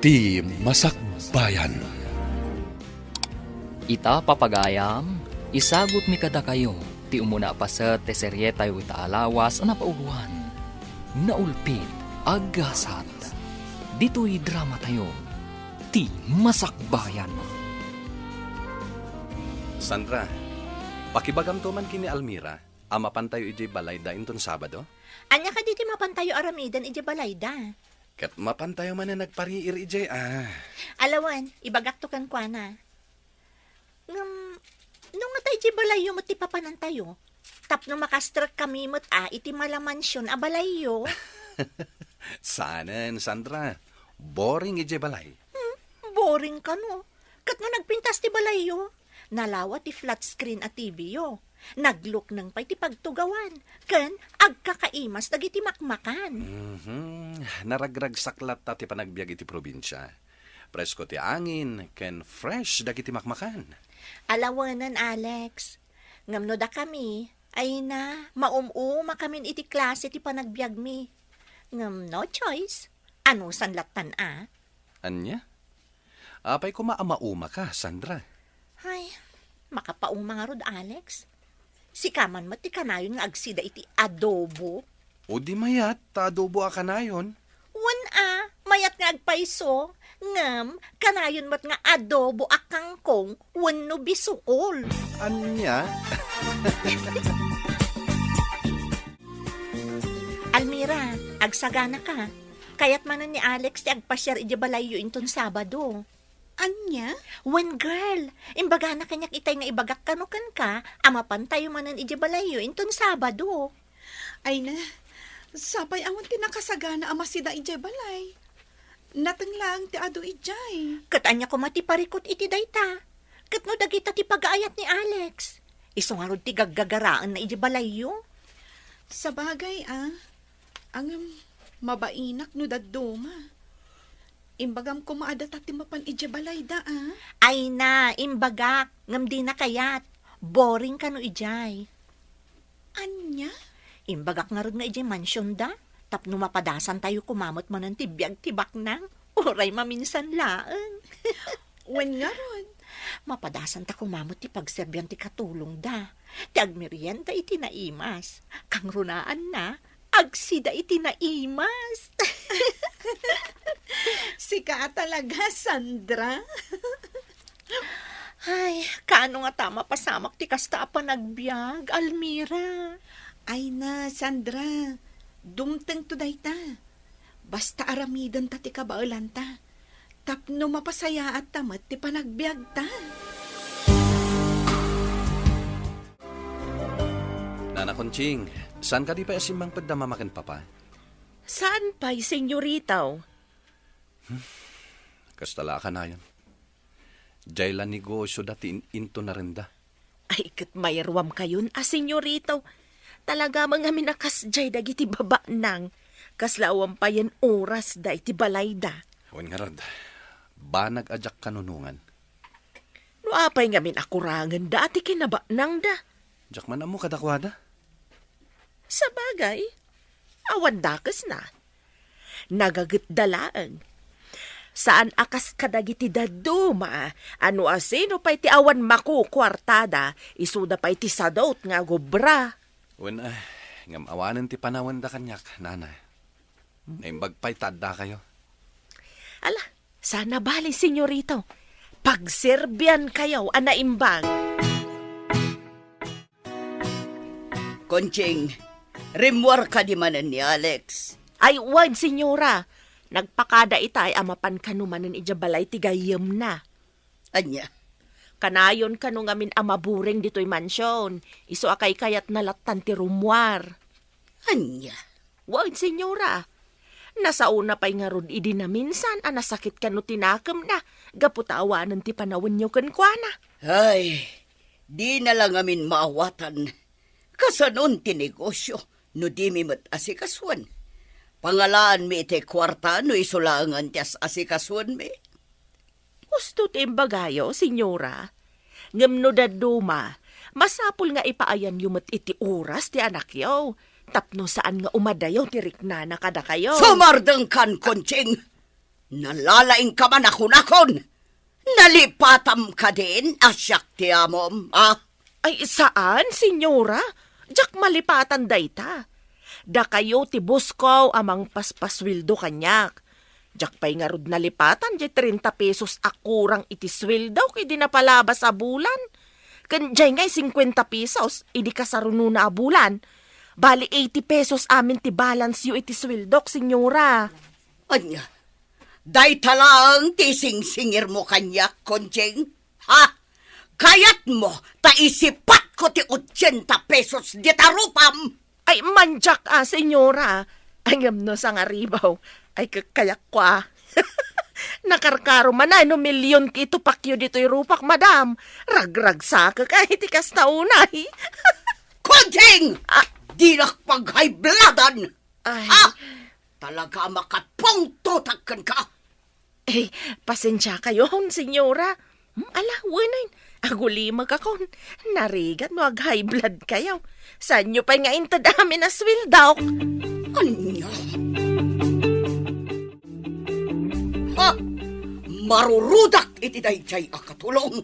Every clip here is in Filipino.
Ti Masakbayan. Ita papagayam, isagot mi kada kayo, ti umuna pa sa teserye tayo ita alawas na pauguan. Naulpit, agasat. Dito'y drama tayo, ti Masakbayan. Sandra, pakibagam to man kini Almira, amapan tayo ijay balay da inton Sabado? Anya ka diti mapantayo aramidan iti balayda. Kat mapan tayo man na nagpariir ijay Alawan, ibagak to kan kwa na. Nung nga tayo iti balayo mo ti papanan tayo. Tapno makastrak kami mo't iti malamansyon a balayo. Sanan, Sandra. Boring ijay balay. Boring ka no. Kat nga nagpintas ti balayo. Nalawa ti flat screen at TV yo. Naglook ng pa'y ti pagtugawan. Ken, agkakaimas dagiti makmakan. Naragrag saklat ta ti panagbiag iti probinsya. Presko ti angin, ken fresh dagiti makmakan. Alawanan, Alex. Ngamno da kami, ay na, maumuma kamin iti klase ti panagbiag mi. Ngam no choice. Ano sanlatan Anya? Apay ko maamauma ka, Sandra. Ay, makapaong mga rod, Alex. Si kaman mo ti kanayon nga agsida iti adobo. O di mayat, adobo ka na yun. Mayat nga agpaiso. Ngam, kanayon mo't nga adobo a kangkong wenno bisukol. Anya? Almira, agsagana ka. Kayat manan ni Alex ti agpasyar iti balayo inton Sabado. Anya? When girl, imbaga na kanyak itay nga ibagak kanukan ka, amapan tayo manan iti balayo inton Sabado. Ay na, sabay awan ti nakasagana ama sida ijay balay. Natang lang ti ado ijay. Katanya ko matiparikot iti dayta. Katno dagita ti pagaayat ni Alex. Iso nga rod ti gaggagaraan na iti balayo. Sa bagay ang mabainak no daduma. Imbagam ko maadata ti mapan ijay balay da Ay na, imbagak, ngam di na kayat. Boring ka no ijay. Anya? Imbagak nga rod nga ijay mansyon da. Tapno mapadasan tayo kumamot man ng tibiyag tibak nang. Oray maminsan laang. Wen nga ron? Mapadasan ta kumamot ti pagserbyan ti katulong da. Ti agmerienda iti naimas. Kang runaan na, agsida iti naimas. Sika talaga, Sandra. Ay, kaano nga tama pasamak ti kasta pa nagbiag, Almira. Ay na, Sandra. Dumteng to dayta. Basta aramidan ta ti kabaulan ta. Tapno mapasaya at tamat ti panagbiag ta. Nana Conching, saan ka di pa asimbang padamamakan papa? Saan pa'y, senyoritaw? Kastala ka na yun. Jaylan negosyo dati into na rin da. Ay, kat mayarwam kayon, senyoritaw. Talaga mga minakasjay dagiti baba nang. Kaslawam pa yan oras da iti balay da. Huwag nga rod, ba nag-adyak kanunungan? No apay nga minakurangan da ati kinaba nang da. Diyak man mo kadakwada? Sa bagay, awan dakas na. Nagagat dalaan. Saan akas kadagiti daduma, ano asino pa iti awan maku kwartada, isuda pa iti sadot nga gobra. Wen ngam awanan ti panawan da kanyak, nana. Naimbag pa'y tada kayo. Ala, sana bali, senyorito. Pagserbyan kayo, anaimbag. Konching, rimwar ka di manan ni Alex. Ay, wag, senyora. Nagpakada itay amapan kanumanan ijabalay tigayam na. Anya? Kanayon kanu ngamin amaburing dito'y mansyon. Iso akay kayat nalatan ti rumwar. Anya? Wag, senyora. Nasa una pa'y nga rod idi na minsan, anasakit ka no tinakam na. Gaputawanan ti panawan nyo kankwana. Ay, di na lang amin maawatan. Kasanon ti negosyo, no di mi mat asikaswan. Pangalaan mi iti kwarta, no isulangan ti asikaswan mi. Gusto ti imbagayo, senyora. Ngam no daduma, masapul nga ipaayan yumat iti oras ti anak yaw. Tapno saan nga umadayaw ti riknana kada kayo. Sumardang kan, Konching! Nalalaing ka man nakon. Nalipatam ka din, asyak ti amom, ah? Ay, saan, senyora? Jak malipatan dayta. Da kayo ti buskaw amang paspaswildo kanyak. Jak pa'y nga rod nalipatan, di 30 pesos akurang iti swildo kay di napalabas a bulan. Kanjay nga'y 50 pesos, idi kasaruno na a bulan. Bali 80 pesos amin ti balance yu iti swildok, senyora. Anya, day talang ti sing-singir mo kanya, Konjeng? Ha? Kayat mo, taisipat ko ti 80 pesos di tarupam. Ay, manjak senyora. Ay, no sang aribaw. Ay, kakayak ko Nakarkaro man na, no milyon kito pakyo dito rupak, madam. Ragrag sa ka kahit ikas na unay. Konjeng! Di nakpag-high bloodan! Ay, Ha? Talaga makapungtutakkan ka. eh, pasensya kayo, senyora. Ala, winain. Agulima ka kon. Narigat mo ag high blood kayo. Saan nyo pa nga intad amin na swildaw? Anya? Ha? Marurudak iti dayjay akatulong.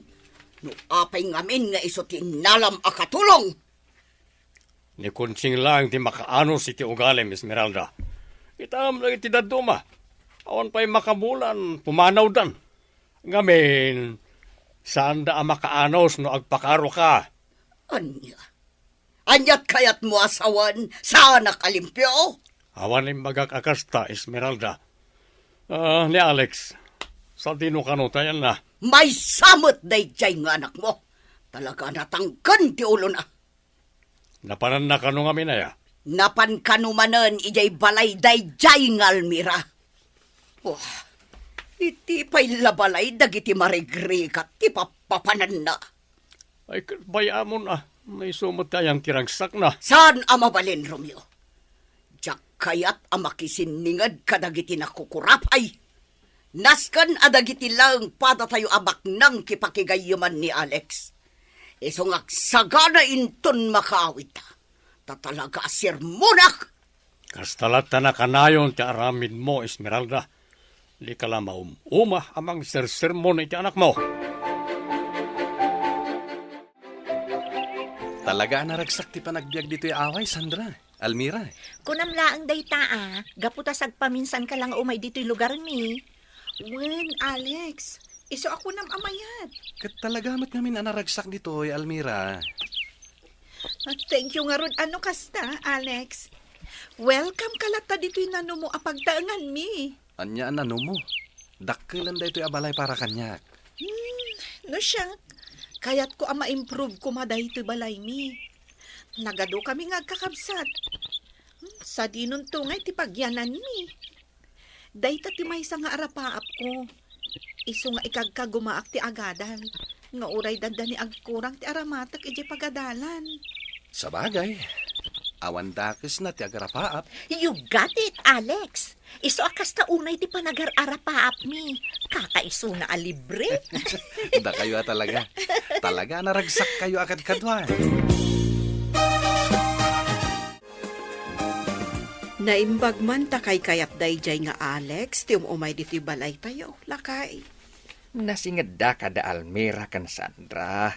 No apay ngamin nga iso tinalam akatulong. Ni kunsing lang ti makaanos iti ugalim, Esmeralda. Itam lang iti daduma. Awan pa'y makamulan, pumanaw dan. Ngamin, saan da makaanos no agpakaro ka? Anya? Anyat kayat mo asawan sa nakalimpyo? Awan ay magakakasta, Esmeralda. Ni Alex, sa dino kanutayan na. May samot dayjay nga anak mo. Talaga natangkan ti ulo na. Napanan na kano nga minaya. Napan kanumanan ijay balay dayjay nga Almira. Wah, iti pa'y labalay dagiti marigrikat ti papapanan na. Ay, bayamon na. May sumot tayang kiragsak na. Saan amabalin, Romeo? Diyak kayat amakisiningad kadagiti nakukurapay. Naskan adagiti lang pada tayo abak ng kipakigayuman ni Alex. Isong agsagana inton makaawit. Tatalaga sirmunak. Kastalat na kanayon ti aramid mo, Esmeralda. Di ka lang maumuma amang sersermon iti anak mo. Talaga naragsak ti panagbiag dito'y away, Sandra. Almira. Kunamlaang dayta gaputas agpaminsan ka lang umay dito'y lugar mi. Wen, Alex, iso ako nam amayat. Kat talaga mat namin naragsak dito'y, Almira. Thank you nga ron, ano kasta, Alex. Welcome kalata dito'y nano mo apagtaangan mi. Anya ano mo? Dakkelan dito'y abalay para kanyak. No siya, kayat ko ma-improve ko maday ito'y balay mi. Nagado kami nga kakabsat. Sa dinon tungay ti pagyanan mi. Dayta ti may nga arapaap ko. Iso nga ikagkagumaak ti agadan. Nga uray danda ni agkurang ti aramatak iti pagadalan. Sa bagay, awan dakes na ti agarapaap. You got it, Alex. Iso akas ta unay ti panagar-arapaap mi. Kakaiso na alibre. Da kayo talaga. Talaga naragsak kayo agad kadwan. Naimbag man ta kay kayat dayjay nga Alex, ti umay diti balay tayo, lakay. Nasingad da kada Almira kan Sandra.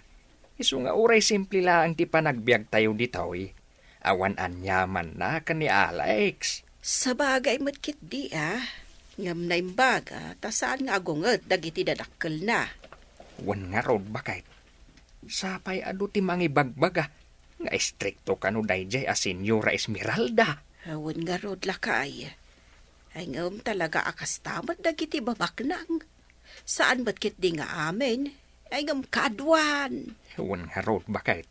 Isu nga uray simple lang ti panagbiag tayo ditoy. Awan anyaman na kan ni Alex. Sa bagay matkit di ngam naimbag ta saan nga agunget dagiti dadakkel na. Wan nga rod bakit? Sapay adu ti mangibagbaga. Nga estrikto kanu dayjay a Senyora Esmeralda. Awan nga rod lakay. Ay ngam talaga akas tamat dagiti babaknang. Saan matkit di nga amin? Ay ngam kadwan. Wan nga rod bakit?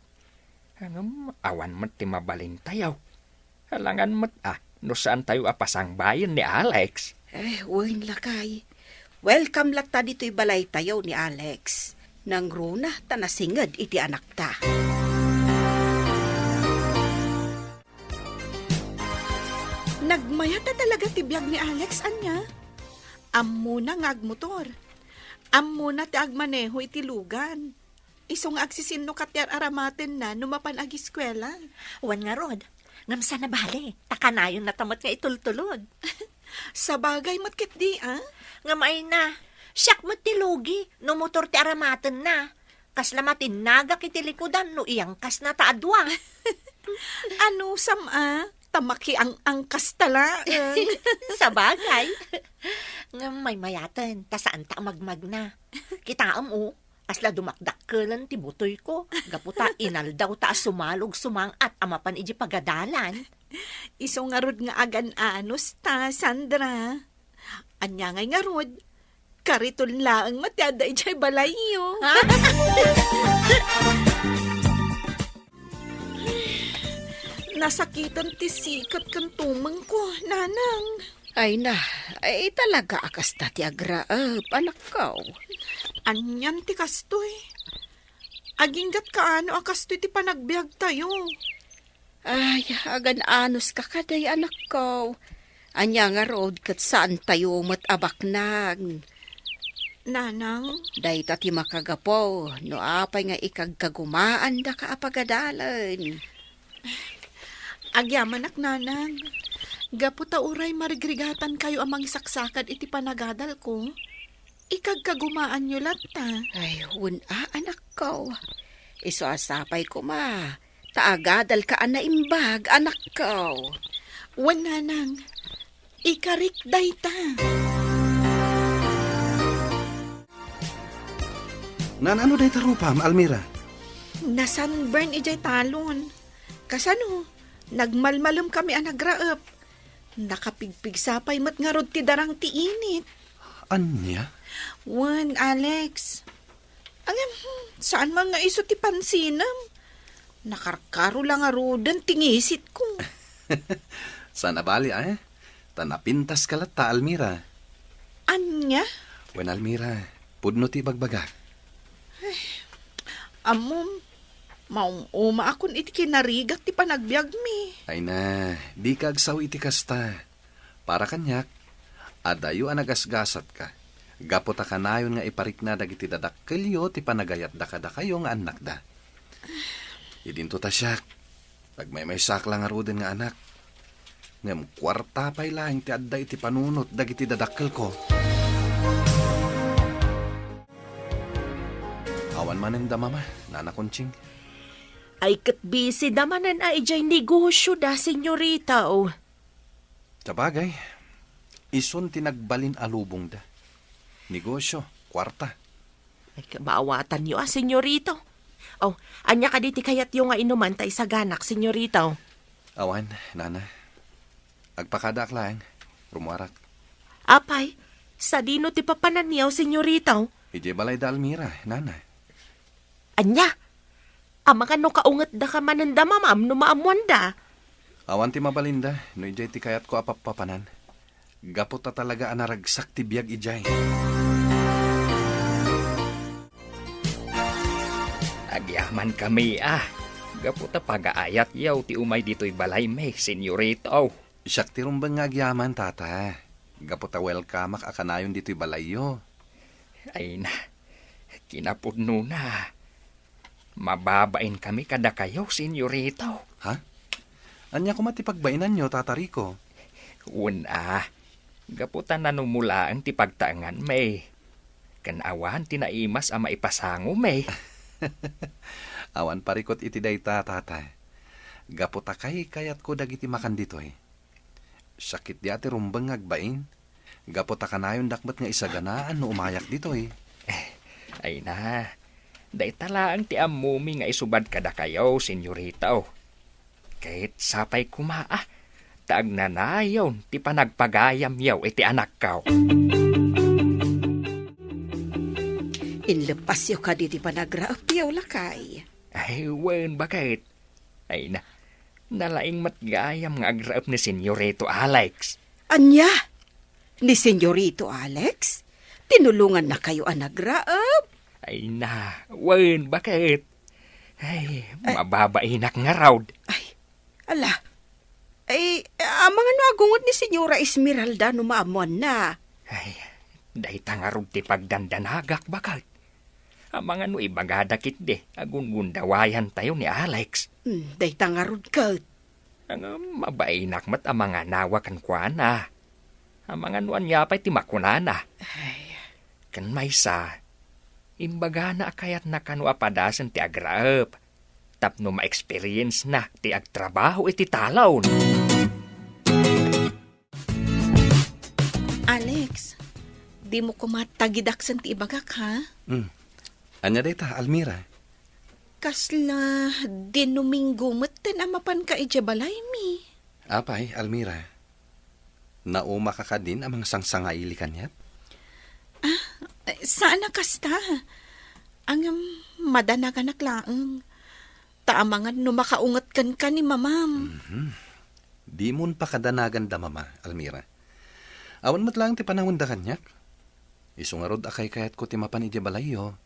Hangam awan mat ti mabalin tayaw. Halangan mat no saan tayo apasang bayan ni Alex. Wen lakay. Welcome latta dito'y balay tayo ni Alex. Nang runa ta nasinged iti anak ta. Nagmayata talaga ti biyag ni Alex, anya? Ammo na nga agmotor. Ammo na ti agmaneho iti lugan. Isong agsisinno katyar aramaten na numapan ag-eskwela. Wan nga rod. Ngam sana bale. Takanayon na tamot nga itultulod. Sa bagay matkit di, Nga may na, siyak mo ti Lugi, no motor ti aramatan na. Kasla matinaga kiti likudan, no iyang kas na taadwa. Ano, sama? Tamaki ang angkas tala. Sa bagay. Nga may mayatan, ta saan ta magmag na. Kitaam o, asla dumakdak kelan ti butoy ko. Gaputa inaldaw ta sumalog sumang at amapan iji pagadalan. Iso nga rod nga agan-anos ta, Sandra. Anya ngay nga rod. Kariton laang matyada ijay balayo. Ha? Nasakitan ti sikat kan tumang ko, nanang. Ay na, ay talaga akas ta ti agraap, anak ko. Anyan ti kastoy. Aginggat kaano akastoy ti panagbiag tayo. Ay, agan-anos ka kaday, anak ko. Anya nga road kat saan tayo abaknag. Nanang, Day ta ti makagapo, no apay nga ikagkagumaan da ka apagadalan. agyamanak nanang. Gapu ta uray marigrigatan kayo amang saksakad iti panagadal ko. Ikagkagumaan nyo lata. Ay, anak ko. Iso asapay ko Taagadal ka na imbag, anak ko. Wan nanang, ikarik day ta. Ano day tarupam, Almira? Nasunburn ijay talon. Kasano, nagmalmalam kami ang nagraap. Nakapigpig sapay mat nga rod ti darang ti init. Anya? Wan, Alex. Saan man nga iso ti pansinam? Nakarkaro lang nga rodan tingisit ko. Sana bali, Tanapintas ka lata, Almira. Anya? Wen, Almira, pudno ti bagbaga. Amom, maung-uma akon iti kinarigat ti panagbiag mi. Ay na, di ka agsaw iti kasta. Para kanyak, adayo anagasgasat ka. Gapota ka nayon nga iparik na dagiti dadakkelyo ti panagayat da kada kayo nga anak da. Idinto ta siyak. Pag may saklang nga ruden nga anak. Ngam kwarta pa'y lang ti adda iti panunot dagiti dadakkel ko. Awan manen da mama, nana Konching. Ay kat busy damanan ay ijay negosyo da, senyorita. Sabagay, ison tinagbalin alubong da. Negosyo, kwarta. Ay kabaawatan niyo, senyorito. Anya ka diti kayat yung nga inuman tay sa ganak, senyorita. Awan, nana. Agpakadak lang, rumuarak. Apay, sa dino ti papananiyaw, senyorita. Ije balay da Almira, nana. Anya, amang ano kaungat da ka mananda mamam no maamuan da. Awan ti mabalinda, no ijay ti kayat ko apapapanan. Gapot ta talaga anaragsak ti biyag ijay. Agyaman kami Gaputa pagaayat yaw ti umay dito'y balay me, senyorito. Siyak ti rumbang nga agyaman, tata. Gapot ta welcome akanayon dito'y balayo. Ay na, kinapudno na. Mababain kami kada kayo, senyorito. Ha? Anya ko matipagbaynan nyo, Tata Rico? Gaputan na numulaan ti pagtaangan, may. Kanawan, tinaimas ama ipasango, may. Awan parikot iti dayta, Tata. Gaputa kayat ko dagiti makan dito Sakit di ati rumbang agbain. Gaputa kanayon dakmat nga isaganaan no umayak dito Ay na, day talaan ti amumi nga isubad kada kayo, senyorito. Kahit sapay kumaa, taag nanayon, ti panagpagayam yaw iti anak kao. Inlepas yo ka diti panagraap yaw lakay. Ay, wen, bakit? Ay na, nalaing matgayam nga agraap ni senyorito Alex. Anya? Ni senyorito Alex? Tinulungan na kayo anagraap? Ay na, wen, bakit? Ay, mababainak nga raw. Ay, ala. Ay, amang ano agungot ni Senyora Esmeralda no maamuan na. Ay, day tangarog ti pagdandanagak bakit? Amang ano ibagadakit de, agungundawayan tayo ni Alex. Day tangarod ka. Ang mabainak mat amang nawakan kwa na. Ang mga nuan niya pa'y timakunana. Kan maysa, imbaga na kayat na kanwa padasan ti agraap. Tapno ma-experience na ti agtrabaho iti talaw. Alex, di mo kumatagidaksan ti ibagak, ha? Anya data, Almira. Kasla, dinuminggo matan amapan ka balay mi. Apay, Almira. Nauma ka ka din amang sangsangaili kanyat? Saan na kasta? Ang madanagan na klaang. Taamangan no makaungat kan ka ni mamam. Di mon pa kadanagan da, mama, Almira. Awan mat lang ti panahon da kanyak. Isungarod akay kayat ko ti mapan iti balayo.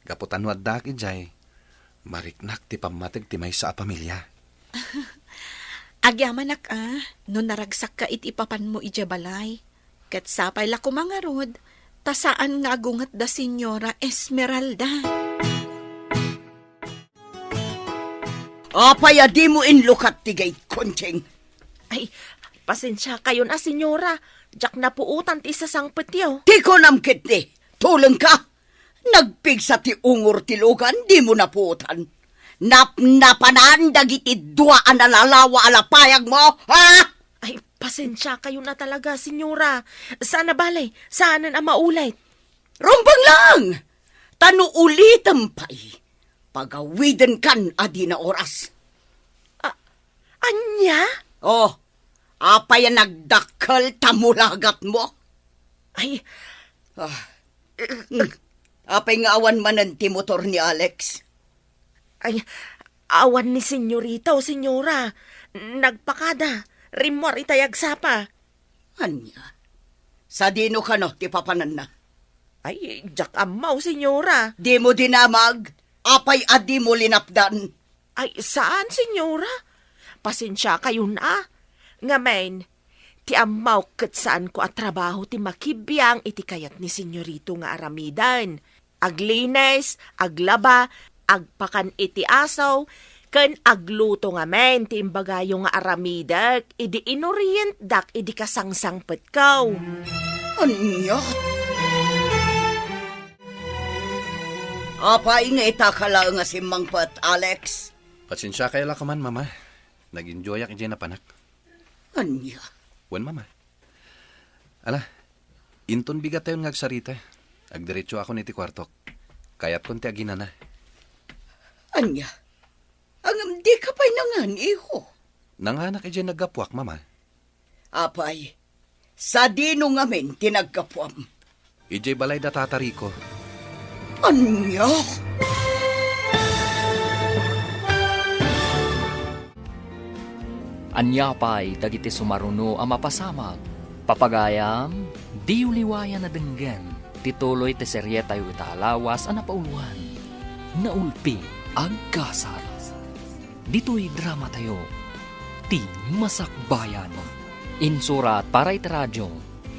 Gaputan wad dak ijay. Mariknak ti pamatig ti may sa pamilya. Agyaman no naragsak ka iti papan mo balay. Kat sapay la kumangarod, tasaan nga agungat da Senyora Esmeralda. Apay di mo inlukat ti gay konting. Ay, pasensya kayo na, senyora. Jak na puutan ti sasangpet yaw. Di ko namkit ni. Tulong ka. Nagpigsa ti ungur ti lugan, di mo naputan. Napanan dagiti duaan na lalawa alapayag mo, ha? Ay, pasensya kayo na talaga, senyora. Sana balay, saanan ang maulay. Rumbang lang! Tanu ulitan pa'y. Pagawiden kan adi na oras. Anya? Oh, apay nagdakkel tamulagat mo. Ay, Apay nga awan manan ti motor ni Alex. ay, awan ni senyorita o senyora. Nagpakada, rimor itayag sapa. Anya? Sa dino ka no, ti papanan na. Ay, jak amaw, senyora. Di mo dinamag, apay adi mo linapdan. Ay, saan, senyora? Pasensya kayo na. Ngamen, ti amaw kat saan ko at trabaho ti makibiyang iti kayat ni senyorito nga aramidan. Aglines, aglaba, agpakan iti asaw, ken agluto nga men ti imbagayo nga aramidak, idi inorient dak idi kasangsang petkaw. Anya? Apay nga itakala nga si Mangpat, Alex. Pasensya kayo la ka man, mama. Nag-enjoy ak na panak. Anya? Wan, mama. Ala, inton bigat tayo ngagsarita. Agdiretso ako niti kwartok. Kayat kon ti agina na. Anya? Ang di ka pa'y nangan, iho. Nanganak naggapuak, mama. Apay, sa dino ngamin tinagkapuam. Ijay balay da tatari ko. Anya? Anya pa'y dagiti sumaruno ang mapasamag. Papagayam, di uliwayan na denggan. Tituloy ti serye tayo italawas ang napauluan. Naulpi ang kasal. Dito'y drama tayo. Ti Masakbayan. Insurat para iti radyo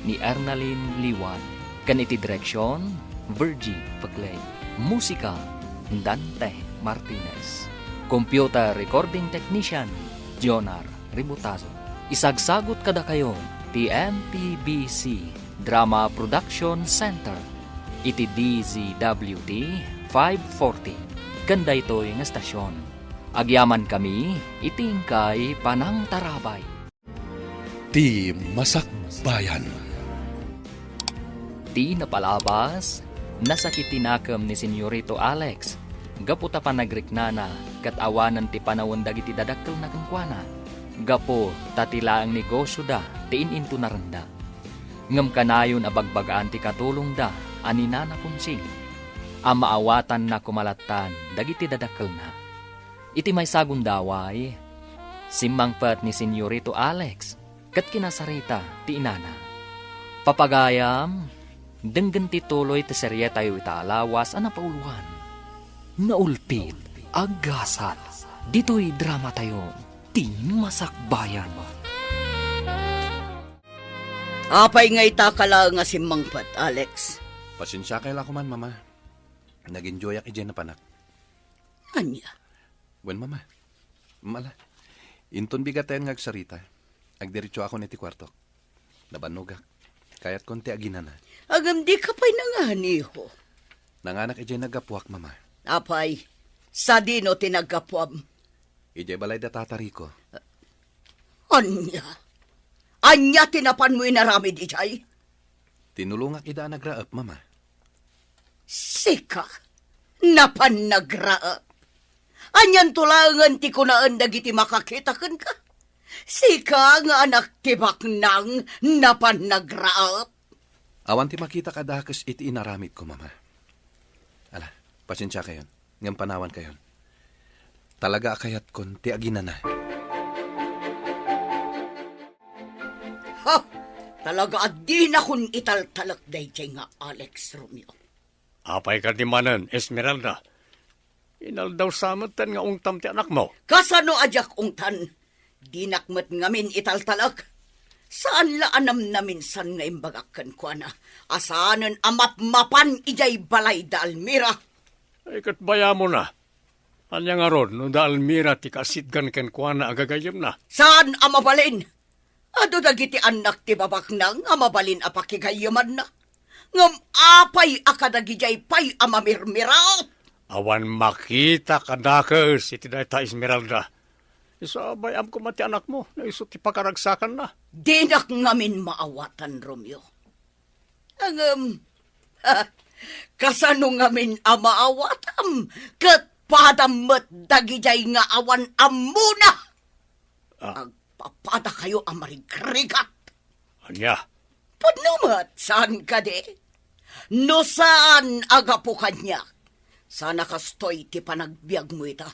ni Ernalyn Liwan. Kaniti direksyon, Virgie Paglay. Musika, Dante Martinez. Computer recording technician, Jonar Ributazo. Isagsagot kada kayo, TMPBC Drama Production Center. Iti DZWD 540. Kanda ito'y nga stasyon. Agyaman kami, itingkay panang tarabay. Ti Masakbayan. Di napalabas, nasakitinakam ni Senyorito Alex. Gapo ta pa nagriknana, kat awanan ti panawon dagiti dadakkel na kangkwana. Gapo tatila ang negosyo da, tiin into naranda. Ngam kanayon abagbagaan ti katulong da, anina na kunsing. Ang maawatan na kumalatan, dagiti dadakkel na. Iti may sagundaway, simangpat ni Senyorito Alex, kat kinasarita ti inana. Papagayam, denggan ti tuloy ti serye tayo italawas ang napauluan. Naulpit, agasat, dito'y drama tayo, ti Masakbayan. Apay nga itakala nga si Mangpat, Alex. Pasensya kayo la ko man, mama. Nag-enjoy ak na panak. Anya? Wan, mama. Mala. Inton bigat tayo ngagsarita. Agdiretso ako niti kwartok. Nabanogak. Kaya't konti aginan na. Agam di ka pa'y nanganiho. Nanganak ijay nagapuak, mama. Apay, sa dino tinagkapuam. Ijay balay da tatariko. Anya? Anya tinapan mo inaramid ijay? Tinulungak ida nagraap, mama. Sika, napan nagraap. Anyan tulangan ti kunaan dagiti makakitakan ka. Sika nga anak tibak nang napan nagraap. Awan ti makita kadakas iti inaramid ko, mama. Ala, pasensya kayon. Ngam panawan kayon. Talaga akayat kon ti aginan na. Ha! Talaga di na kun italtalak dayjay nga Alex Romeo. Apay ka di manan, Esmeralda. Inaldaw samatan nga ungtam ti anak mo. Kasano ajak ungtan? Di nakmet ngamin italtalak. Saan la anam namin san nga imbagakan ko na? Asaanan amap-mapan ijay balay da Almira. Ay katbaya mo na. Anya nga ron, no da Almira ti kasitgan ken kuana agagayem na. Saan amabalin? Ado dagiti anak ti babak nang amabalin apakigayaman na. Ngam apay akadagijay pay amamirmiraot. Awan makita kadakas iti dayta Esmeralda. Isabay am kumati anak mo, na iso ti pakaragsakan na. Dinak ngamin maawatan, Romeo. Ang, kasano ngamin amaawatan, kat padamat dagijay nga awan amuna. Agpapada kayo amarigrigat. Anya, Panumat, saan ka de? No saan agapo kanya? Sana kastoy ti panagbiag mo ita.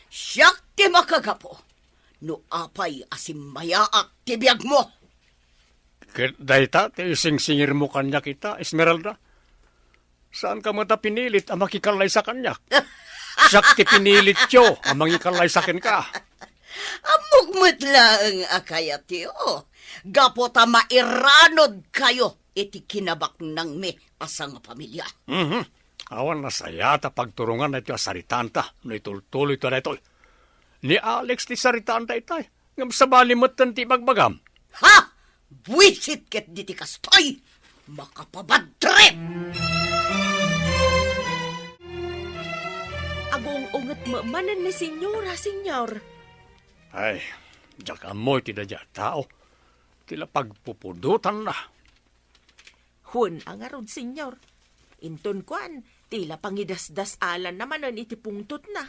Siyak ti makagapo. No apay asimmayaak ti biag mo. dayta ti sing-singir mo kanya kita, Esmeralda. Saan ka mo ta pinilit ang makikalay sa kanya? Siyak ti pinilit yo ang mangikalay sa kin ka. Amugmat lang akayat yo. Gapo ta mairanod kayo iti kinabak ng me asang pamilya. Awan na saya ta pagturungan na ito saritanta. No itultuloy ito na ito. Ni Alex ti saritanta itay. Ngam sa balimatan ti bagbagam. Ha! Buwisit ket diti kastoy! Makapabadtrip! Agong unget manan ni senyora, senyor. Ay, diyak amoy ti dadya tao. Tila pagpupudutan na. Hun ang arod, senyor. Inton kuan, tila pangidasdas alan naman ang itipungtot na.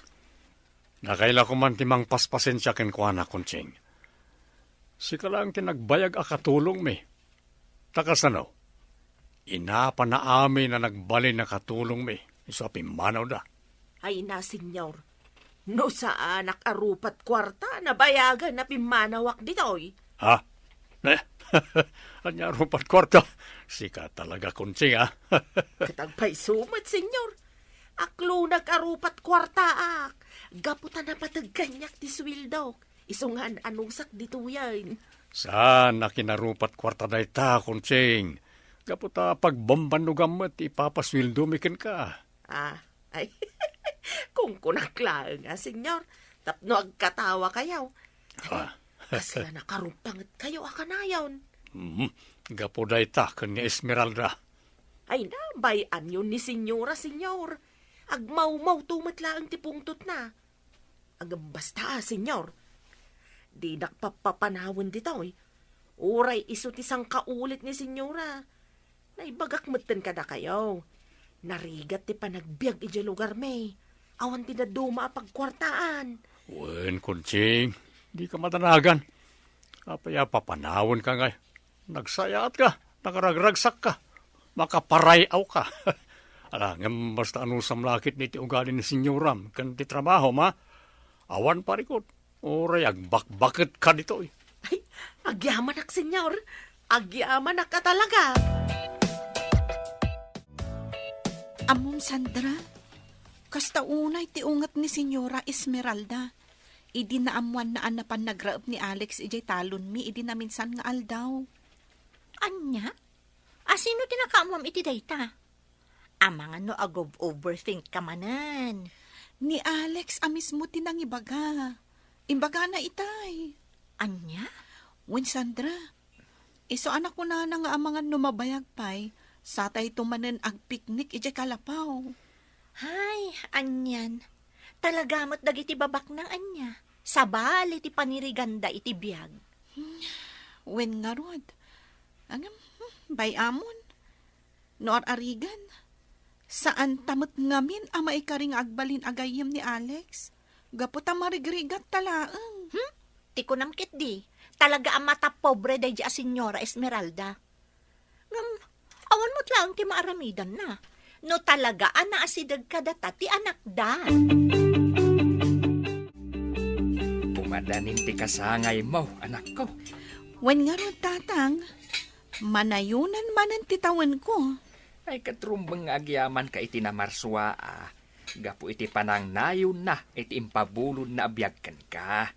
Nakaila ko man timang paspasen siya ken kuana kunching. Sika lang tinagbayag akatulong mi. Takasano? Inapa na amin na nagbali na katulong mi. Iso pimanaw da. Ay na, senyor. No sa anak arupat kwarta na bayagan na pimanawak ditoy. Ha? Anya rupat kwarto. Sika talaga kunching ha. Katagpay sumat, senyor. Aklo nag-arupat kwarta ak. Gaputan na patagganyak ti swildok. Isungan anong sak dito yan. Saan na kinarupat kwarta na ita kunching? Kaputa pagbambanugamat ipapaswildumikin ka. Ay, kung kunaklaan nga, senyor. Tapno agkatawa kayaw. Kasla nakarupangat kayo akanayon. Gapo da ita kanya Esmeralda. Ay na, bayan yun ni senyora, senyor. Agmaw-maw tumatlaang tipungtot na. Agambasta, senyor. Di nakpapapanawin dito eh. Uray isut isang kaulit ni senyora. Naibagakmatan ka na kayo. Narigat ti panagbiag ija lugar may. Awan ti na duma pagkwartaan. Wen, kunching, di ka matanagan. Kapaya papanawin ka ngay. Nagsayat ka, nakaragragsak ka, makaparayaw ka. Alangam basta ano samlakit ni ti ugali ni senyoram, kan ti trabaho ma. Awan parikot, oray agbakbakit ka dito eh. Ay, agyaman ak, senyor. Agyaman ak ka talaga. Amom Sandra, kasta unay ti ungat ni Senyora Esmeralda. Idi na amuan na anapan nagraab ni Alex ijay talon mi, idi na minsan nga aldaw. Anya? Asino tinakaamam iti dayta? Amangan no agob overthink ka manan. Ni Alex amis mo tinangibaga. Imbaga na itay. Anya? Wen Sandra, Iso anak ko na nga amangan numabayag pay. Sa tay tumanen ag piknik ije kalapaw. Hay, anyan. Talagamot dagiti babak ng anya. Sabal iti paniriganda iti biyag. Wen nga rod. Angam, bayamon. Noar arigan. Saan tamot ngamin ama ikaring agbalin agayem ni Alex? Gaputa marigrigat talaang. Ti ko namkit di. Talaga ang mata pobre day a Senyora Esmeralda. Ngam, awan mo't lang ti maaramidan na. No talaga ana asidag kadata ti anak da. Pumadanin ti kasangay mo, anak ko. Wen nga rod tatang. Manayunan manan titawan ko. Ay katrumbang agyaman ka iti namarswa Gapu iti panang nayon na iti impabulod na abiyagkan ka.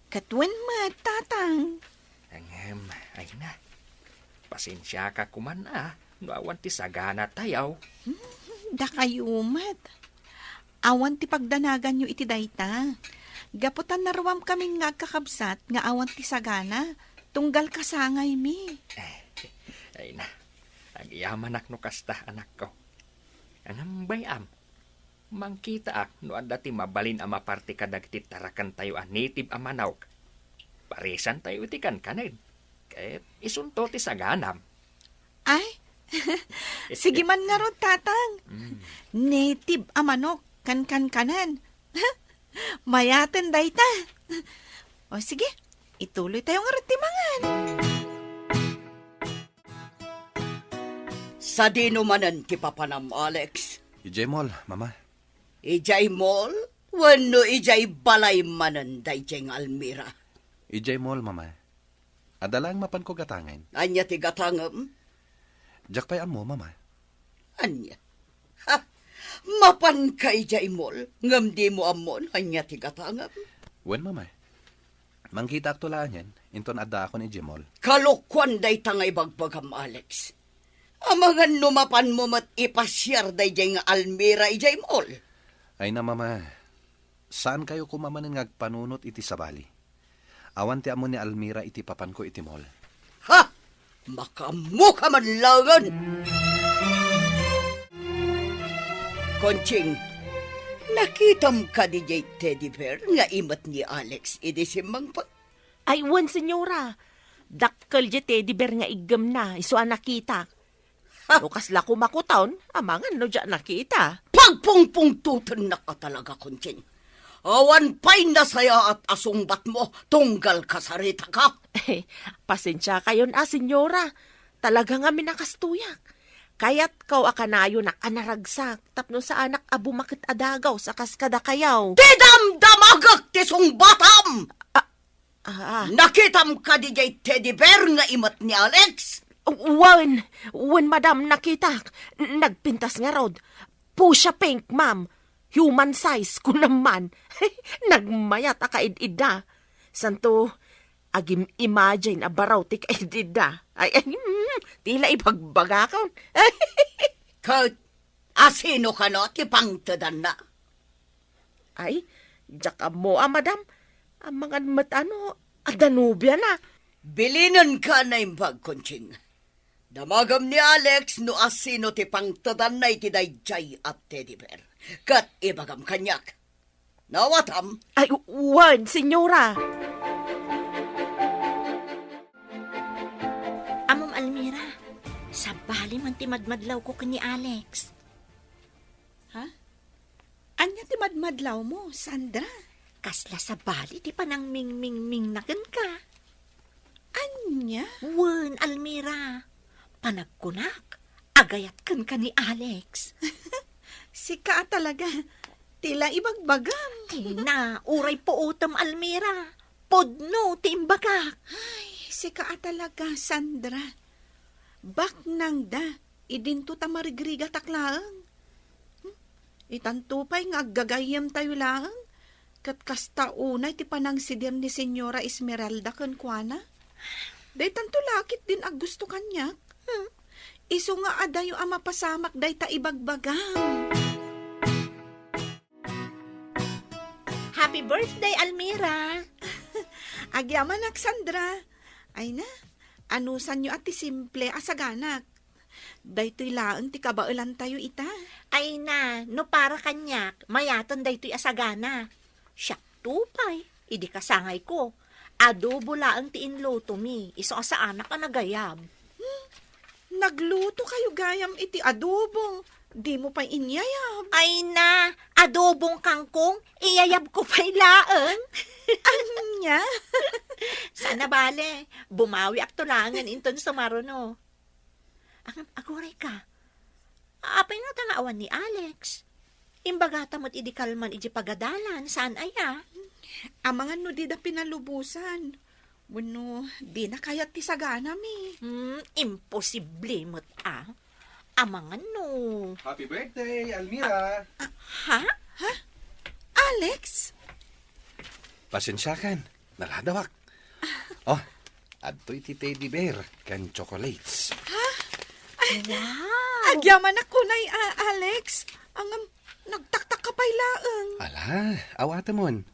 Katwen tatang. Angem, ay na. Pasensya ka kuman no awan ti sagana tayaw. Da kayumat. Awan ti pagdanagan nyo iti dayta. Gaputan naruam kaming nga kakabsat nga awan ti sagana. Tunggal kasangay mi. Ay na. Agyaman no kasta anak ko. Angem bayam. Mangkita no anda ti mabalin ama parte kadag ti tarakan tayo native amanawk. Parisan tayo iti kanen. Kahit isunto ti saganam. Ay, sige man nga ron, tatang. Native amanok, kanan. Mayaten dayta. O sige, ituloy tayo nga ron timangan. Sa dinumanan ti papanam, Alex. Ijemol, mama. Ijay mall, wano ijay balay manan dayjeng Almira. Ijemol, mama. Adalang mapan ko gatangan. Anya ti gatangam? Jak pay amo, mama. Anya? Ha? Mapan ka ijay mall, ngam di mo amon, anya ti gatangam? Wen, mama. Mangkita ak tulaan yan, inton adda ako ni Ijemol. Kalokwan day tangay bagbagam, Alex. Amangan numapan mo mat ipasyar dayjeng Almira ijay mall. Ay na, mama. Saan kayo kumamanin ngagpanunot iti sabali? Awan ti amo ni Almira iti papan ko iti mall. Ha? Makamuka man langan! Konching, nakitam ka di jay teddy bear nga imat ni Alex idi simbang pa. Ay, wan, senyora. Dakkel je teddy bear nga igam na, iso nakita. Lukas la kumakutaon, amangan no dyan nakita. Pagpungpungtutan na ka talaga, Konching. Awan pa'y nasaya at asungbat mo, tunggal kasarita ka. Pasensya kayon senyora. Talaga nga minakastuyak. Kaya't kau akanayo na kanaragsak, tapno sa anak abu makit adagaw sa kaskada kayaw. Tidam-damagak ti sungbatam! Ah, Nakitam ka di jay teddy bear nga imat ni Alex? When madam nakita, nagpintas nga rod. Pusha pink, ma'am. Human size ko naman. Nagmayat akaid-id na. Santo, agim imagine abaraw ti kaid-id na. Ay, tila ibagbaga ka. Ka, asino ka no, ti pangtadan na? Ay, jaka mo, madam. Ang mga matano, adanubya na. Bilinan ka na imbag, Konching. Damagam ni Alex no asino ti pangtadan na iti dayjay at teddy bear. Kat ibagam kanyak. Nawatam. Ay, wan, senyora. Amom Almira, sabali man ti madmadlaw ko kani Alex. Ha? Anya ti madmadlaw mo, Sandra? Kasla sabali ti panang ming naken ka. Anya? Wen, Almira. Panagkunak, agayat kan ka ni Alex. Sika talaga. Tila ibagbagam. Tina, uray po utam, Almira. Podno, tiimbagak. Ay, sika talaga, Sandra. Bak nang da, idinto ta marigriga taklaang. Itantupay nga aggagayam tayo lang. Kat kasta unay ti panang sidir ni Senyora Esmeralda kan kuana. Day tanto lakit din ag gusto kanyak. Iso nga adayo ang mapasamak day ta ibagbagam. Happy birthday, Almira. Agyaman ak, Sandra. Ay na, Anusan nyo at ti simple asaganak. Daytoy laang ti kabailan tayo ita. Ay na, no para kanyak, mayaton daytoy asagana. Siya tupay, idi kasangay ko. Adobo laang ti inluto mi, iso sa anak ang nagayab. Nagluto kayo gayam iti adobo. Di mo pa inyayab. Ay na, adobong kangkong, iyayab ko pa'y laang. Anya? Sana bale, bumawi ak tulangan inton sumaruno. Ang aguray ka, apay na tangawan ni Alex. Imbagata mo't idi kalman iji pagadalan, saan aya? Amangan no di da pinalubusan. Bueno, di na kayat ti sagana mi. Imposible mo't Amangan no. Happy birthday, Almira! Ha? Alex? Pasensyakan, naladawak. Oh, adto'y ti teddy bear, kan chocolates. Wow! Agyaman ako na Alex. Ang nagtaktak ka pa'y laang. Ala, awatamon.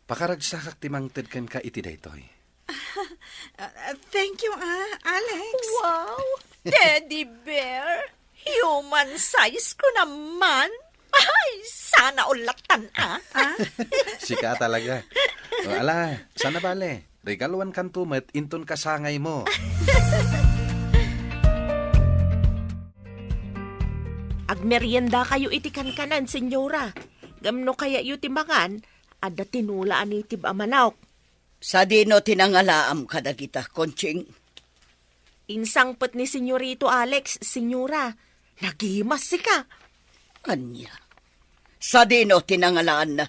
Pakaragsakak timangted kan ka iti daytoy. Thank you, Alex. Wow! Teddy bear! Human size ko naman! Ay, sana ulatan Sika talaga. O, ala, sana bale. Regaluan kan tumet, inton kasangay mo. Agmerienda kayo iti kankanan, senyora. Gamno kaya yu timangan, ada tinulaan itib amanawk. Sa dino tinangalaam kadagita, Konching. Insang pet ni senyorito Alex, senyora. Nagimas sika. Anya. Sa dino tinangalaan na.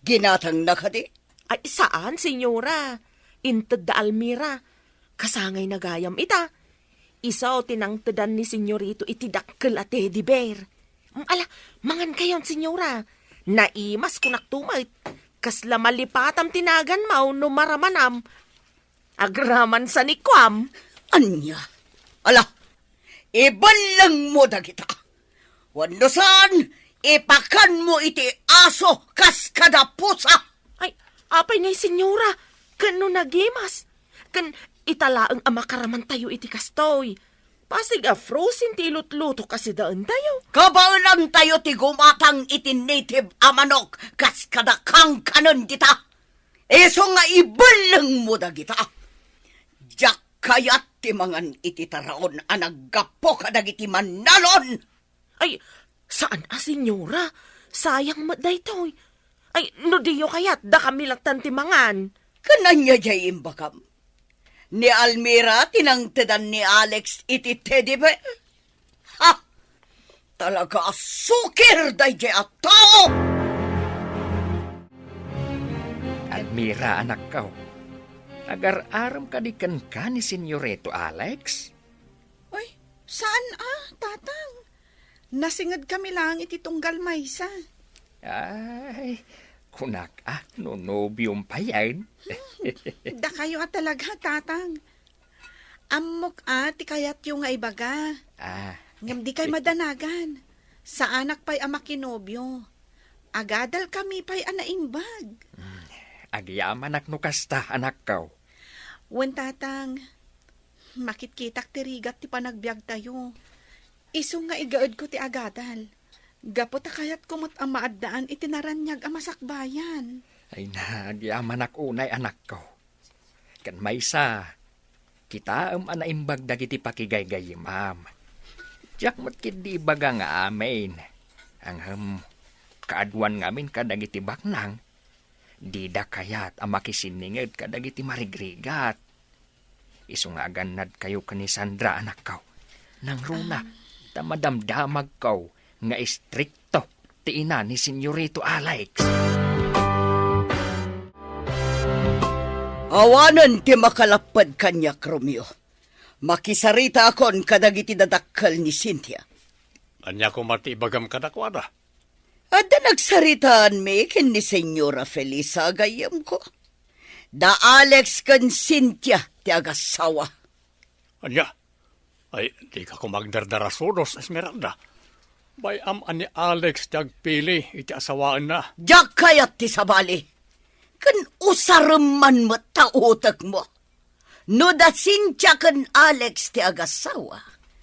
Ginatang na kadi. Ay, saan, senyora? Inted da Almira. Kasangay na gayam ita. Isaw tinangtedan ni senyorito iti dakkel at teddy bear. Ala, mangan kayon, senyora. Naimas kunak tumait. Kasla malipatam tinagan mau no maramanam. Agraman sa nikwam. Anya. Ala, ibalang mo dagita. Wandosan, ipakan mo iti aso kas kada pusa. Ay, apay na senyora. Kano nagimas. Kan italaang amakaraman tayo iti kastoy. Pasig frozen ti lutluto kasi daan tayo. Kabaulan tayo ti gumatang iti native amanok kas kada kang kanon dita. Eso nga ibalang mo dagita. Jak kayat ti mangan iti taraon anaggapo kadagiti manalon. Ay, saan senyora? Sayang mo daytoy. Ay, no diyo kayat da kami laktan ti mangan. Kananya jay imbagam. Ni Almira tinangtedan ni Alex iti teddy bear. Ha! Talaga sukir day jay at tao! Almira, anak ko. Agar-aram ka di kan ni Senyorito Alex? Ay, saan tatang? Nasingad kami lang iti tunggal maysa. Ay, kunak no nobyong pa yan. Da kayo talaga, tatang. Amok ti kayat yung nga ibaga. Ngam di kay madanagan. Sa anak pa'y amakinobyo. Agadal kami pa'y anaimbag. Agyaman no kasta, anak ko. Wen tatang, makitkitak tirigat ti panagbiag tayo. Iso nga igaad ko ti agadal. Gapot kayat kumot ang maaddaan itinaranyag ang masakbayan. Ay na, agyaman unay anak ko. Kan maysa, kita anaimbag dagiti pakigaygay, ma'am. Diyak matkid di baga nga amin. Ang kaadwan ngamin kadagiti baknang. Di da kayat ang makisiningid kadagiti marigrigat. Iso nga aganad kayo kani Sandra, anak ko. Nang runa, tamadamdamag ko nga istrikto ti ina ni Senyorito Alex. Awanan ti makalapad kanyak, Romeo. Makisarita akon kadagiti dadakkal ni Cynthia. Anya ko mati ibagam kadakwada. Ada nagsaritaan mi ken ni Senyora Felisa gayam ko. Da Alex kan Cynthia ti agasawa. Anya, ay di ka ko magdardarasunos, Esmeralda. Bay ani Alex pili iti asawaan na. Jak kayat ti sabali. Kan usareman mo tautak mo. No da Cynthia ken Alex ti agasawa.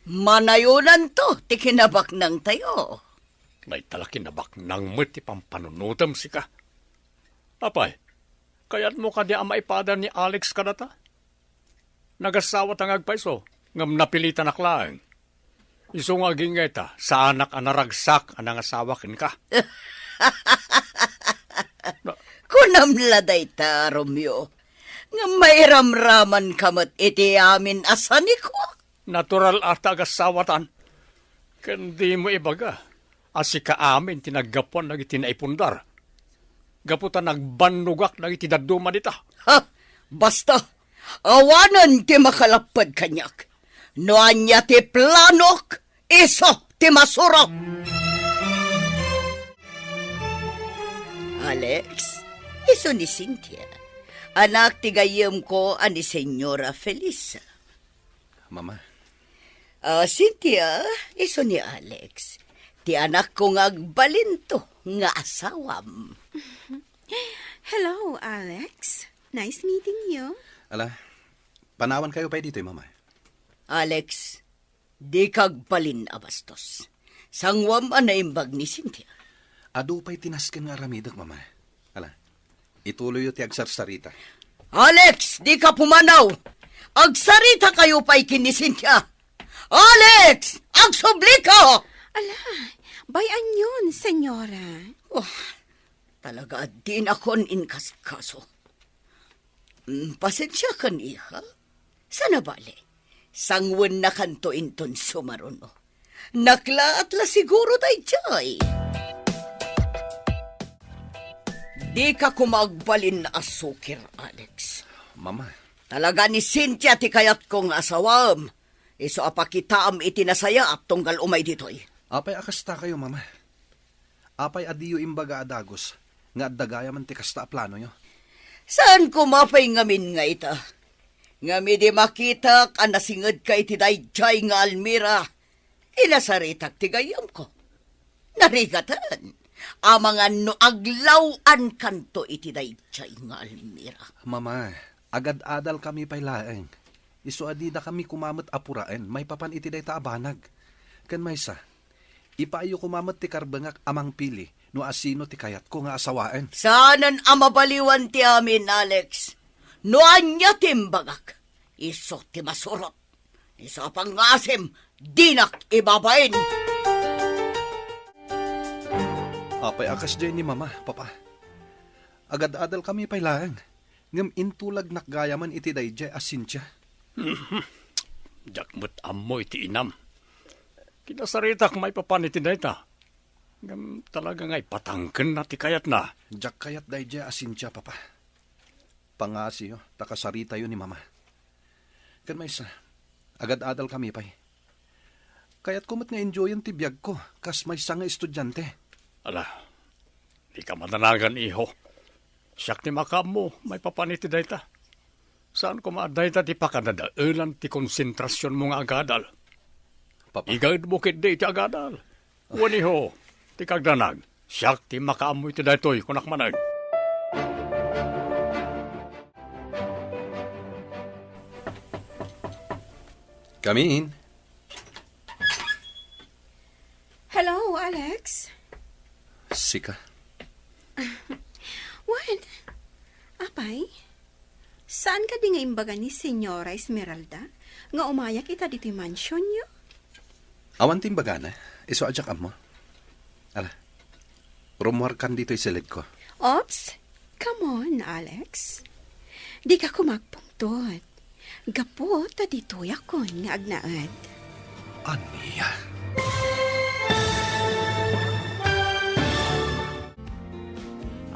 Manayunan to ti kinabak ng tayo. May talaki na bak nang ti pampanunutam si ka. Apay, kaya't mo ka di ang maipada ni Alex kadata? Nagasawa tang agpaiso, ngam napilitan aklaang. Iso nga gingeta, sa anak ang naragsak ang asawa kin ka. Kunamladay ta, Romeo. Nga may ramraman kamat iti amin asani ko. Natural at agasawatan. Kandi mo ibaga, asi ka amin tinaggapuan na itinaipundar. Gaputan nagbanugak na itidaduma dita. Ha? Basta, awanan ti makalapad kanyak. Noan niya ti planok, iso ti masurok. Alex, iso ni Cynthia. Anak ti gayem ko ani Senyora Felisa. Mama, Cynthia, iso ni Alex. Ti anak ko nga agbalinto nga asawam. Hello, Alex. Nice meeting you. ala, panawan kayo pa dito, mama. Alex, di kagbalin abastos. Sangwam anaimbag ni Cynthia. Ado pa'y tinaskin nga ramidag, mama. Ala, ituloy ti agsarsarita. Alex, di ka pumanaw. Agsarita kayo pa'y kini Cynthia. Alex, agsubli ka! Ala, bayan yun, senyora. Oh, talaga din akon inkaskaso. Pasensya kan iha. Sana bali. Sangwan na kanto inton sumaruno. Nakla at la siguro day jay. Di ka kumagbalin na asukir, Alex. Mama, Talaga ni Cynthia ti kayat kong asawam. Iso apakitaam itinasaya at tunggal umay ditoy. apay akasta kayo, mama. Apay adiyo imbaga adagos, nga addagaya man ti kasta a plano nyo. Saan ko mapay ngamin nga ita? Ngami di makita ka nasingad ka iti dayjay nga Almira. Inasaritak ti gayam ko. Narigatan. Amangan no aglawan kanto iti dayjay nga Almira. Mama, agad-adal kami pa'y laeng. Iso adida kami kumamot apuraen, may papan iti day taabanag. Kan maysa, ipaayo kumamot ti karbangak amang pili, no asino ti kayat ko nga asawaen. Saanan amabaliwan ti amin, Alex. No anya timbagak. Iso ti masurot. Iso pangasim, dinak ibabain. Apay akas dyan ni mama, papa. Agad-adal kami pa'y laeng. Ngam intulag nakgayaman iti dayjay as Cynthia. Jakmut amo iti inam. Kinasaritak may papaniti na ita. Ngam talaga nga'y patangken na ti kayat na. Jak kayat dayjay as Cynthia, papa. Pangasi yo, takasarita yun ni mama. Kan maysa, agad-adal kami pa'y. Kaya't kumot nga enjoyan ti biyag ko, kas may nga estudyante. Ala, di ka madanagan iho. Siyak ni makam mo, may papaniti na ita. Saan ko maaday ta ti pakanadailan ti konsentrasyon mo nga agadal? Papa, Igad mo kit di ti agadal. Wani ho, ti kagdanag. Siyak ti makaamoy ti daytoy kunak manag. kamiin. Hello, Alex. Sika. What? Apay? Saan ka di nga imbaga ni Senyora Esmeralda? Nga umayak kita dito yung mansion niyo? Awan timbaga na, iso adyak mo. Ala, rumuar kan dito isilid ko. Ops, come on, Alex. Di ka kumagpungtot. Gapo, ta dito yakon nga agnaad. Aniya?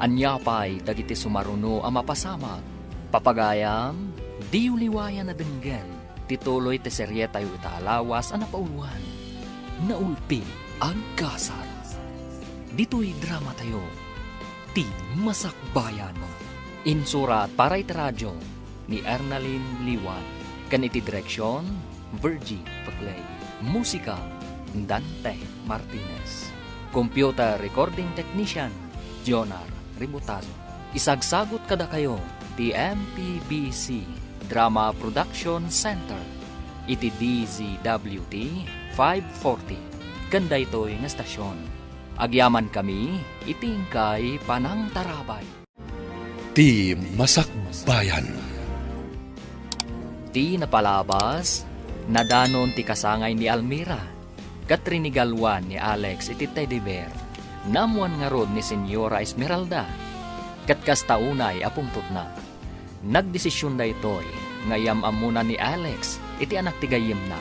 Anyapay dagiti sumaruno ang mapasama. Papagayam, di uliwayan na denggen. Tituloy te serye tayo itaalawas ang napauluan. Naulpi ang kasat. Dito'y drama tayo. Ti Masakbayan. Insurat para iti radyo ni Ernalyn Liwan. Kan iti direksyon, Virgie Paglay. Musika, Dante Martinez. Computer recording technician, Jonar Ributazo. Isagsagot kada kayo, ti MPBC Drama Production Center. Iti DZWT 540. Kanda ito'y nga stasyon. Agyaman kami, itingkay Panang Tarabay. Ti Masakbayan. Ti napalabas, nadanon ti kasangay ni Almira. Katrinigalwan ni Alex iti teddy bear. Namuan nga rod ni Senyora Esmeralda. Katkastaunay apungtot na. Nagdesisyon da ito'y ngayam amuna ni Alex iti anak ti gayem na.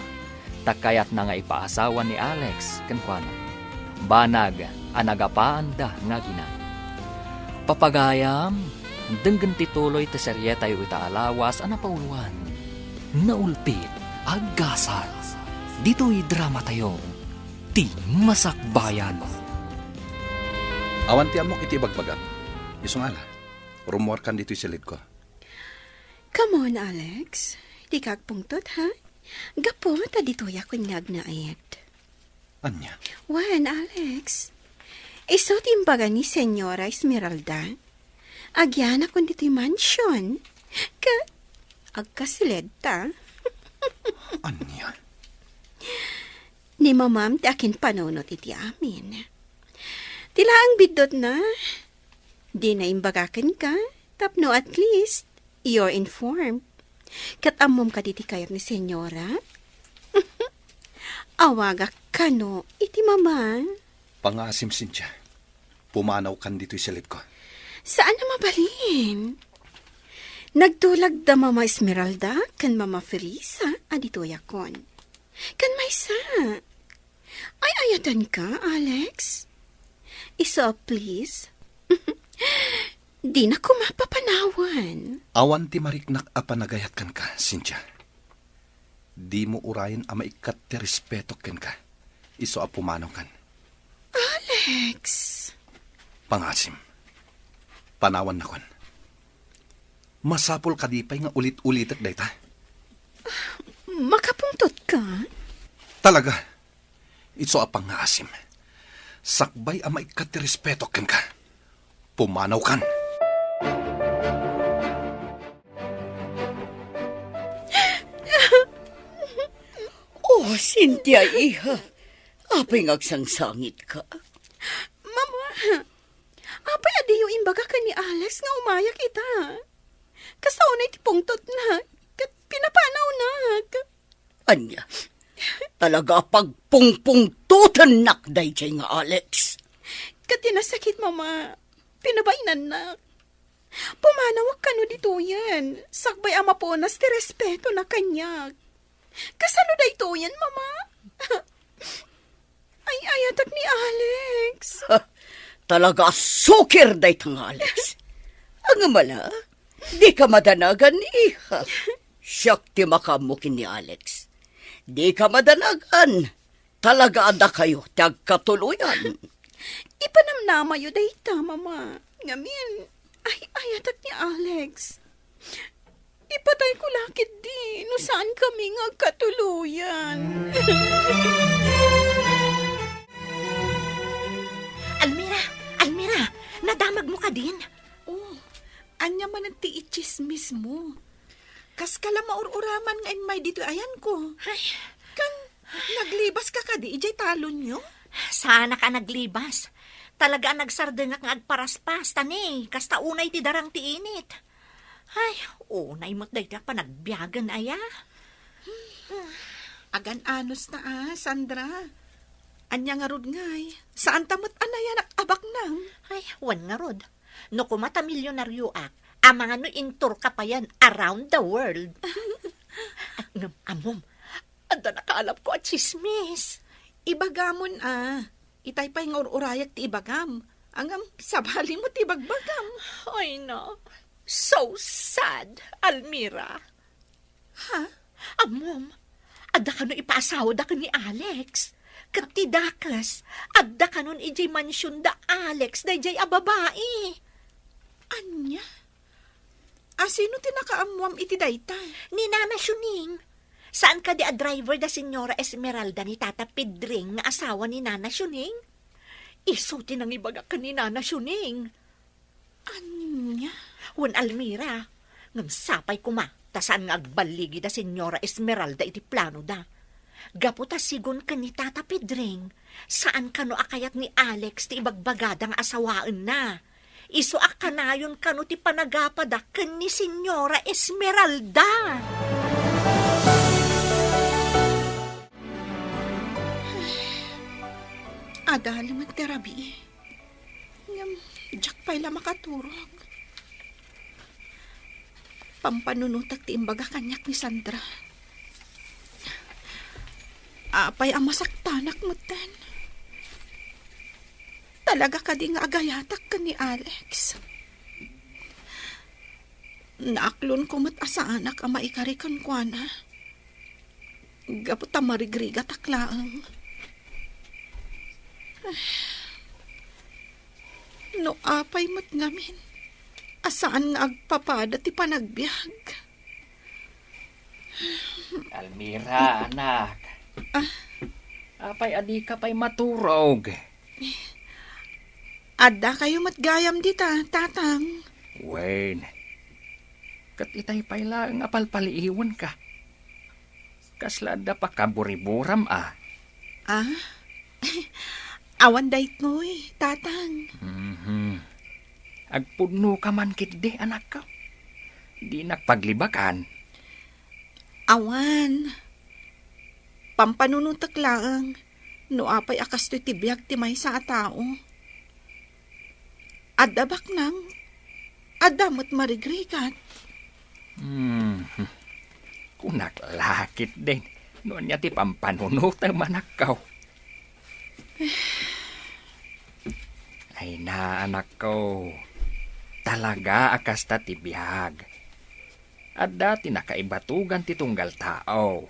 Takayat na nga ipaasawa ni Alex kenkwana. Banag anagapaan da nga gina. Papagayam, denggen tituloy ti serye tayo itaalawas anapauluan. Naulpit, aggasal. Dito'y drama tayo. Ti Masakbayan. Awan ti amok iti bagbagat. Isong ala, rumor kan dito'y silid ko. Come on, Alex. Di kagpungtot, ha? Gapo, ta dito yakon ngagnaet. Anya? Wan, Alex. Iso timbaga ni Senyora Esmeralda. Agyan akong dito'y mansion. Agkasilid ta. Anya? Ni mamam ti akin panunot iti amin. Tila ang bidot na. Di na imbagakan ka. Tapno at least, you're informed. Katamom ka diti kayat ni Senyora. Awaga ka no, iti mama. Pangasim Cynthia. Pumanaw kan dito'y silid ko. Saan na mabalin? Nagtulag da Mama Esmeralda kan Mama Felisa adito yakon. Kan maysa. Ay ayatan ka, Alex. Isa, please. Di na ko mapapanawan. Awan ti mariknak a panagayat kan ka, Cynthia. Di mo urayan a maikat ti respeto ken ka. Iso a pumanaw kan. Alex. Pangasim. Panawan na kon. Masapol kadipay nga ulit-ulitak dayta. Makapungtot ka? Talaga. Iso a pangasim. Sakbay a maikat ti respeto ken ka. Pumanaw kan. Oh, Cynthia, iha. Apay ngagsangsangit ka. Mama, apay adiyo imbaga ka ni Alex nga umaya kita. Kasaunay ti pungtot na, kat pinapanaw na. Anya, talaga pagpungpungtutan nakday jay nga Alex. Kat tinasakit, Mama. Pinabainan na. Pumanawag ka no dito yan. Sakbay ama po nas ti respeto na kanya. Kasano da ito yan, Mama? Ay, ayatak ni Alex. Talaga sukir day tang Alex. Ang mala, di ka madanagan iha. Siyak ti makamukin ni Alex. Di ka madanagan. Talaga ada kayo tagkatuluyan. Ipanamnama yu dayta, Mama. Ngamin, ay ayatak ni Alex. Ipatay ko lakit di, no saan kami nga katuluyan. Almira, nadamag mo ka din. Oh, anya man ang tiichismis mo. Kas kala maururaman ngayon may dito ayan ko. Ay, Kan, naglibas ka di, ijay talon nyo? sana ka naglibas. Talaga nagsardengak nga agparaspas, tani. Kasta unay ti darang ti init. Ay, unay mo't dayta pa nagbiyagan aya. Agan anos na Sandra. Anya nga rod ngay. Saan tamot anaya nakabak nang? Ay, wan nga rod. No kumata milyonaryo ak, amang ano intur ka pa yan around the world. Amom, anda nakaalap ko at chismis. Ibagamon Itay pa yung urayag ti ibagam. Angam, sabali mo ti bagbagam. Ay no, so sad, Almira. Ha? Amom, adda ka no ipaasawa da ka ni Alex. Kati dakas, adda ka nun ijay mansyon da Alex, da ijay ababae. Anya? Sino tinakaamuam iti dayta? Ni Nana Shuning. Saan ka di a driver da Senyora Esmeralda ni Tata Pedring nga asawa ni Nana Shuning? Isuti nang ibaga ka ni Nana Shuning. Anya? Wan Almira, Ngam sapay kuma, tasan nga agbaligi da Senyora Esmeralda iti plano da. Gaputa sigon ka ni Tata Pedring, saan kano akayat ni Alex ti ibagbagadang asawaan na. Iso akanayon kano ti panagapada ken ni Senyora Esmeralda. Ada laman terabi. Ngam, jak pa'y la makaturog. Pampanunutak ti imbaga kanyak ni Sandra. Apay ang masaktanak mo ten. Talaga ka di nga agayatak ka ni Alex. Naaklon ko mat asa anak ang maikarikan ko na. Gaputa marigriga taklaang. No apay mat ngamin. Asaan nga agpapada ti panagbiag? Almira, anak. Apay adi ka pa'y maturog. Adda kayo matgayam dita, tatang. Wen, kat itay pa'y lang apalpaliiwan ka. Kaslada pa kaburiburam ah. Ah? Awan dait mo'y, tatang. Agpudno ka man kitdi, anak ka. Di nakpaglibakan. Awan. Pampanunutak lang. No apay akas to tibiyag ti may sa tao. Adda baknang. Adda mo't marigrigat. Kunak lakit din. Noon niya ti pampanunutang manakaw. Ay na, anak ko. Talaga akas ta ti biyag. At dati nakaibatugan ti tunggal tao.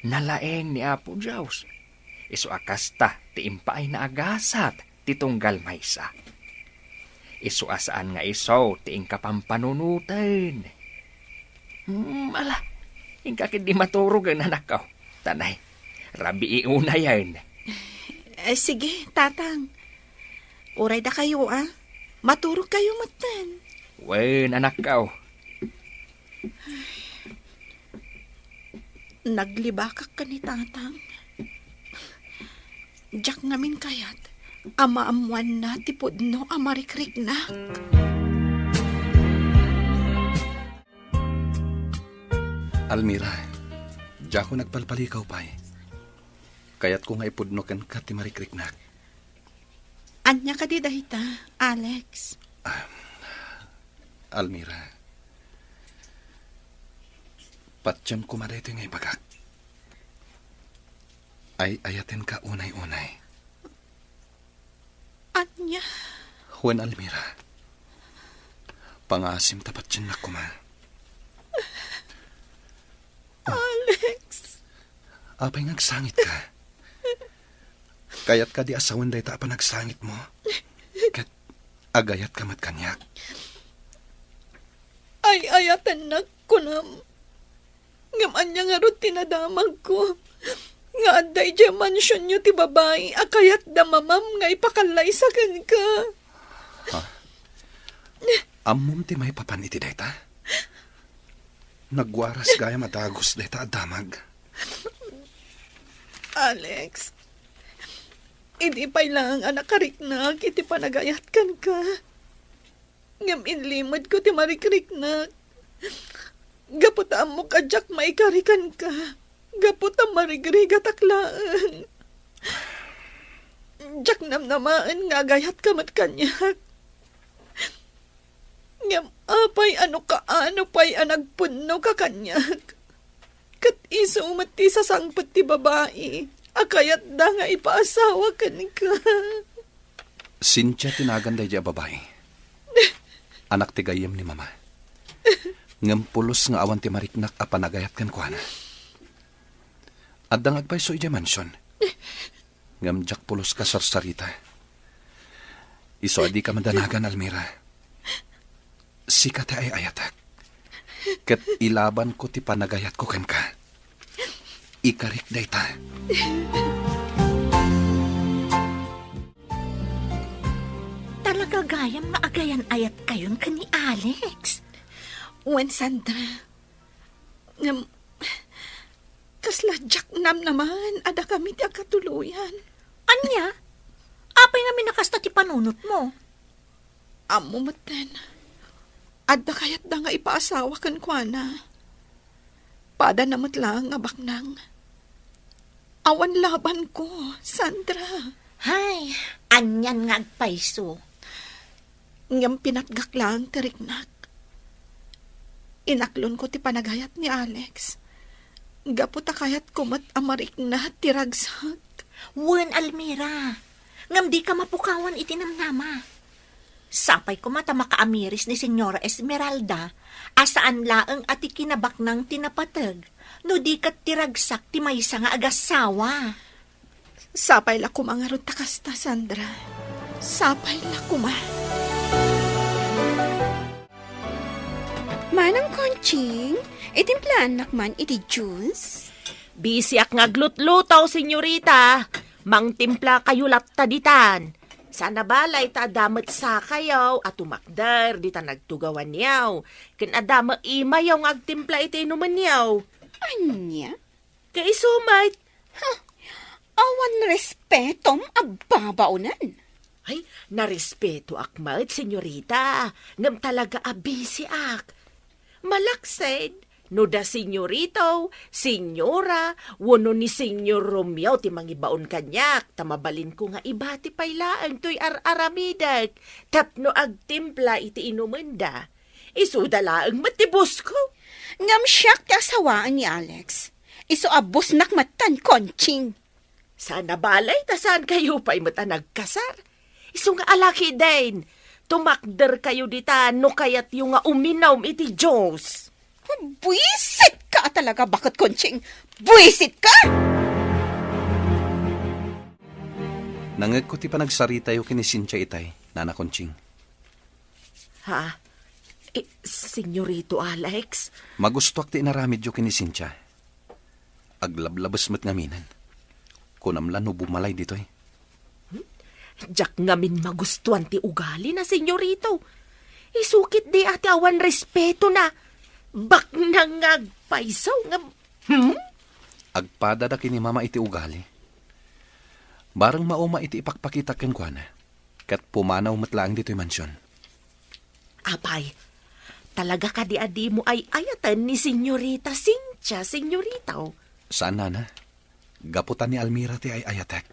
Nalaeng ni Apo Diyos. Isu akas ta ti impaay na agasat ti tunggal maysa. Isu asaan nga iso ti ingkapampanunutan. Ala, ingkakit di maturog ang anak ko. Tanay, rabi iuna yan. Sige, tatang. Uray da kayo, ah. Maturog kayo matan. Wen, anak ko. Naglibakak ka ni tatang. Diyak ngamin kayat. Ama-amuan na tipod no amarikrik na. Almira, diya ko nagpalpalikaw pa'y. Kaya't ko nga ipudnokan ka ti marikriknak. Anya ka di dahita, Alex. Almira, patsyam kumaday ito nga ibagak. Ay ayatin ka unay-unay. Anya? Juan Almira, pangasim tapat siya na kuma. Alex. Apay ngagsangit ka. Kayat ka di asawan day ta pa nagsangit mo. Kat agayat ka mat kanyak. Ay ayatan na kunam. Ngaman niya nga ron tinadamag ko. Nga aday dya mansyon nyo ti babae, akayat da mamam nga ipakalay sa ka. Amom ti may papan iti dayta. Nagwaras gaya matagos dayta adamag. Alex, hindi pa'y lang anak kariknak, iti panagayat kan ka. Ngam inlimod ko ti marikiriknak. Gaputaan mo ka, Jack, maikarikan ka. Gaputaan marigriga taklaan. Jack, namnamaan nga gayat ka mat kanyak. Ngam apay ano pa'y anagpunno ka kanyak. Kat iso umati sa sangpot ti babae. Akayat da nga ipaasawa kan ka. Sincha tinagan day dya babae. Anak ti gayem ni mama. Ngam pulos nga awan ti mariknak a panagayat kan kuana. At dangag pa'y so ija mansyon. Ngam jak pulos ka sarsarita. Iso adi ka mandanagan, Almira. Sika ti ay ayatak. Kat ilaban ko ti panagayat ko kan ka. Ikarik day ta. Talaga gayam na agayan ayat kayon ka ni Alex. Wen Sandra. Ngam, kasla jaknam naman, ada kami ti agkatuluyan. Anya? Apay nga minakasta ti panunot mo. Amo maten. Adda kayat da nga ipaasawa kan kuana. Pada namat lang nga baknang. Awan laban ko, Sandra. Hay, anyan nga agpaiso. Ngam pinatgak lang tiriknak. Inaklon ko ti panagayat ni Alex. Gaputa kayat kumat amarik na tiragsak. Wen Almira, ngam di ka mapukawan itinamnama. Sapay ko mata makaamiris ni Senyora Esmeralda, asaan laeng ati kinabak ng tinapatag, no di kat tiragsak ti maysa nga agasawa. Sapay la kumangarot takasta, Sandra. Sapay la kuma. Manang Konching, itimplahan nakman iti juice. Busy ak nga glutlutaw, senyorita. Mang timpla kayo lataditan. Sana balay ta adamat sa kayaw at umakder di ta nagtugawan yaw. Ken adama ima yaw nga agtimpla iti inuman yaw. Anya? Kay sumait. Awan respetom ababaunan. Ay, narespeto ak mat, senyorita. Ngam talaga abisi ak. Malaksed. No da senyorito, senyora, wano ni senyor Romeo ti mangibaon kanyak, tamabalin ko nga iba ti paylaan to'y aramidag, tapno agtimpla iti inumanda. Isudalaang matibos ko. Ngam siyak ti asawaan ni Alex. Iso abos nakmatan, Konching. Sana balay, tasaan kayo pa'y mata nagkasar. Iso nga alaki din, tumakder kayo dita, no kayat yung nga uminaw iti Diyos. Buisit ka talaga, bakit, Konching? Buisit ka! Nangag ko ti panagsarita yung kinisintya itay, Nana Konching. Ha? Senyorito Alex? Magustuak ti inaramid yung kinisintya. Aglablabas met ngaminan. Kunamlan no bumalay dito'y. Jak ngamin magustuhan ti ugali na senyorito. Isukit di ati awan respeto na. Bak nangagpaisaw nga. Agpada da kini mama iti ugali. Barang mauma iti ipakpakita ken kuana. Kat pumanaw matlaang dito'y mansyon. Apay, talaga ka di adi mo ay ayatan ni Senyorita Cynthia, senyoritaw. Saan, Nana? Gaputan ni Almira ti ay ayatek.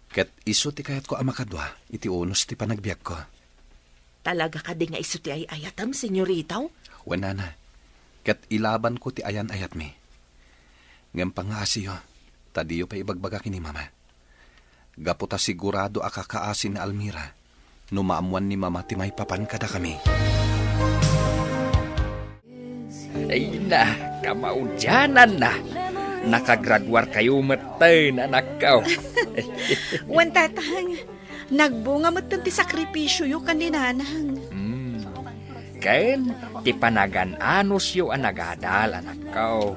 Ket iso ti kayat ko amakadwa, iti unos ti panagbiag ko. Talaga ka di nga iso ti ay ayatam, senyoritaw? Wen, Nana, ket ilaban ko ti ayan ayat mi. Ngem pangasiyo, tadiyo pa ibagbaga kini mama. Gaputa sigurado akakaasin ni Almira, numaamuan ni mama ti may papan kada kami. Ay na, kamaudyanan na. Nakagraduar kayo matan, anak ko. Wen tatang, nagbunga mo ti sakripisyo yung kaninanang. Ken, ti panagan-anos yu anagadal, anak ko.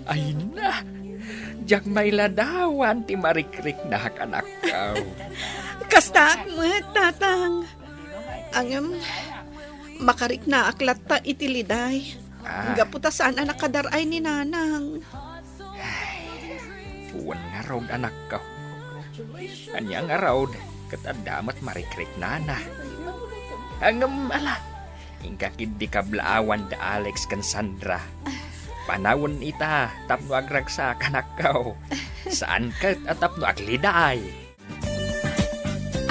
Ay na, jak may ladawan ti marikrik na anak ko. Kasta mo, tatang. Angam, makarik na aklat ta itiliday. Gaputa saan anak kadaray ni nanang. Puwan nga raw, anak ko. Anya nga raw, katadamat marikrik na na. Angam, ala, ingkakid di kablaawan da Alex kan Sandra. Panawon ita, tapno agragsa kanak ko. Saan ka at tapno agliday?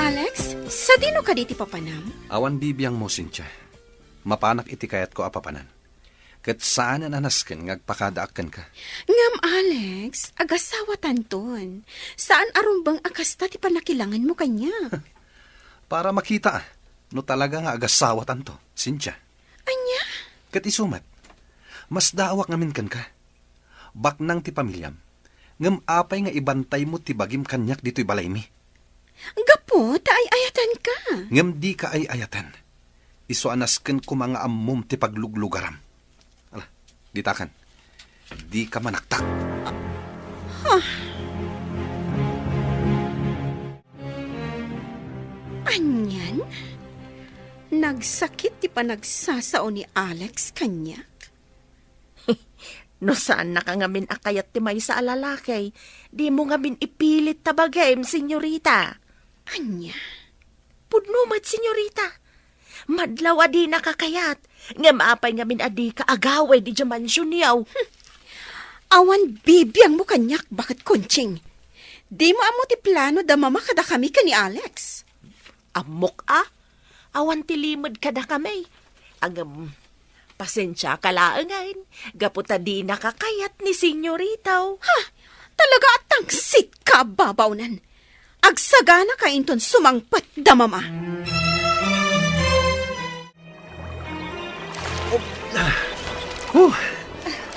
Alex, sa dino ka di ti papanam? Awan bibiyang mo, Cynthia. Mapanak iti kayat ko apapanan. Ket saan anasken ngagpakadaakken ka. Ngam, Alex, agasawa tanton. Saan arumbang akasta ti panakilangan mo kanya? Para makita, no talaga nga agasawa tanto, Cynthia. Anya? Ket isumat, mas daawak ngamin kan ka. Baknang ti pamilyam, ngem apay nga ibantay mo ti bagim kanyak dito'y balay mi. Gapo, taay ayatan ka. Ngem di ka ay ayatan. Iso anasken ko mga ammum ti pagluglugaram. Ala, ditakan. Di ka manaktak. Anyan? nagsakit ti panagsasao ni Alex kanya. No saan na ka ngamin akayat ti may sa alalakay, di mo ngamin ipilit tabagay, senyorita. Anya? Pudnumat, senyorita. Madlaw adi nakakayat. Nga maapay ngamin adi ka agaway di jamansyon niyaw. Awan bibiyang mo kanyak, bakit kunching? Di mo amo ti plano da mamakada kami ka ni Alex. Amok awan tilimod ka na kami. Ang pasensya kalaangain, gaputa di nakakayat ni senyoritaw. Ha? Talaga atang sit ka babawnan. Agsagana ka inton sumangpat da mama.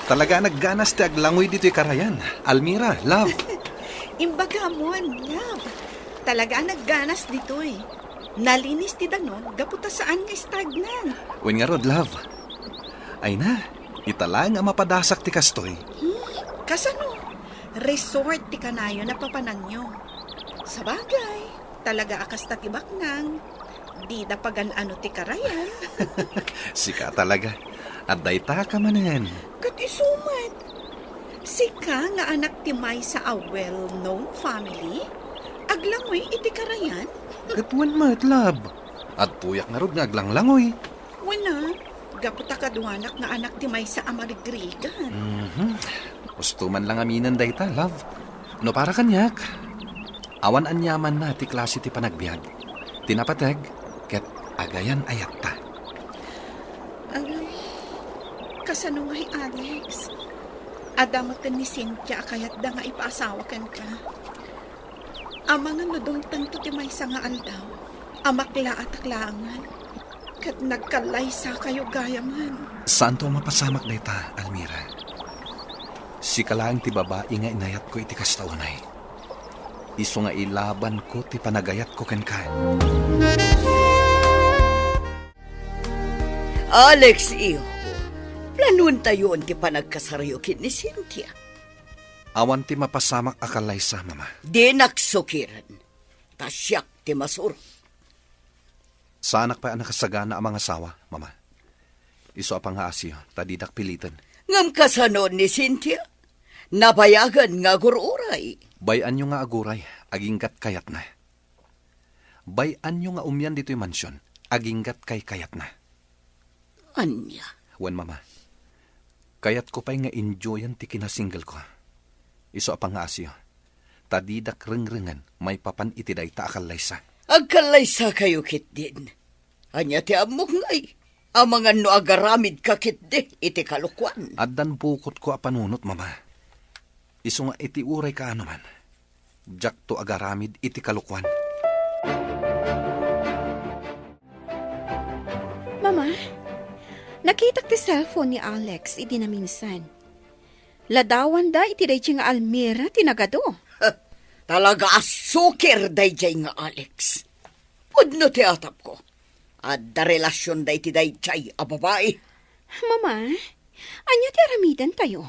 Talaga nagganas ti aglangoy dito'y karayan. Almira, love. Imbaga mo, love. Talaga nagganas dito eh. Nalinis ti danon, gaputa saan nga stagnan. Wen nga rod, love. Ay na, italang ang mapadasak ti kastoy. Kasano? Resort ti kanayo na papananyo. Sa bagay, talaga akas tatibak nang. Di da pagan ano ti karayan. Sika talaga. At dayta ka manen. Kat isumat. Sika nga anak ti may sa a well-known family. Aglangoy iti karayan. Katwan mat, love. At puyak nga rod nga aglanglangoy. Wala. Gaputa kaduanak nga anak ti may sa amarigrigan. Gusto man lang aminan dayta, love. No para kanyak. Awan anyaman na ti klase ti panagbiag. Tinapateg, ket agayan ayat ta. Kasano nga Alex? Adamatan ni Cynthia kayat da nga ipaasawa kan ka. Amang nga nudong tanto ti may nga aldaw. Amakla at aklangan. Kat nagkalaysa kayo gayaman. Saan to mapasamak dayta, Almira? Si kalaang ti babae nga inayat ko iti kastaunay. Iso nga ilaban ko ti panagayat ko ken ka. Alex, iho. Planuan tayo ti panagkasaryo kin ni Cynthia. Awan ti mapasamak akalay sa mama. Di naksukiran. Tasyak ti masur. Saanak pa ang nakasagana ang mga asawa, mama. Iso apang nga asyo, tadidak pilitan. Ngam kasano ni Cynthia. Nabayagan nga gururay. Bayan nyo nga aguray, aginggat kayat na. Bayan nyo nga umyan dito'y mansyon, aginggat kay kayat na. Anya? Wan, mama. Kayat ko pa'y nga enjoyan ti kinasingle ko. Iso apang nga asyo. Tadidak ring-ringan, may papan itiday ta akalaysa. Agkalaysa kayo kit din. Anya ti amok ngay. Amangan no agaramid ka kit di, iti kalukwan. Addan bukot ko apanunot, mama. Iso nga iti uray ka ano man. Jak to agaramid iti kalukwan. Mama, nakita ti cellphone ni Alex iti na minsan. Ladawan da iti day nga Almira tinagado. Talaga asukir day jay nga Alex. Pudno ti atap ko. Adda relasyon day ti day jay a babae. Mama, anya ti aramidan tayo.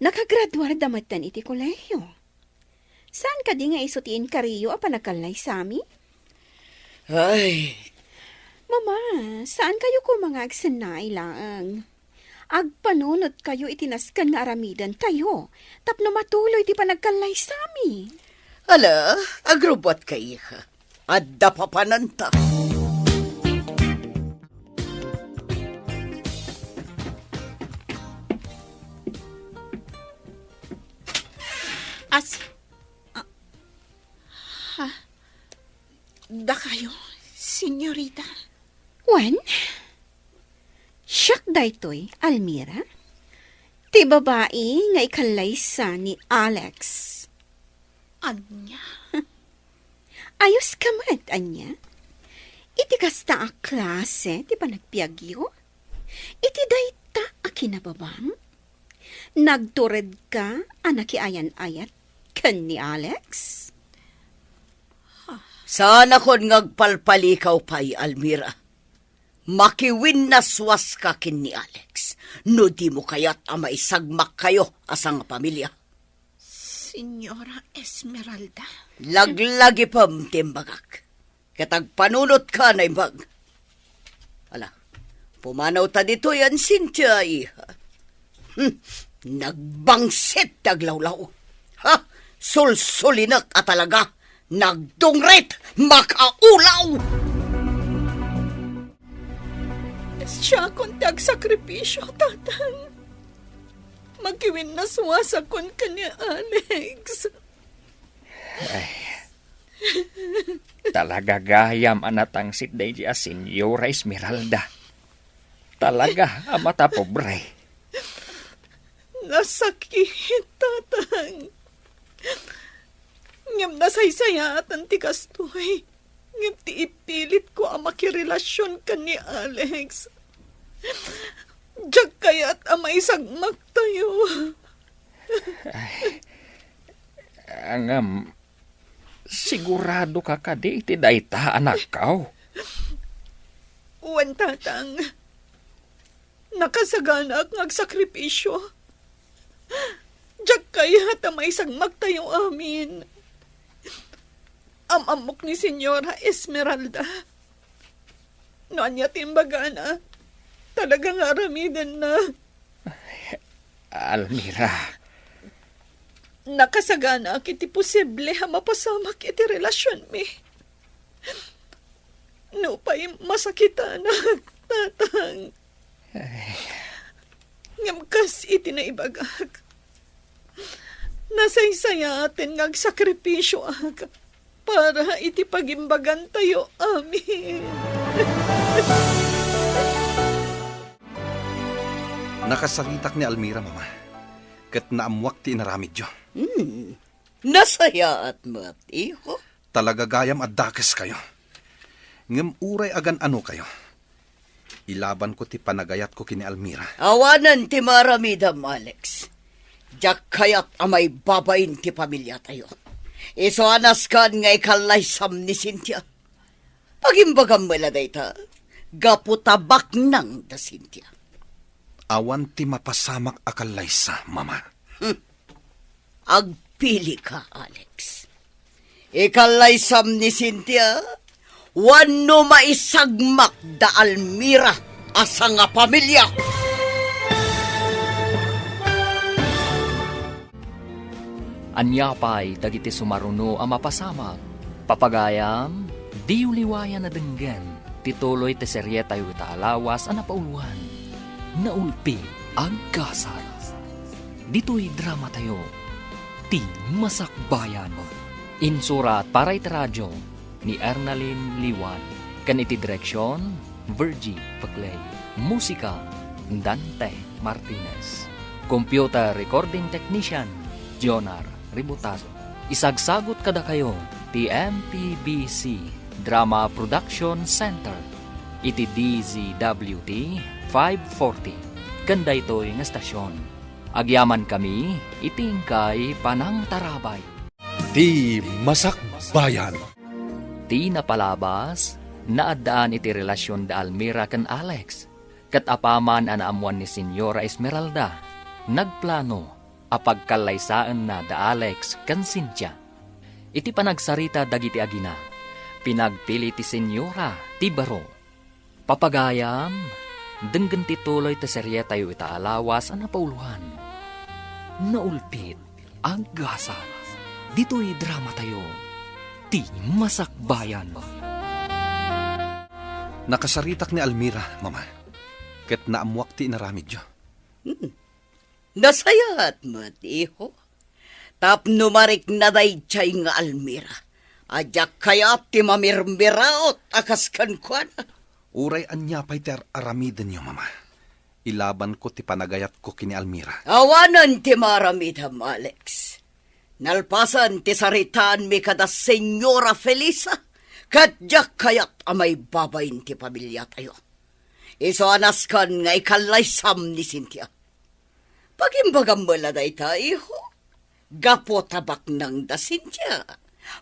Nakagraduar damatan iti kolehiyo. Saan ka di nga isutiin kariyo a panakalay sami? Ay, Mama, saan kayo ko mga agsanay lang? Agpanunot kayo itinaskan nga aramidan tayo. Tapno matuloy di panagkalay sami. ala, agrobot kay ka. Adda papananta. Da kayo, senyorita. Wan? Siyak daytoy, Almira? Ti babae nga ikalaysa ni Alex. Anya? Ayos ka mat, anya? Iti kasta a klase, ti panagpiagyo? Iti dayta a kinababam? Nagtured ka, anak ayan-ayat, kan ni Alex? Sana kon ngagpalpalikaw pa'y Almira. Makiwin na swas ka kin ni Alex. No di mo kaya't ama isagmak kayo asang pamilya. Senyora Esmeralda. Laglagi pam timbagak. Katag panunot ka na imbag. Ala, pumanaw ta dito yan, Cynthia, iha. Nagbangsit taglawlaw. Ha? Sulsulinak at talaga. Nagdungrit, makaulaw! Siya kung tagsakripisyo, tatang. Magkiwin na suwasa kon ka ni Alex. Talaga gayam anatang sit day di Senyora Esmeralda. Talaga amata pobre. Nasakit, tatang. Ngam nasaysaya at antikastoy. Ngam ti ipilit ko ang makirelasyon ka ni Alex. Diyak kaya't amay sagmak tayo. Angam, sigurado ka kadi iti dayta anak kaw. Uwan, tatang. Nakasagana ak ngagsakripisyo. Diyak kaya't amay sagmak tayo amin. Amamok ni Senyora Esmeralda. Noan niya timbagana. Talagang aramidan na. Almira, Nakasagana kiti posible ha mapasamak iti relasyon mi. No pa'y masakita na, tatang. Ngamkas iti na ibagag. Nasaysaya atin ngagsakripisyo ag para iti pagimbagan tayo, amin. Nakasaritak ni Almira, mama. Kat naamwak ti inaramid yo. Nasaya at mat, iho. Talaga gayam at dakes kayo. Ngem uray agan ano kayo. Ilaban ko ti panagayat ko kini Almira. Awanan ti maramidam, Alex. Diyak kaya't amay babayin ti pamilya tayo. Iso anas kan nga ikalaysam ni Cynthia. Pagimbagam mo laday ta, gaputabak nang da Cynthia. Awan ti mapasamak akalaysa, mama. Agpili ka, Alex. Ikalaysam ni Cynthia, wano maisagmak da Almira asa nga pamilya. anyapay dagiti sumaruno a mapasamak. Papagayam, di uliwayan na denggan, tituloy ti serye tayo itaalawas a napauluan. Naulpi ang kasal. Dito'y drama tayo, ti masakbayan. Insurat para iti radyo ni Ernalyn Liwan. Kan iti direksyon, Virgie Paclay. Musika, Dante Martinez. Computer recording technician, Jonar Ributazo. Isagsagot kada kayo, ti MPBC Drama Production Center. Iti DZWT 540. Kanda ito'y nga stasyon. Agyaman kami, itingkay panang tarabay. Di masakbayan. Ti napalabas, naadaan iti relasyon da Almira kan Alex. Kat apaman anaamuan ni Senyora Esmeralda, nagplano apagkalaysaan na da Alex kan Cynthia. Iti panagsarita dagiti agina, pinagpili ti Senyora ti baro. Papagayam, denggan tituloy ti serye tayo itaalawas ang napauluhan. Naulpit ang gasa. Dito'y drama tayo, ti masakbayan. Nakasaritak ni Almira, mama. Ket naamuak ti inaramid yo. Nasayat mo, iho. Tapno marik na dayjay nga Almira. Adyak kaya ti mamirmiraot akas kankwana. Uray anya pa'y ti aramiden yo, mama. Ilaban ko ti panagayat ko kini Almira. Awanan ti maramidam, Alex. Nalpasan ti saritaan mi kada Senyora Felisa. Kadyak kayat amay babayin ti pamilya tayo. Iso anas kan nga ikalaysam ni Cynthia. Pagimbagam mo laday tayo, gapo tabak nang da Cynthia.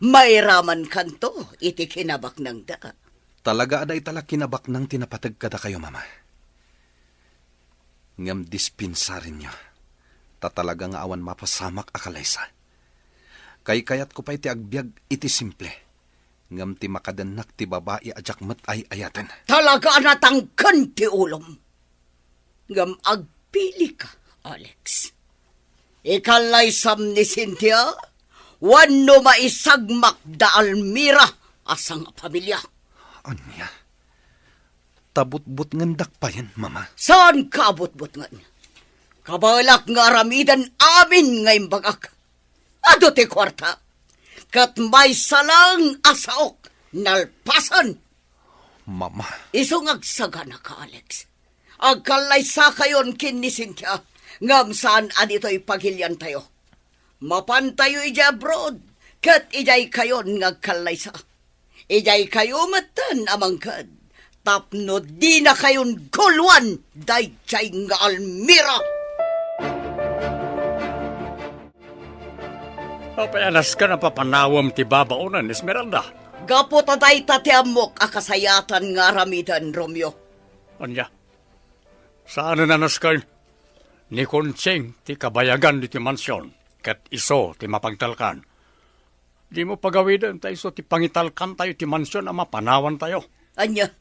Mairaman kanto, iti kinabak nang da. Talaga aday tala kinabak nang tinapatag kada kayo, mama. Ngam dispinsarin nyo. Tatalaga nga awan mapasamak akalaysa. Kay kayat ko pa iti agbyag iti simple. Ngam ti makadanak ti babae ajak mat ay ayaten. Talaga natangkan ti ulom. Ngam agpili ka, Alex. Ikalaysam ni Cynthia, wano maisagmak da Almira asang pamilya. Anya? Tabut-but ngandak pa yan, mama. Saan ka abot-bot nga? Kabalak nga aramidan amin ngayong bagak. Ado ti kwarta. Kat may salang asaok nalpasan. Mama, Isong agsagana ka, Alex. Agkalaysa kayon kin ni Cynthia. Ngam saan adito'y pagilyan tayo. Mapantayo ija abroad. Kat ijay kayon ngagkalaysa. Ijay kayo matan amangkad. Tapno di na kayon gulwan. Dayjay nga Almira. Papayanas ka na papanawam ti babaunan, Esmeralda. Gapo taday tatiamok akasayatan nga ramidan, Romeo. Anya, saan na naskay? Ni Konsing ti kabayagan di ti mansyon, kat iso ti mapagtalkan. Di mo pagawidan tayo so ti pangitalkan tayo ti mansyon na mapanawan tayo. Anya,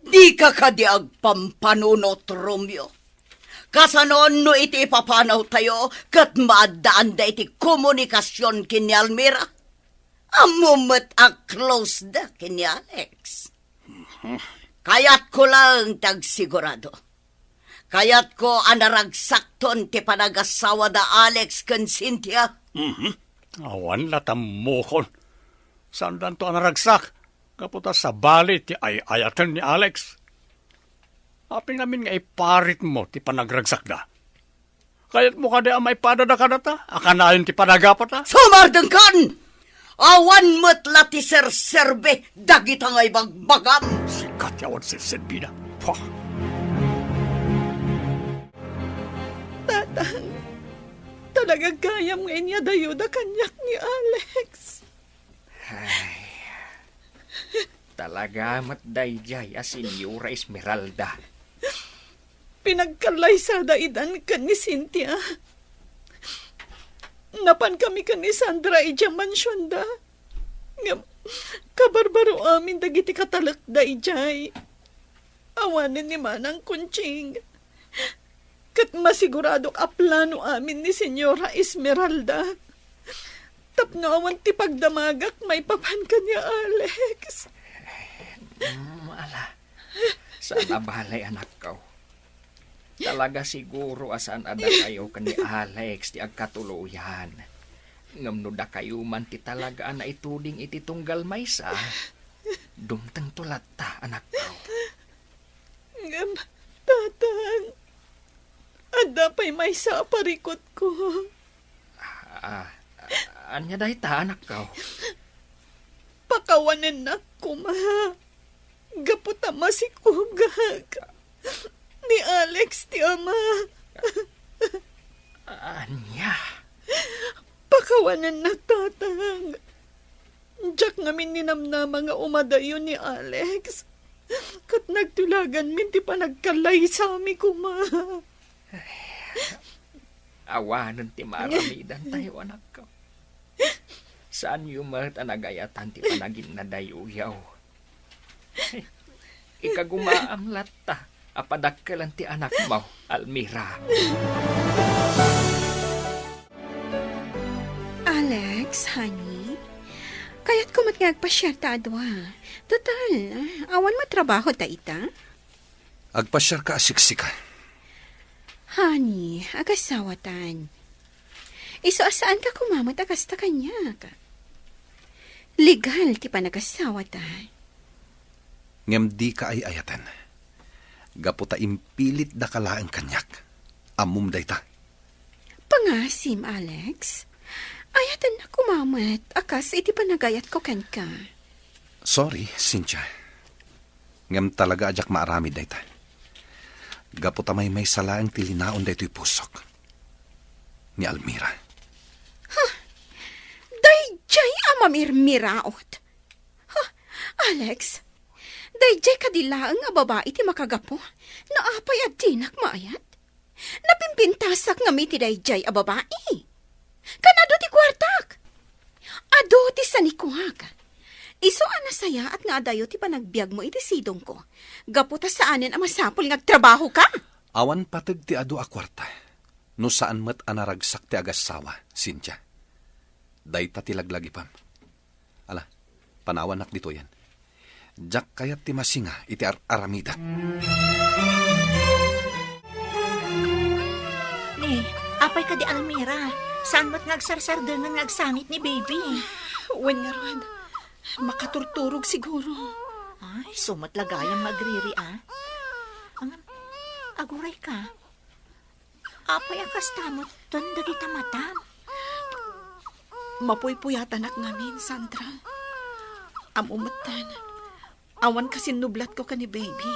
di ka kadiag pampanunot, Romeo. Kasanon no iti ipapanaw tayo kat maadaan da iti komunikasyon kini Almira. Amumat a close da kini Alex. Kayat ko lang tagsigurado. Kayat ko anaragsakton ti panagasawa da Alex kan Cynthia. Awan latam mukon. Saan dan to anaragsak? Kaputa sa bali ti ay-ayatan ni Alex. Aping namin nga iparit mo ti panagragsak da. Kaya't mo kada may padada ka na ta? Akanayon ti panagapat ta? Sumardeng kan! Awan mo't lati serbe dagita ngay bagbagam. Sikat yawan si Serbina. Pah! Tatang, talaga kayam ngayon niya dayuda kanyak ni Alex. Talaga matdayjay a Senyora Esmeralda. Pinagkalaysada idan ka ni Cynthia. Napan kami ka ni Sandra ija mansyon da. Kabarbaro amin dagiti katalak da ijay. Awanin ni Manang Kunching. Kat masiguradok aplano amin ni Senyora Esmeralda. Tapno awan ti pagdamagak may papan ka niya, Alex. Ala, sana balay anak ko. Talaga siguro asan ada kayo kani Alex ti agkatuluyan. Ngamno da kayo man ti talaga na ituding iti tunggal maysa. Dumteng tulat ta anak ko. Ngam, tatang. Ada pa'y may sa parikot ko. Anya dahi ta anak ko. Pakawanan na ko, ma. Gaputa masikugag. Ni Alex ti ama. Anya? Pakawanan na tatang. Diyak ngamin ninamnama nga umadayo ni Alex. Kat nagtulagan min ti panagkalay sa ami ko, ma. Awanan ti maramidan tayo anak ko. Saan yung mga tanagayatan ti panagin na dayuyaw? Ikagumaam latta, apadakkalan ti anak mo, Almira. Alex, honey, kaya't kumat nga agpasyar ta adwa. Total, awan matrabaho ta ita? Agpasyar ka asiksika. Honey, agasawatan. Iso asaan ka kumamat agas ta kanya ka? Legal ti panagasawa ta. Ngem di ka ay ayatan. Gaputa impilit da kalaang kanyak. Amum day ta. Pangasim, Alex. Ayatan na kumamat akas iti panagayat ko kan ka. Sorry, Cynthia. Ngem talaga ajak maarami day ta. Gaputa may salaang tilinaon da ito'y pusok. Ni Almira. Dayjay amamirmiraot. Alex, dayjay kadilaang nga babae ti makagapo. Naapay at tinak maayat. Napimpintasak nga mi ti dayjay a babae. Kanado ti kwartak. Ado ti sanikuhag. Iso ana saya at nga dayo ti panagbiag mo iti sidong ko. Gaputa saanin ang masapol ngagtrabaho ka. Awan patag ti adu a kwarta. No saan met anaragsak ti agasawa, Cynthia. Dayta ti laglagi pam. Ala, panawanak dito yan. Jak kayat ti masinga iti aramidat. Ni, apay ka di Almira. Saan mo't ngagsarsardangan ngagsangit ni baby? Wen nga ron, makaturturog siguro. Ay, sumat lagayang magriri Ang aguray ka. Apay akas tamot ton dagita matam. Mapuy-puyatan ak ngamin, Sandra. Amumatan. Awan kasi nublat ko ka ni baby.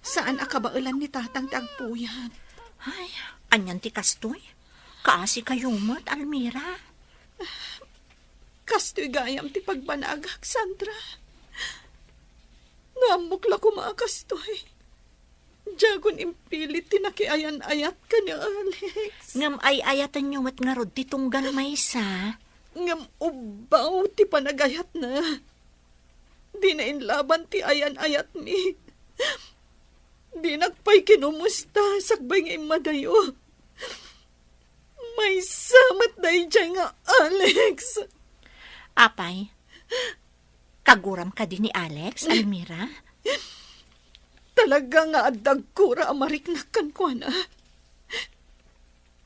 Saan akabailan ni tatang tagpuyan? Ay, anyan ti kastoy. Kaasi kayong mat, Almira. Kastoy gayam ti pagbanagak, Sandra. Naamukla ko mga kastoy. Diyagon impilit tinakiayan-ayat ka ni Alex. Ngam ay ayatan nyo mat nga rod ti tunggal maysa. Ngam ubaw ti panagayat na. Di na inlaban ti ayan-ayat mi. Di nagpay kinumusta sakbay nga imadayo. May samat day dyan nga, Alex. Apay, kaguram ka din ni Alex, Almira? Talaga nga adag kura amariknakan ko na.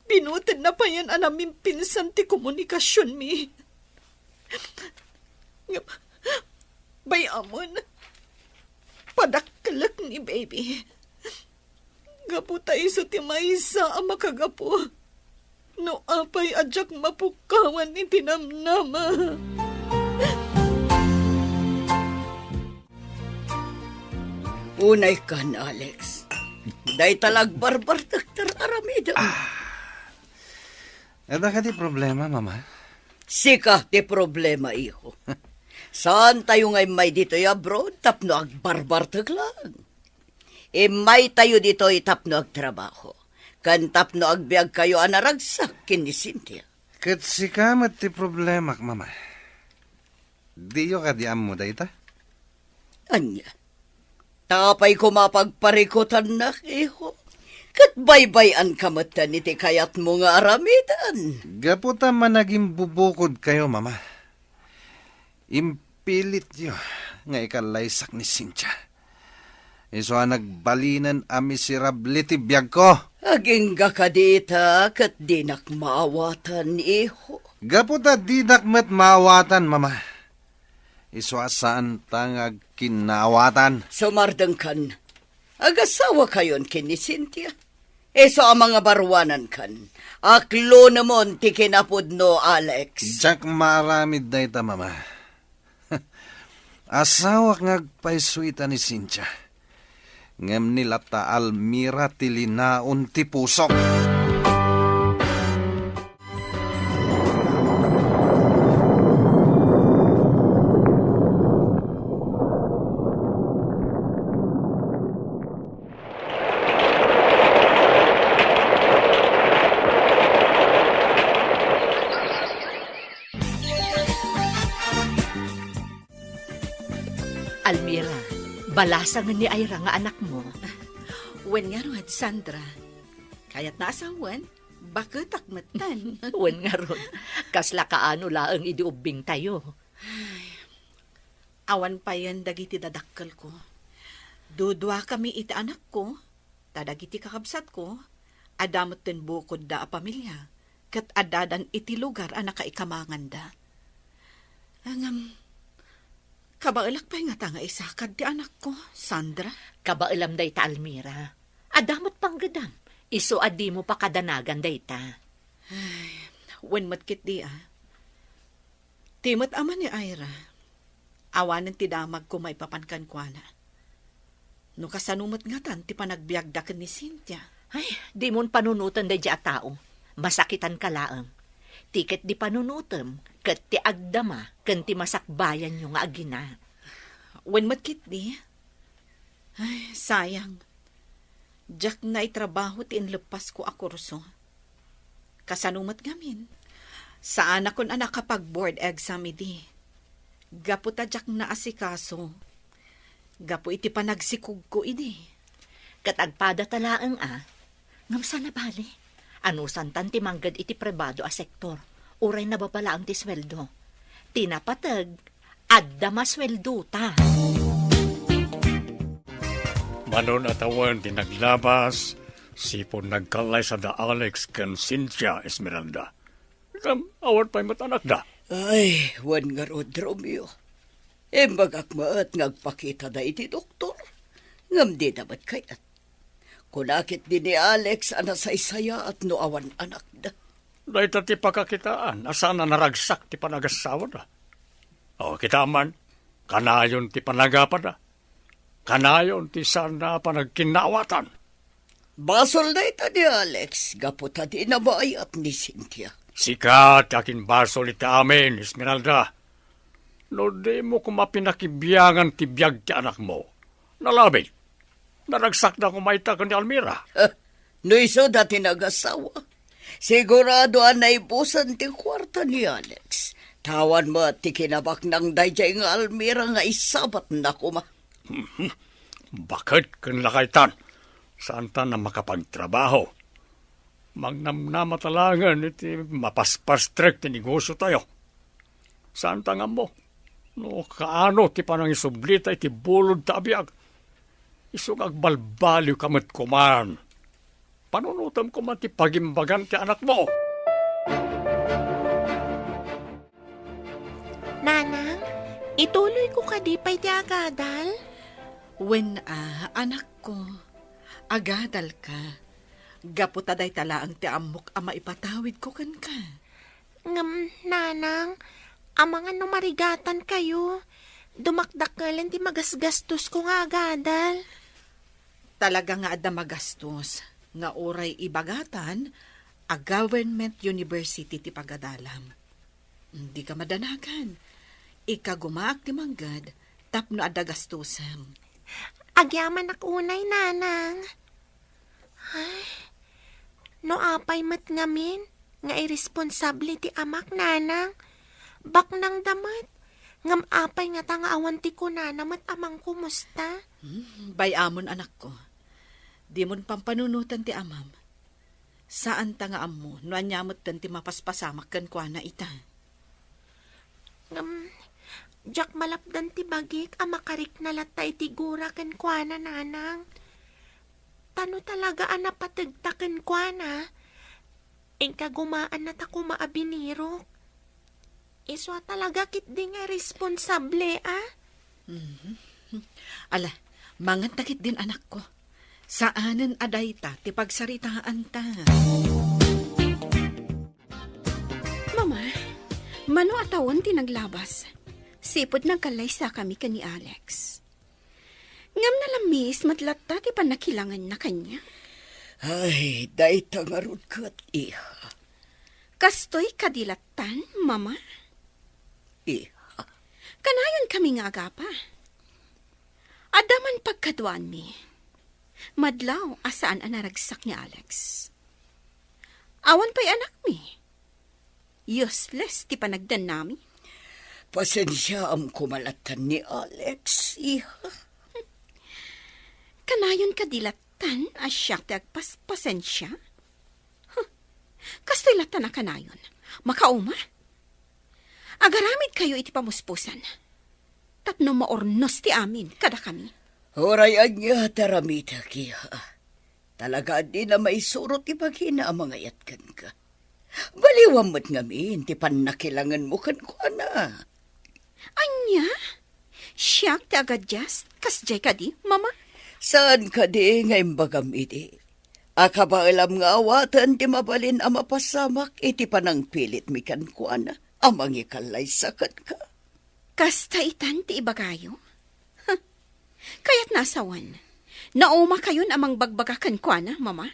Pinutid na pa yan anaming pinsan ti komunikasyon mi. Bayamon, padakkalak ni baby. Gaputa iso ti maysa ang makagapo. No apay adyak mapukawan ni tinamnama. Unay kan, Alex. Day talag barbar Dr. Aramida. Ada ka di problema, mama? Sika ti problema, iho. Saan tayo ngay may dito abroad tapno ag barbar taglang? May tayo dito tapno ag trabaho. Kan tapno ag biag kayo anaragsak kin ni Cynthia. Kat sikamat ti problema, mama. Diyo ka di amo dayta? Anya, tapay ko mapagparikutan na, iho. Kat baybayan kamatan iti kayat mo nga aramidan. Gaputa man naging bubukod kayo, mama. Impilit yo nga ikalaysak ni Cynthia. Iso nagbalinan a miserable ti biyag ko. Aging gakadita kat dinak maawatan, iho. Gaputa didak met maawatan, mama. Iso saan tangag kinawatan. Sumardang kan, agasawa kayon kin ni Cynthia. Eso ang mga barwanan kan. Aklo namon ti kinapod no, Alex. Jak maramid na ita, mama. Asawak ngagpaisuita ni Cynthia. Ngem nila ta Almira tilinaon ti pusok. Almira, balasangan ni Ira nga anak mo. Wen nga ron, Sandra. Kaya't naasawan, bakit akmatan? Wen nga ron, kasla kaano laang idiubing tayo. Awan pa yan dagiti dadakkel ko. Dudwa kami iti anak ko, tadagiti kakabsat ko, adamot den bukod da a pamilya, kat adadan iti lugar a nakaikamangan da. Kabailak pa nga tanga isakad ti anak ko, Sandra. Kabailam day ta, Almira. Adamot pang gadam. Iso adi mo pa kadanagan day ta. Wen matkit di Timot ama ni Ira. Awanan ti damag ko may papankan kwa na. No kasanumot nga tan ti panagbiagdakan ni Cynthia. Ay, di mon panunutan day di a tao. Masakitan ka laang. Tiket di panunutem, kat ti agdama, kan ti masakbayan yung agina. Wen matkit di? Ay, sayang. Diyak na itrabaho ti inlepas ko a kurso. Kasanumat gamin. Saan akon anak kapag board exam idi. Gapo tadyak na asikaso. Gapo iti panagsikog ko ini. Katagpada talaang ngam sana bali. Ano santan ti manggad iti pribado a sektor. Uray na babala ang ti sweldo. Tinapatag, adda masweldo ta. Manon atawan ti naglabas, sipon nagkalay sa da Alex ken Cynthia Esmeralda. Awan pa'y matanak da. Ay, wan nga rod, Romeo. Embagak maat ngagpakita da iti doktor. Ngam di dapat kayat. Kunakit din ni Alex anasaysaya at no awan anak da. Dahil ti pakakitaan, asan na naragsak ti panagasawa da. O kita man, kanayon ti panagapa da. Kanayon ti sana panagkinawatan. Basol na ita ni Alex, gaputa di na maayat ni Cynthia. Sikat akin basol iti amin, Esmeralda. No di mo kumapinakibiyangan ti biyag ti anak mo. Nalabit. Naragsak na kumaita ka ni Almira. No iso dati nagasawa. Sigurado anay busan ti kwarta ni Alex. Tawan mo at ti kinabak ng dayjay nga Almira nga isabat na kuma. Bakit kan lakaitan? Saan ta na makapagtrabaho? Magnamnamatalangan iti mapaspastrek ti negosyo tayo. Saan ta nga mo? No kaano ti panang isublita iti bulod tabiag. Isog agbalbaliw kamat kuman. Panunutam ko man ti pagimbagan ti anak mo. Nanang, ituloy ko kadipay ti agadal. When anak ko, agadal ka. Gaputa day tala ang ti amok ama ipatawid ko kan ka. Ngam, nanang, amang ano marigatan kayo. Dumakdakalan ti magasgastos ko nga agadal. Talaga nga adda magastos. Nga oray ibagatan, a government university ti pagadalam. Hindi ka madanagan. Ikagumaak ti manggad, tapno adda gastusan. Agyaman akunay, nanang. Ay, no apay mat ngamin, nga irresponsable ti amak, nanang. Bak nang damat, ngam apay nga tanga awan ti kunana mat amang kumusta. Bayamon anak ko, di mon pampanunutan ti amam. Saan tanga amo, no anyamot tan ti mapaspasamak kan kwa na ita. Jak malapdan ti bagik, amakarik na latay ti gura ken kwa na, nanang. Tano talaga napatagtaken kwa na. Engka gumaan na ta kumaabinirok. Iswa talaga kit di nga responsable, Ala, mangan takit din anak ko. Saanen aday ta, ti pagsaritaan ta. Mama, mano atawon ti naglabas. Sipod nagkalaysa kami ka ni Alex. Ngam na lamis matlatta ti panakilangan na kanya. Ay, day tangarod kat iha. Kastoy kadilatan, mama. Iha. Kanayon kami nga agapa. Adaman pagkaduan mi. Madlaw asaan ang naragsak ni Alex. Awan pa'y anak mi. Useless ti panagdan nami. Pasensya am kumalatan ni Alex, iha. Kanayon kadilatan asya ti agpaspasensya. Kastoy latan na kanayon. Makauma. Agaramid kayo iti pamuspusan. Tapno maornos ti amin kada kami. Horayan niya taramita kiha. Talaga di na may surot ipagina ang mga yatkan ka. Baliwam mo't ngamin, ti panakilangan mo kan ko na. Anya? Siyak ti agadyas, kasjay ka di, mama? Saan ka di ngayon bagam iti? Akaba alam nga awatan ti mabalin ang mapasamak iti panang pilit mi kan ko na. Amang ikalay sakat ka. Kasta itan ti ibagayo? Kaya't nasawan. Nauma kayon amang bagbagakan ko na, mama?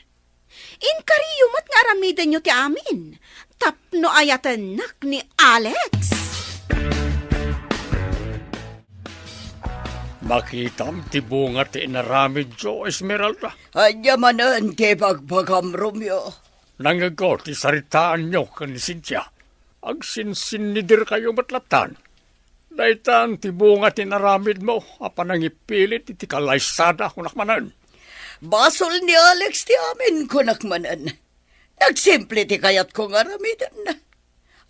Inkariyumot nga aramidan nyo ti amin. Tapno ayatan nak ni Alex. Makitam ti bunga ti inaramid jo, Esmeralda. Anya manan ti bagbagam Romeo. Nangago ti saritaan nyo kan ni Cynthia. Agsinsin ni dir kayo matlatan. Daitan, tibunga tinaramid mo, apan ang ipilit, iti kalaysada, kunakmanan. Basol ni Alex ti amin kunakmanan. Nagsimple ti kayat kong aramidan na.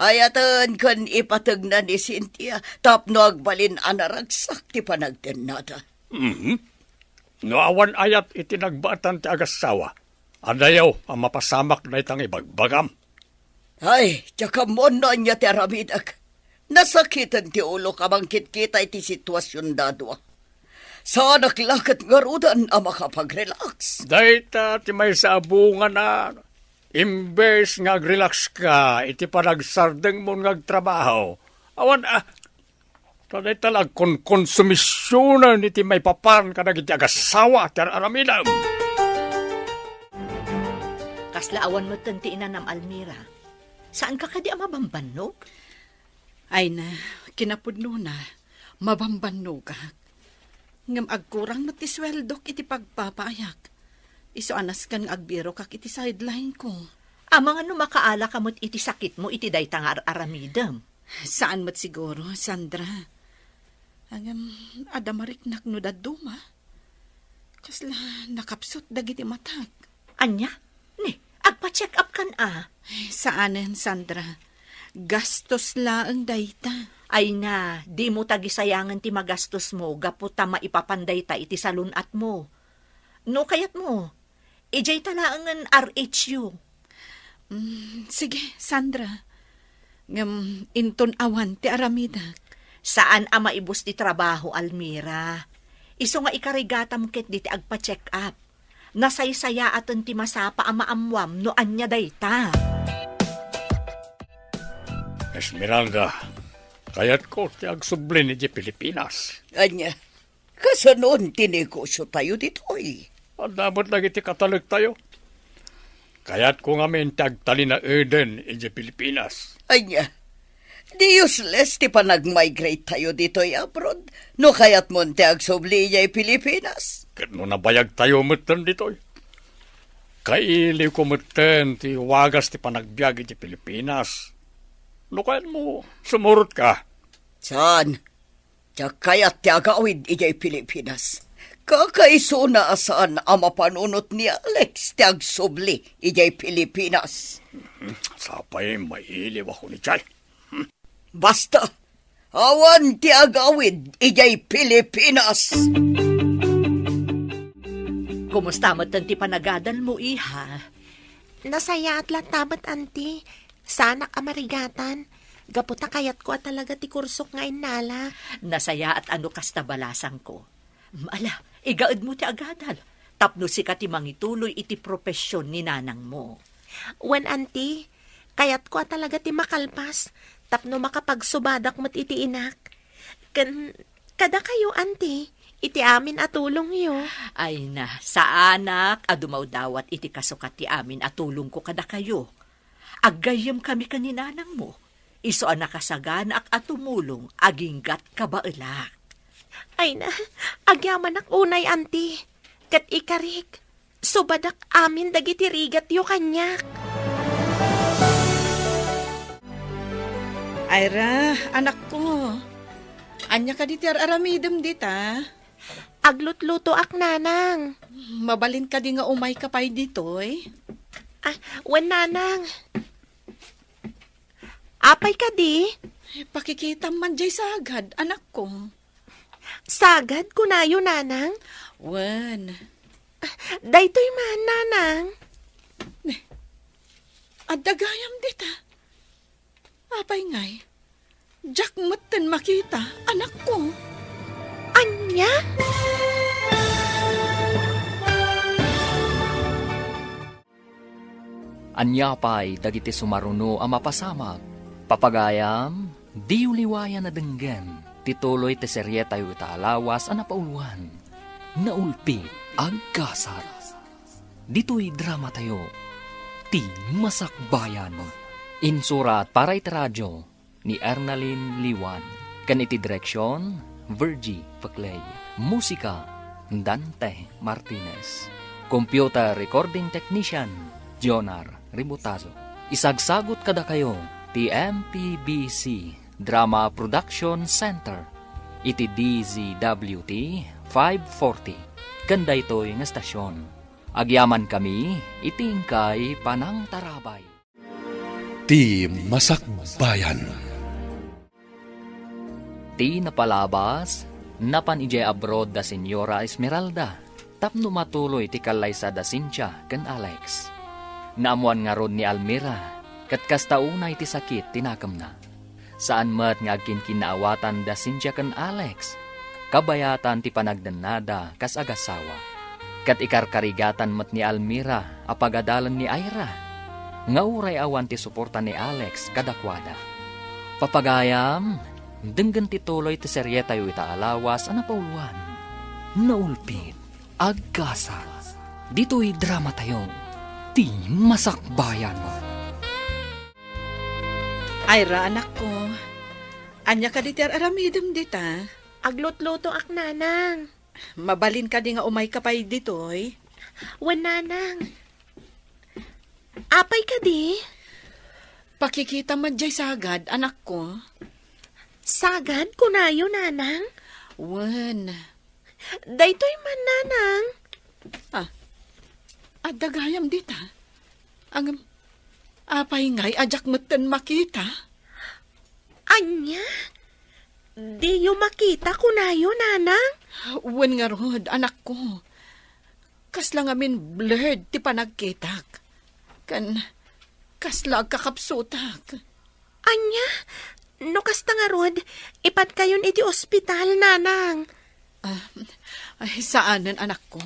Ayatan kan ipatag na ni Cynthia, tapno agbalin anaragsak ti panagtenada. No awan ayat iti nagbatan ti agasawa. Adayaw ang mapasamak na itang ibagbagam. Ay, tsaka mo na niya ti aramidak. Nasakitan ti ulo kamangkit kita iti sitwasyon dadwa. Sa naklakat nga rudan ang makapag-relax. Dayta ti may sabungan na. Imbes nga relax ka, iti panagsardeng mo nga trabaho. Awan taday talag konsumisyonan iti may papan ka nagiti agasawa ti aramidam. Kaslaawan mo tantiinan ng Almira. Saan ka kadi mabambanog? Ay na, kinapudno na, mabambanno ka. Ngam agkurang matisweldok iti pagpapayak. Iso anas kan agbiro kak iti sideline ko. Amang ano makaala kamot iti sakit mo iti daytang aramidam. Saan mat siguro, Sandra? Agam, adamariknak no daduma. Kasla nakapsot dagiti matag. Anya? Ni, agpa-check up kan Saanen, Sandra? Gastos laang dayta. Ay na, di mo tagisayangan ti magastos mo, gaputa maipapanday ta iti salunat mo. No kayat mo, ijay talaangan RHU. Sige, Sandra. Ngam, inton awan ti aramidak. Saan maibus ti trabaho, Almira? Iso nga ikarigatam ket di ti agpa-check up. Nasaysaya aton ti masapa amaamwam no anya dayta. Esmeralda, kayat ko ti agsublin iti Pilipinas. Anya, kasanon tinegosyo tayo ditoy. Dapat lagi ti katalag tayo. Kayat ko nga min tagtali na Eden iti Pilipinas. Anya, di useless ti panag-migrate tayo ditoy abroad. No kayat mo ti agsubli niya Pilipinas. Kat no nabayag tayo mutan ditoy. Kailiw ko mutan ti wagas ti panagbiag iti Pilipinas. No kayat mo, sumurot ka. Saan? Tiyak kayat ti agawid ijay Pilipinas. Kakaiso na asaan ang mapanunot ni Alex ti agsubli ijay Pilipinas. Sapay mailiw ako ni Chay. Basta, awan ti agawid ijay Pilipinas. Kumusta mo ti panagadan mo, iha? Nasaya at latabat, auntie. Sana amarigatan. Gaputa kayat ko at talaga ti kursok nga inala. Nasaya at ano kasta balasang ko. Maala, igaad mo ti agadal. Tapno si ka ti mangituloy iti propesyon ni nanang mo. Wen, auntie, kayat ko at talaga ti makalpas. Tapno makapagsubadak mo't iti inak. Kada kayo, auntie, iti amin atulong yo. Ay na, sa anak, adumaw dawat iti kasukat ti amin atulong ko kada kayo. Aggayam kami kaninanang mo. Iso ang nakasagana ak atumulong, aginggat kabaelak. Ay na, agyaman ak unay, auntie. Kat ikarik, subadak amin dagiti rigat yo kanyak. Ayra, anak ko. Anya ka diti aramidem dita. Aglutluto ak nanang. Mabalin ka di nga umay ka pa'y ditoy. Wen nanang. Apay ka di? Pakikita man jay sagad, anak ko. Sagad kunayo nanang? Wen. Daytoy man nanang. Adagayam dita. Apay ngay. Jack maten makita, anak ko. Anya? Anya pa'y dagiti sumaruno ang mapasamag. Papagayam, di uliwayan na denggan. Tituloy te serye tayo itaalawas ang napauluan. Naulpi agkasar. Dito'y drama tayo. Ti Masakbayan. Insurat para iti radyo ni Ernalyn Liwan. Kan iti direksyon, Virgie Paclay. Musika, Dante Martinez. Computer recording technician, Jonar Ributazo. Isagsagot kada kayo, ti MPBC Drama Production Center. Iti DZWT 540. Kanda ito'y nga stasyon. Agyaman kami, itingkay Panang Tarabay. Ti Masakbayan. Ti napalabas, napan ijay abroad da Senyora Esmeralda, tapno matuloy ti kalaysa da Cynthia ken Alex. Naamuan nga rod ni Almira, kat kastaunay ti sakit tinakam na. Saan mat nga agkin kinaawatan da Cynthia ken Alex, kabayatan ti panagdanada kas agasawa. Kat ikarkarigatan mat ni Almira, apagadalan ni Ira, nga uray awan ti suporta ni Alex kadakwada. Papagayam, denggan ti tuloy ti serye tayo itaalawas ana pauluan. Naulpit, agkasa. Dito'y drama tayo, ti Masakbayan. Ira, anak ko. Anya ka di ti aramidem dita. Aglot-loto ak nanang. Mabalin ka di nga umay kapay ditoy. Wan nanang. Apay ka di? Pakikita man jay sagad, anak ko. Sagad kunayo nanang. Wan. Daytoy man nanang. Adagayam dita. Ang apay ngay ajak meten makita. Anya? Di yung makita kunayo nanang. Wan nga rod, anak ko. Kasla ngamin blurred ti panagkitak. Kasla kakapsutak. Anya? No kasta nga rod, ipat kayon iti ospital nanang. Ay, saanan anak ko?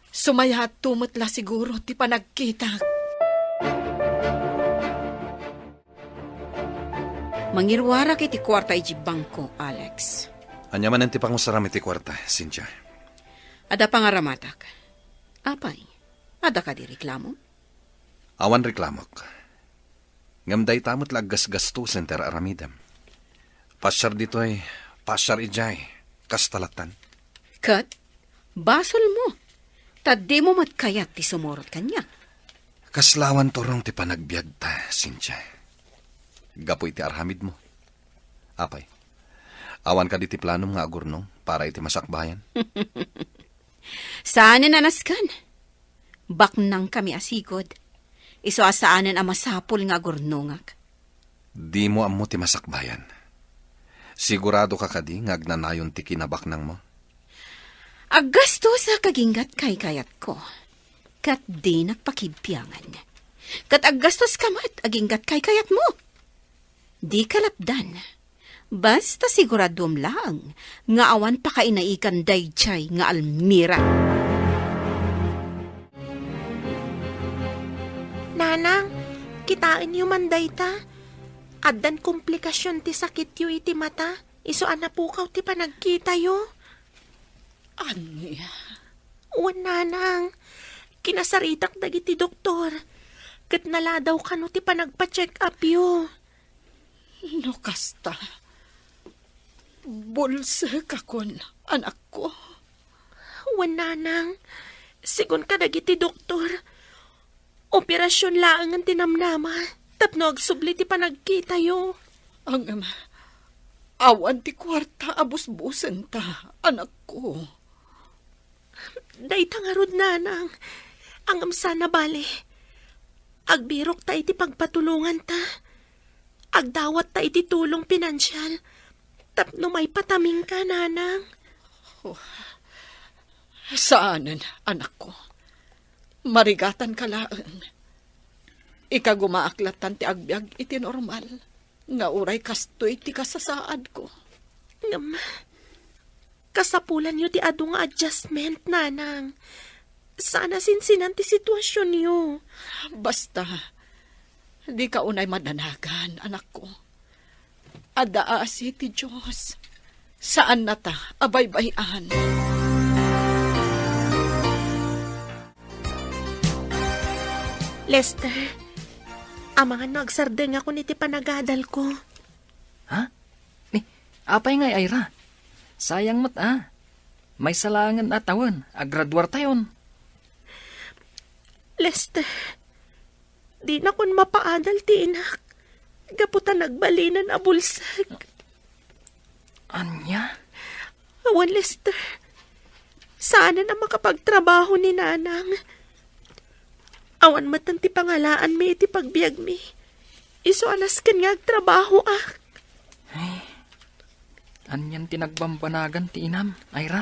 Sumaya tumutla siguro ti panagkitak. Mangirwara kiti kwarta iji bangko, Alex. Anya man ti pangusaram iti kwarta, Cynthia. Ada pangaramatak. Apay, ada ka di reklamo? Awan reklamok. Ngamday tamot laggas-gastusen ter aramidam. Pasyar dito'y, pasyar ijay, kastalatan. Kat, basol mo. Tadi mo matkayat ti sumorot kanya. Kaslawan torong ti panagbiag ta, Cynthia. Gapoy ti arhamid mo. Apay, awan ka di ti planom nga agurnong para iti masakbayan. Saanin nanaskan? Baknang kami asigod. Iso asaanan ang masapol nga gurnongak. Di mo ammo ti masakbayan. Sigurado ka kadi nga agnanayon ti kinabaknang mo. Agasto sa kaginggat kay kayat ko. Kat di nakpakibpiangan. Kat agastos kamat aginggat kay kayat mo. Di kalapdan. Basta siguradom lang nga awan pa kainaikan dayjay nga Almira. Nanang, kitain yu manday ta. Addan komplikasyon ti sakit yu iti mata. Iso anapukaw ti panagkita yu. Anya? Wan nanang, kinasaritak dagiti doktor. Kat naladaw ka no ti panagpa-check up yu. No kasta. Bulsa ka kon, anak ko. Wan nanang, sigon ka dagiti doktor. Operasyon laang ang tinamnama. Tapno agsubli ti panagkita yu. Ang awan ti kwarta abus-busen ta, anak ko. Day tangarod nanang, ang amsana bale. Agbirok ta iti pagpatulungan ta. Agdawat ta iti tulong pinansyal. Tapno may pataming ka, nanang. Saanan, anak ko? Marigatan ka laan. Ika gumaaklatan ti agbyag iti normal. Nga uray kastoy ti kasasaad ko. Kasapulan yu ti adu nga adjustment, nanang. Sana sinsinan ti sitwasyon yu. Basta, di ka unay madanagan, anak ko. Adaasi ti Diyos. Saan na ta abaybayan? Lester, amangan no agsardeng ako niti panagadal ko. Ha? Apay nga, Ira. Sayang mat, May salangan atawan, agradwar tayon. Lester, di na kun mapaadal ti inak. Gaputa nagbalinan a bulsag. Anya? Awan, Lester. Sana na makapagtrabaho ni Nanang. Awan matan ti pangalaan mi iti pagbiag mi. Iso anas kan nga agtrabaho ah. Anyan tinagbambanagan ti inam, Ira?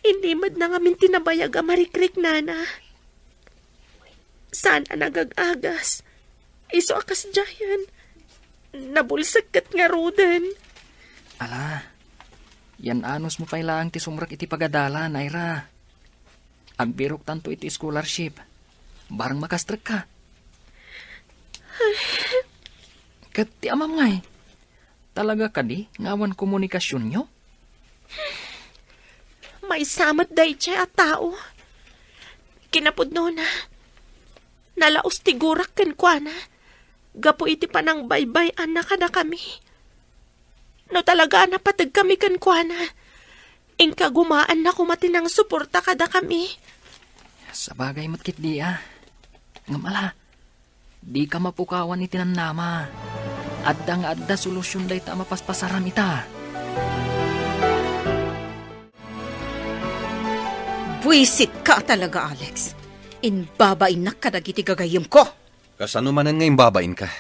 Hindi mad na ngamin tinabayag a marikrik, Nana. Sana nagagagas. Iso akas jayan. Nabulsag kat nga roden. Ala, yan anos mo pailaang ti sumrak iti pagadalan, Ira. Agbirok tanto iti scholarship. Barang makastrek ka. Kat ti amam ngay. Talaga ka di, ngawan komunikasyon nyo? May samat day siya at tao. Kinapudno na. Nalaos tigurak ken kwa na. Gapo iti panang baybay anak na kami. No talaga napatag kami ken kwa na. Ingka gumaan na kumatinang suporta kada kami. Sa bagay matkit di Ngamala, di ka mapukawan iti nanama. Adda nga adda solusyon day ta mapaspasaram ita. Buisit ka talaga, Alex. Inbabain na kadagiti gagayom ko. Kasano manan ngayong babain ka?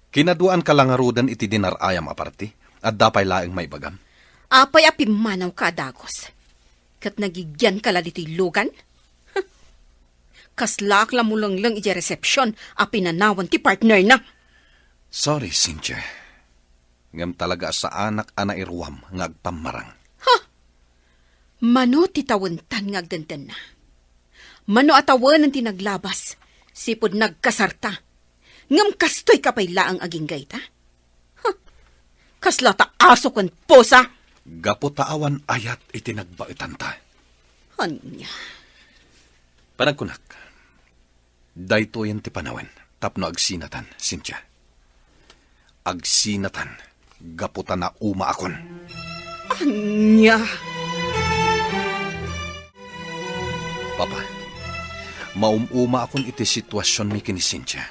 Kinaduan ka lang arudan iti dinarayam aparti at dapay laeng may bagam. Apay apimanaw ka, Dagos. Kat nagigyan ka la dito'y lugan? Kaslak la mo lang iti resepsyon a pinanawan ti partner na. Sorry, Cynthia. Ngam talaga sa anak ana irwam nga agpamarang. Mano ti tawentan nga agdandan na. Mano atawan ang tinaglabas. Sipod nagkasarta. Ngam kastoy kapay laang aging gayta. Kasla ta aso kan posa. Gapo taawan ayat itinagbaitan ta. Anya. Panagkunak. Dayto yan ti panawen. Tapno agsinatan, Cynthia. Agsinatan. Gaputa na uma akon. Anya. Papa, maumuma akon iti sitwasyon mi kini Cynthia.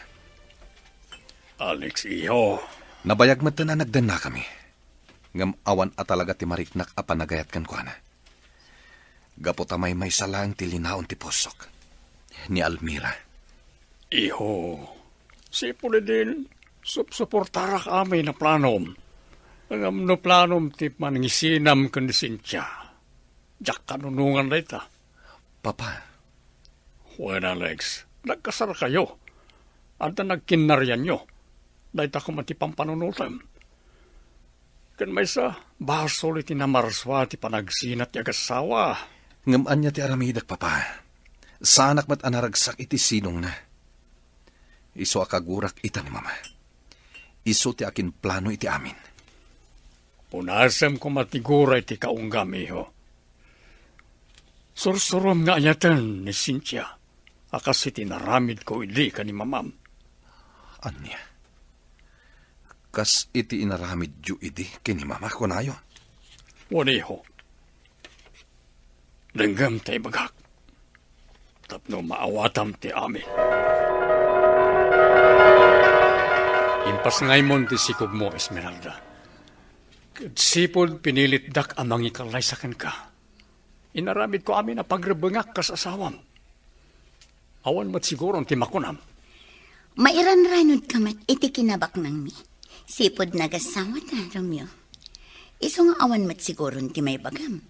Alex, iyo. Nabayag mat na nagdan na kami. Ngam awan at talaga ti mariknak a panagayat kan kuana. Gaputa may salang ti linaon ti posok. Ni Almira. Iho, si puli din, suportara kami na planom. Ang no planom ti manangisinam kan ni Cynthia. Jak kanunungan na ita. Papa. Well, Alex, nagkasar kayo. At nagkinaryan nyo. Dahil ako matipang panunutan. Kan may sa basol iti namarswa ti panagsinat ti agasawa. Ngaman niya ti aramidak, Papa. Sanak mat anaragsak iti sinong na. Iso akagurak ita ni Mama. Iso ti akin plano iti amin. Punasam ko matigura iti kaunggam, iho. Sursurom nga ayatan ni Cynthia. Akas iti naramid ko ili ka ni Mamam. Anya? Kas iti inaramid yu idi kini Mama kunayo. Waniho. Lenggam tay bagak. Tapno maawatam ti amin. Impas ngay mon ti sikog mo, Esmeralda. Sipod pinilit dak amang ikalay sa ka. Inaramid ko amin na pagrebengak kas asawam. Awan mat siguro ti makunam. Mairan-ranod ka mat iti kinabak nang mi. Sipod nagasawa ta, Romeo. Iso nga awan mat siguro ti may bagam.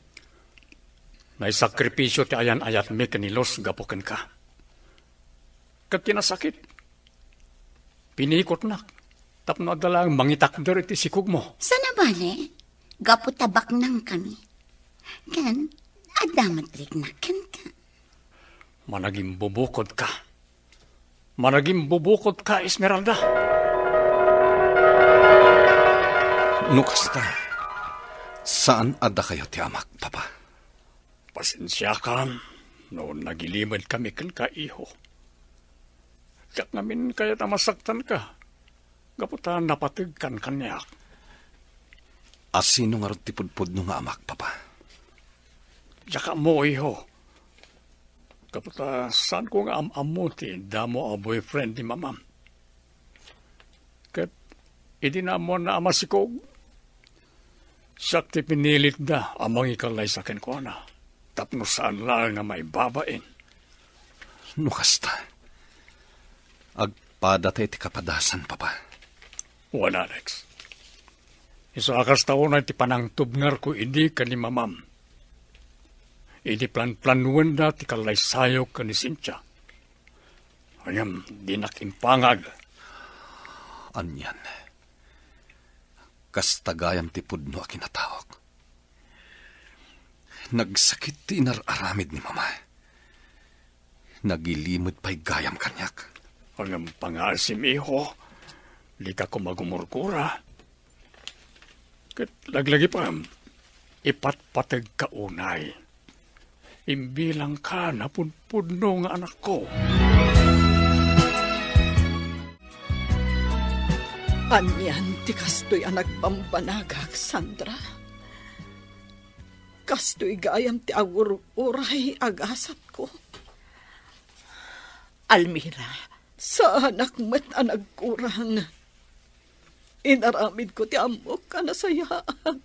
May sakripisyo ti ayan-ayat mi kanilos gapuken ka. Kat kinasakit. Pinikot nak. Tapno adalang mangitakder iti sikog mo. Sana bale, gapu tabak nang kami. Kan, adamat riknakan ka. Managing bubukod ka. Managing bubukod ka, Esmeralda. Nukasta. Saan ada kayo ti amak, Papa? Pasensya ka. Noon nagilimad kami kan ka, iho. Kat namin kaya tamasaktan ka. Gaputan napatigkan kanyak. Asino nga ron ti pudpud no nga amak, Papa? Yaka mo, iho. Kaputa, saan ko nga am-amo ti damo a boyfriend ni Mamam? idinamon na amasikog. Sakti pinilit da amang ikalay sa kenkwana. Tapno saan lang nga may babain. Nukasta. Agpada tayo ti kapadasan, Papa. Wan, Alex. Isa akas taon na ti panangtubngar ko hindi ka ni mamam. Idi plan-planuan da ti kalay sayo ka ni Cynthia. Ayam, di nakimpangag. Anyan. Kastagayam ti pudno a kinatawag. Nagsakit ti inararamid ni Mama. Nagilimod pa'y gayam kanyak. Ang pangasim, iho, di ka ko magumurkura. Kat laglagi pa, ipatpatag ka unay. Imbilang ka na punpudno nga anak ko. Anyan, ti kastoy ang nagpambanagag, Sandra. Kastoy gayam ti agur-uray agasat ko. Almira, Sa anak met ang nagkurang. Inaramid ko ti amok ka na sayaan.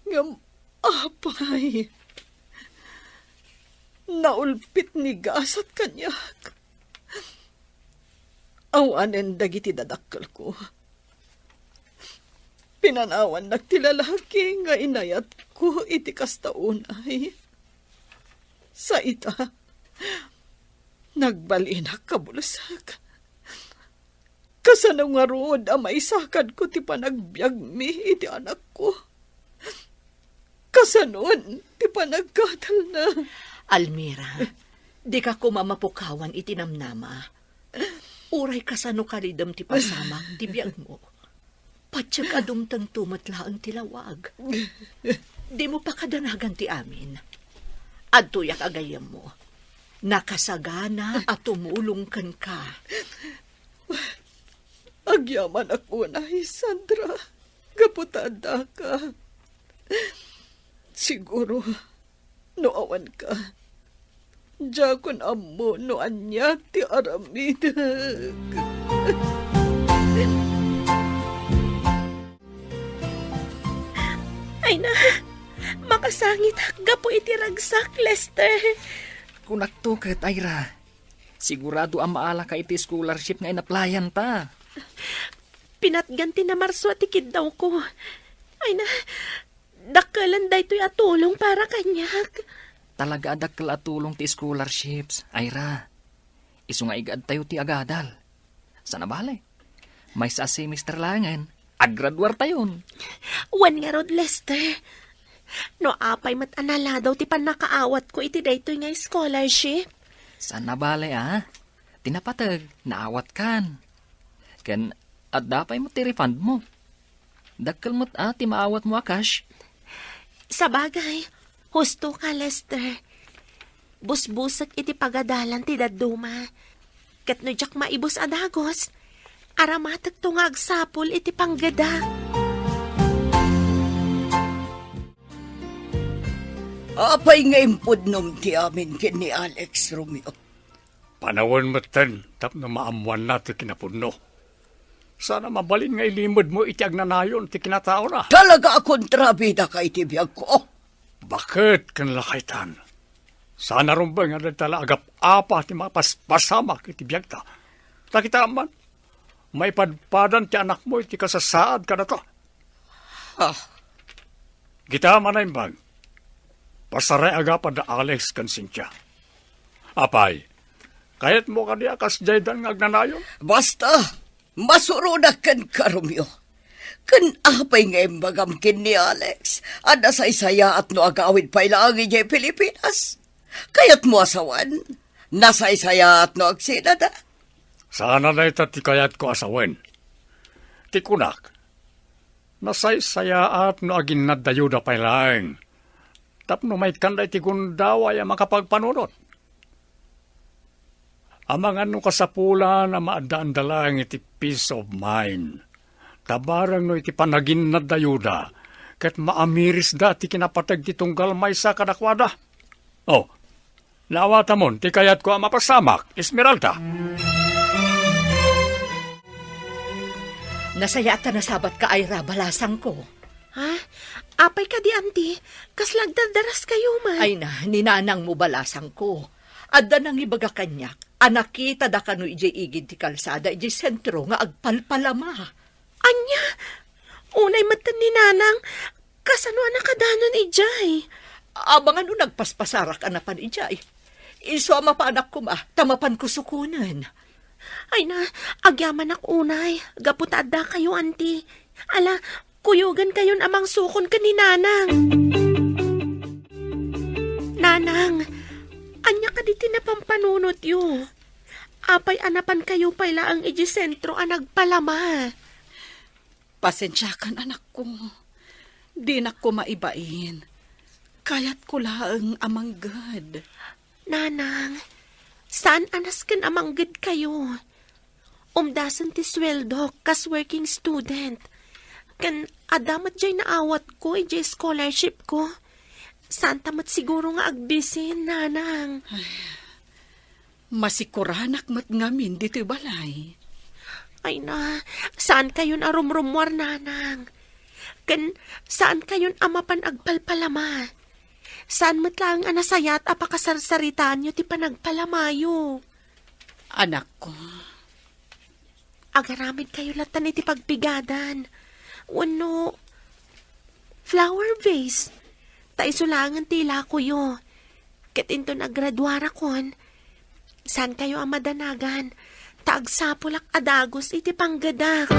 Ngam apay. Naulpit ni gasat kanyak. Awanen dagiti dadakkel ko. Pinanawan nagtilalaki nga inayat ko iti kastaunay. Sa ita, nagbalinak kabulasak. Kasano nga rood ang maisakad ko ti panagbiag mi iti anak ko. Kasanon ti panagkatal na. Almira, di ka kumamapukawan itinamnama. Uray kasano kalidam ti pasamak ti biyag mo. Patsyak adumtang tumatlaang tilawag. Di mo pa kadanagan ti amin. Adtuyak agayam mo. Nakasagana at tumulong kan ka. Agyaman ako na, Sandra. Kaputada ka. Siguro, noawan ka. Diyakon amo no anya ti aramidag. Ay na, makasangit hagga po iti ragsak, Lester. Kung nagtukat, Ira, sigurado ang maala ka iti scholarship nga inaplayan ta. Pinatganti na marso at ikid daw ko. Ay na, dakalan da ito'y atulong para kanyak. Talaga adakkel at tulong ti scholarships, Ira. Isu nga igad tayo ti agadal. Sana bale? May sa semester langan, aggraduar tayon. Wan nga rod, Lester. No apay mat anala daw ti panakaawat ko iti daytoy nga scholarship. Sana bale, tinapatag, naawat kan. Ken, at dapay mo ti refund mo. Dakkel mo't ti maawat mo cash. Sa bagay, husto ka, Lester. Busbusak iti pagadalan ti daduma. Kat no jak maibus adagos, aramatag tungag sapol iti panggada. Apay nga impudnom ti amin kin ni Alex Romeo. Panawon mo ten, tapno maamuan na ti kinapudno. Sana mabalin nga ilimod mo iti agnanayon ti kinatao na. Talaga kontrabida ka iti biyag ko. Bakit kanlakaitan? Sana rumbang nga nagtala agap-apa ti mapaspasamak iti biyag ta. Takita man, may padpadan ti anak mo iti kasasaad ka na to. Kita manaimbang, pasaray agapad na Alex kan Cynthia. Apay, kahit mo ka niya kasjaydan nga agnanayon? Basta, masurunak kan ka, Romeo. Kan apay nga imbagam kin ni Alex, ada sa isaya at no agawid pa ilangi niya Pilipinas. Kaya't mo asawan, nasa isaya at no agsinada. Sana na ita ti kayat ko asawen. Ti kunak, nasa isaya at no agin nadayo da pa ilang. Tapno may kanday ti gundaway ang makapagpanunot. Amang ano kasapula na maadaan dalang iti peace of mind. Tabarang no iti panagin na dayuda, kat maamiris da ti kinapatag ti tunggal may sa kadakwada. Oh, nawatamon ti kayat ko ang mapasamak, Esmeralda. Nasayata na sabat ka ay balasang ko. Ha? Apay ka di, auntie. Kas lagdadaras kayo, man. Ay na, ninanang mo balasang ko. Adda nang ibaga kanyak. Anakita da kano ijay igid ti kalsada, ijay sentro nga agpalpalama. Anya, unay matan ni nanang, kasano nakadanon ijay. Abangan no nagpaspasarak anapan ijay. Iso ama pa anak ko tamapan ko sukunan. Ay na, agyaman ak unay. Gaputada kayo, auntie. Ala, kuyugan kayon amang sukon ka ni nanang. Nanang, anya ka di tinapampanunot yu. Apay anapan kayo pala ang ijisentro ang nagpalama. Pasensyakan anak ko. Di na ko maibain. Kaya't ko laang amanggad. Nanang, saan anasken amanggad kayo? Umdasan ti sweldo kas working student. Kan adamat jay naawat ko ijay scholarship ko. Saan tamat siguro nga agbisin, nanang. Masikuranak mat ngamin dito balay. Ay na, saan kayon arumrumwar, nanang? Kan saan kayon amapan agpalpalama? Saan matlang anasayat apakasarsaritaan nyo ti panagpalamayo? Anak ko, agaramid kayo latan iti pagpigadan. Wano, flower vase. Taisulangan tila ko yo. Ket into naggraduara kon. San kayo ang madanagan? Taagsapulak adagos iti panggadak.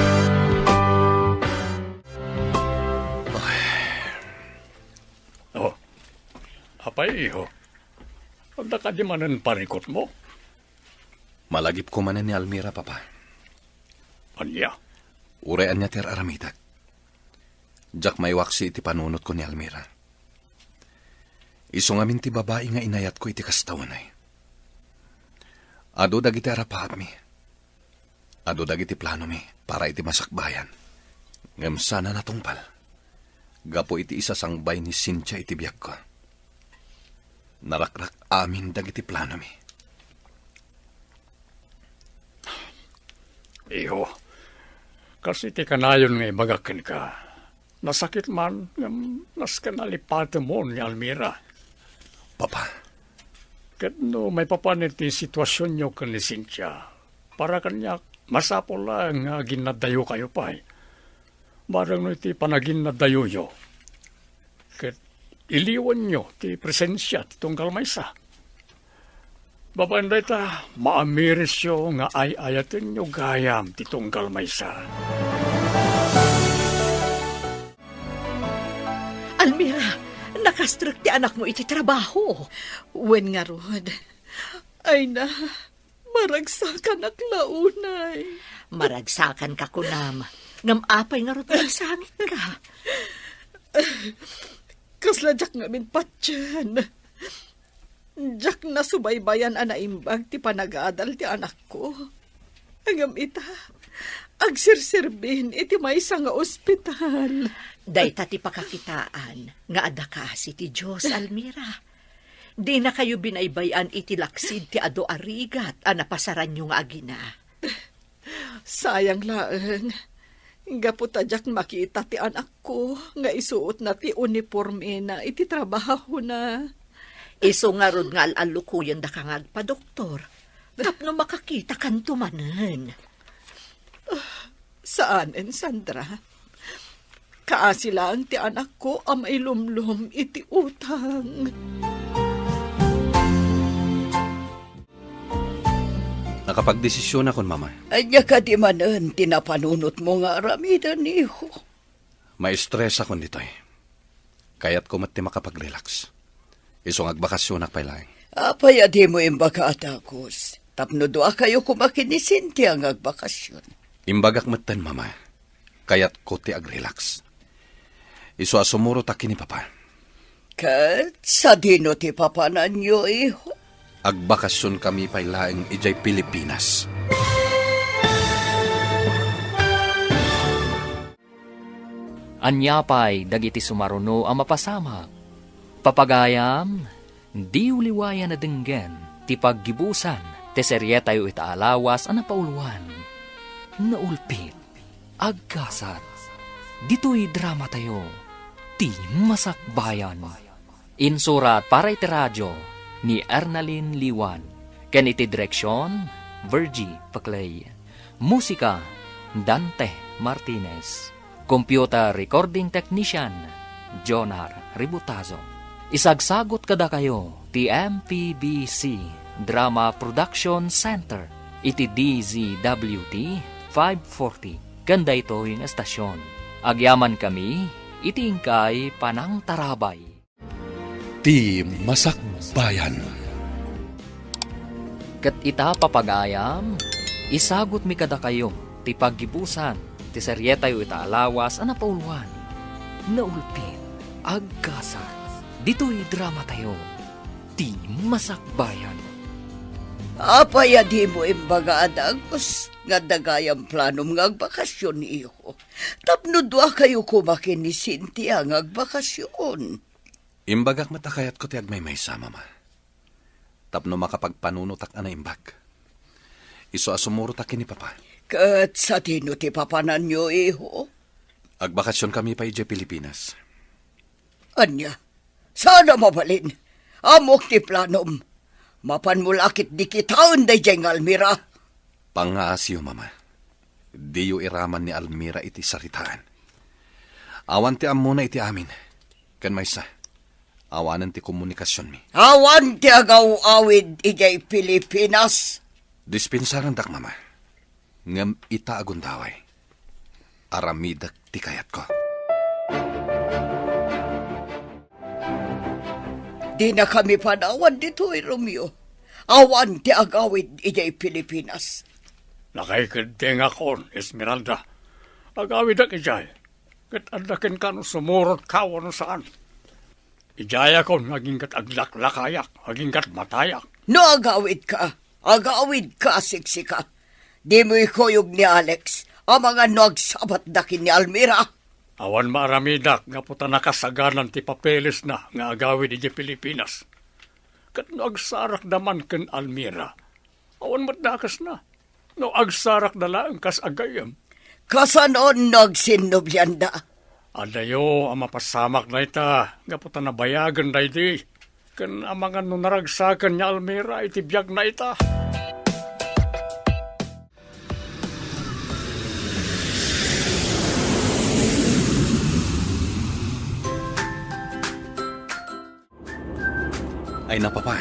Oh, apay iho. Anda ka di manan parikot mo? Malagip ko manan ni Almira, papa. Anya? Urean niya ter aramitak. Jak may waksi iti panunot ko ni Almira. Iso ngamin ti babae nga inayat ko iti kastawan ay. Ado dagiti arapaat mi. Ado dagiti plano mi para iti masakbayan. Ngem sana natungpal. Gapo iti isasangbay ni Cynthia iti biyak ko. Narakrak amin dagiti plano mi. Iho, kasi ti kanayon nga ibagakin ka. Nasakit man, nas ka nalipatan mo ni Almira. Papa. Kat no, may papanit ti sitwasyon nyo ka ni Cynthia. Para kanya, masapol lang nga ginadayo kayo pa eh. Barang no iti panaginadayo yo. Kat iliwan nyo ti presensya ti tunggal maysa. Babanday ta, maamiris yo nga ay-ayatin nyo gayam ti tunggal maysa. Almira, nakastruk ti anak mo iti trabaho. wen nga rod. Ay na, maragsakan ak launay. Maragsakan ka kunam. Ngam apay nga rot ng sangit ka. Kasladyak ngamin patyan. Jak na subaybayan anaimbag ti panag-aadal ti anak ko. Agam ita, agsirsirbin iti maysa nga ospital. Day ti pakakitaan nga adaka si ti Diyos, Almira. Di na kayo binaybayan iti laksid ti ado arigat a napasaran nyo nga agina. Sayang laeng. Gaputadyak makita ti anak ko nga isuot na ti uniforme na iti trabaho na. Iso nga rod nga alalukuyan da kang agpa-doktor. Tapno makakita kan tumanan. Saan, Sandra? Kaasi lang ti anak ko ang mailumlum iti utang. Nakapagdesisyon akon, mama. Anya ka di manan, tinapanunot mo nga aramidan, iho. Ma-stress akon dito eh. Kaya't ko mati makapag-relax. Isong agbakasyon akpailaing. Apay adi mo imbaga atakos. Tapno doa kayo kumakin ni Cynthia ang agbakasyon. Imbagak matan, mama. Kaya't ko ti ag-relax. Iso asumuro taki ni papa. Kat sa dino ti papanan nyo, iho. Agbakasyon kami pailaing ijay Pilipinas. Anyapay dagiti sumaruno ang mapasama. Papagayam, di uliwayan na denggen, ti paggibusan, ti serye tayo itaalawas ang napauluan. Naulpit, agkasat. Dito'y drama tayo, ti masakbayan. Insurat para iti radyo ni Ernalyn Liwan. Ken iti direksyon, Virgie Paclay. Musika, Dante Martinez. Computer recording technician, Jonar Ributazo. Isagsagot kada kayo, ti MPBC Drama Production Center. Iti DZWT 540. Ganda ito yung estasyon. Agyaman kami, itingkay panang tarabay. Ti Masakbayan. Kat ita papagayam, isagot mi kada kayo, ti paggibusan, ti seryeta yu ita alawas, anapauluan, naulpin, agkasa, dito'y drama tayo, ti Masakbayan. Apaya di mo imbaga adagos, nga dagayang planom nga agbakasyon iho. Tapno dua kayo kumakin ni Cynthia nga agbakasyon. Imbagak matakayat ko ti agmay may sama, ma. Tapno makapagpanunutak na imbag. Iso asumurutak ni papa. Kat sa tino ti papanan nyo iho. Agbakasyon kami pa ije Pilipinas. Anya, sana mabalin. Amok ti planom. Mapan mo lakit di kitaon day jeng Almira. Pangaasyo, mama. Di yu iraman ni Almira iti saritaan. Awan ti amuna iti amin. Kan maysa, awanan ti komunikasyon mi. Awan ti agaw-awid ijay Pilipinas. Dispensaran dak, mama. Ngam ita agundaway. Aramidak ti kayat ko. Di na kami panawan dito, Romeo. Awan ti agawid ijay Pilipinas. Nakikideng ako, Esmeralda. Agawid ak ijay. Kat adakin ka no sumurot ka no saan. Ijay ako naging kat aglaklakayak, naging kat matayak. No agawid ka siksika. Di mo ikuyog ni Alex, ang mga nagsabat dakin ni Almira. Awan maramidak nga puta nakasaganan ti papeles na nga agawid ijay Pilipinas. Kat no agsarak daman ken Almira. Awan matdakas na. No agsarak na lang kas agayam. Kasanon nagsinubyanda. Adayo ang mapasamak na ita. Nga puta nabayagan na iti. Ken ang mga nunaragsakan niya Almira iti biyag na ita. Ay na, papa.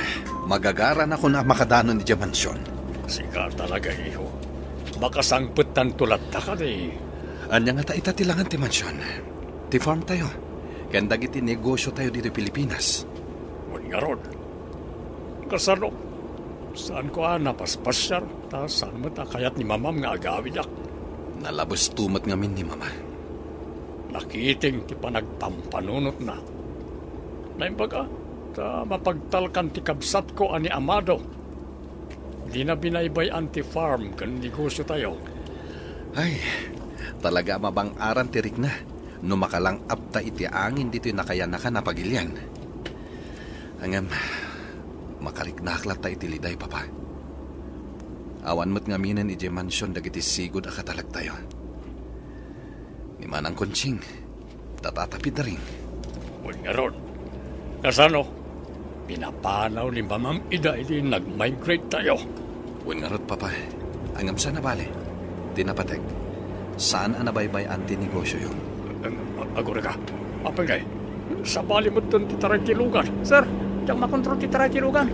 Magagaran ako na makadanon ni Diamansyon. Sika talaga, iho. Makasangputan tulat ta ka di. Anya nga ta itatilangan ti mansyon. Ti farm tayo. Kaya dagiti negosyo tayo dito Pilipinas. Ngun nga ron. Kasano? Saan ko napaspasyar? Ta saan mo ta kayat ni mamam nga agawid ak? Nalabos tumat ngamin ni mama. Nakiting ti panagpampanunot na. Naimbaga, ta mapagtalkan ti kabsat ko ani Amado. Di na binaybay anti-farm kan negosyo tayo. Ay, talaga mabang-aran tirik na. No makalang apta iti angin dito nakayanakan na pagilyan. Hangam, makariknaklat ta iti liday, papa. Awan mo't ngaminan iti mansyon dagiti sigod akatalag tayo. Ni manang kontsing, tatatapid na rin. Huwag nga ron. Kasano? Pinapanaw ni Mamam Ida iti nag-migrate tayo. Huwag nga rot, papa. Angam sa nabali. Tinapateg. Saan ang nabaybay anti-negosyo yun? Agora ka. Apagay. Sa bali mo doon titaray tilugan. Sir, diyang makontrol titaray tilugan.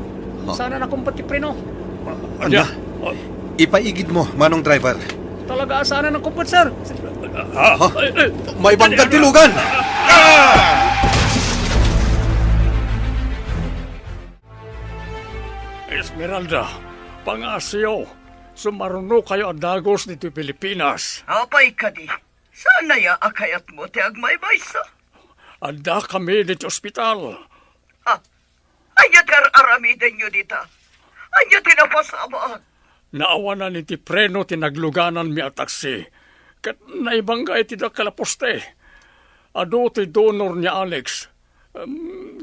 Sana na kumpat ti preno. Anda, ipaigid mo, manong driver. Talaga, sana na kumpat, sir. May bangkang tilugan! Esmeralda, pangasyo. Sumaruno kayo ang dagos dito Pilipinas. Apay ka di. Sana ya akayat mo ti agmaybay sa. Anda kami dito ospital. Anya aramiden nyo dita. Anya tinapasama. Naawanan ni ti preno tinagluganan mi at taksi. Kat naibangga iti da kalaposte. Ado ti donor niya Alex.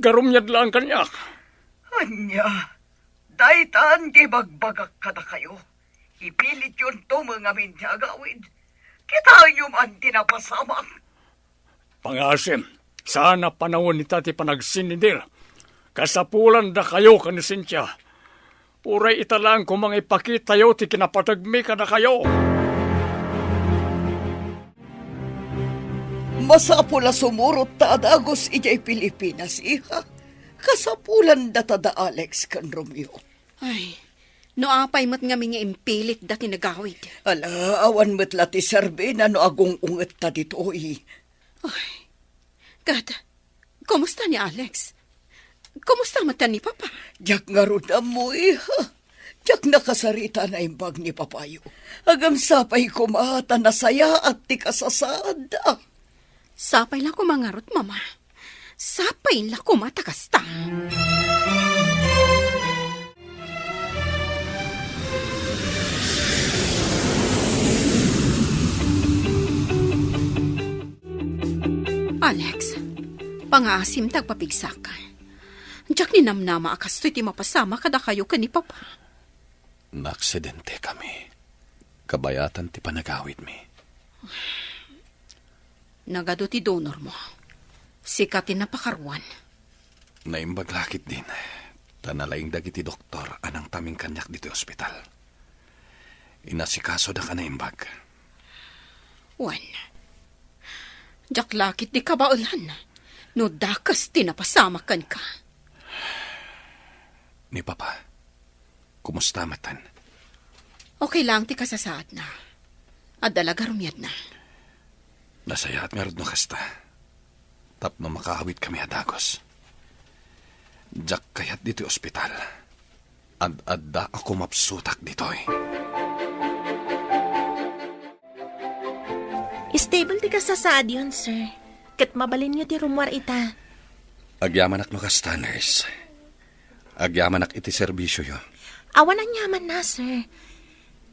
Garum niya lang kanyak. Anya, daitan di bagbagak kada kayo. Ipilit yun to mga minti agawid. Kita nyo man tinapasamak. Pangasim, sana panahon ni tati panagsinindir. Kasapulan da kayo ka ni Cynthia. Uray italang kung mga ipakita yo ti kinapatagmi ka na kayo. Masapula sumurot ta adagos ijay Pilipinas, iha. Kasapulan da tada Alex kan Romeo. Ay, no apay mat nga mga impilit da tinagawid. Ala, awan met lati serbe na no agong unget ta ditoy. Gad, kumusta ni Alex? Kumusta mata ni Papa? Jak nga ruda mo, iha. Jak nakasarita na imbag ni Papayo. Agam sapay kumata na saya at ti kasasada. Sapay lang kumangarot, Mama. Sapay lang kumatakasta. Alex, pangaasim tagpapigsakan. Diyak ni namnama akas to'y ti mapasama kada kayo ka ni Papa. Naaksidente kami. Kabayatan ti panagawid mi. Nagado ti donor mo. Sikatin na pakaruan. Naimbaglakit din. Tanalaing dagiti doktor anang taming kanyak dito ospital. Inasikaso da ka naimbag. Juan, diyak lakit di kabaulan. No dakas tinapasama kan ka. Ni Papa, kumusta matan? Okay lang ti kasasaad na. At dalaga rumiyad na. Nasaya at nga no kasta. Tapno makahawit kami adagos. Diyak kayat dito ospital. Ad-adda ako mapsutak ditoy. Stable ti kasasaad yun, sir. Kat mabalin nyo ti rumwar ita. Agyaman ak no kasta, nurse. Agyaman ak iti serbisyo yo. Awan ang yaman na, sir.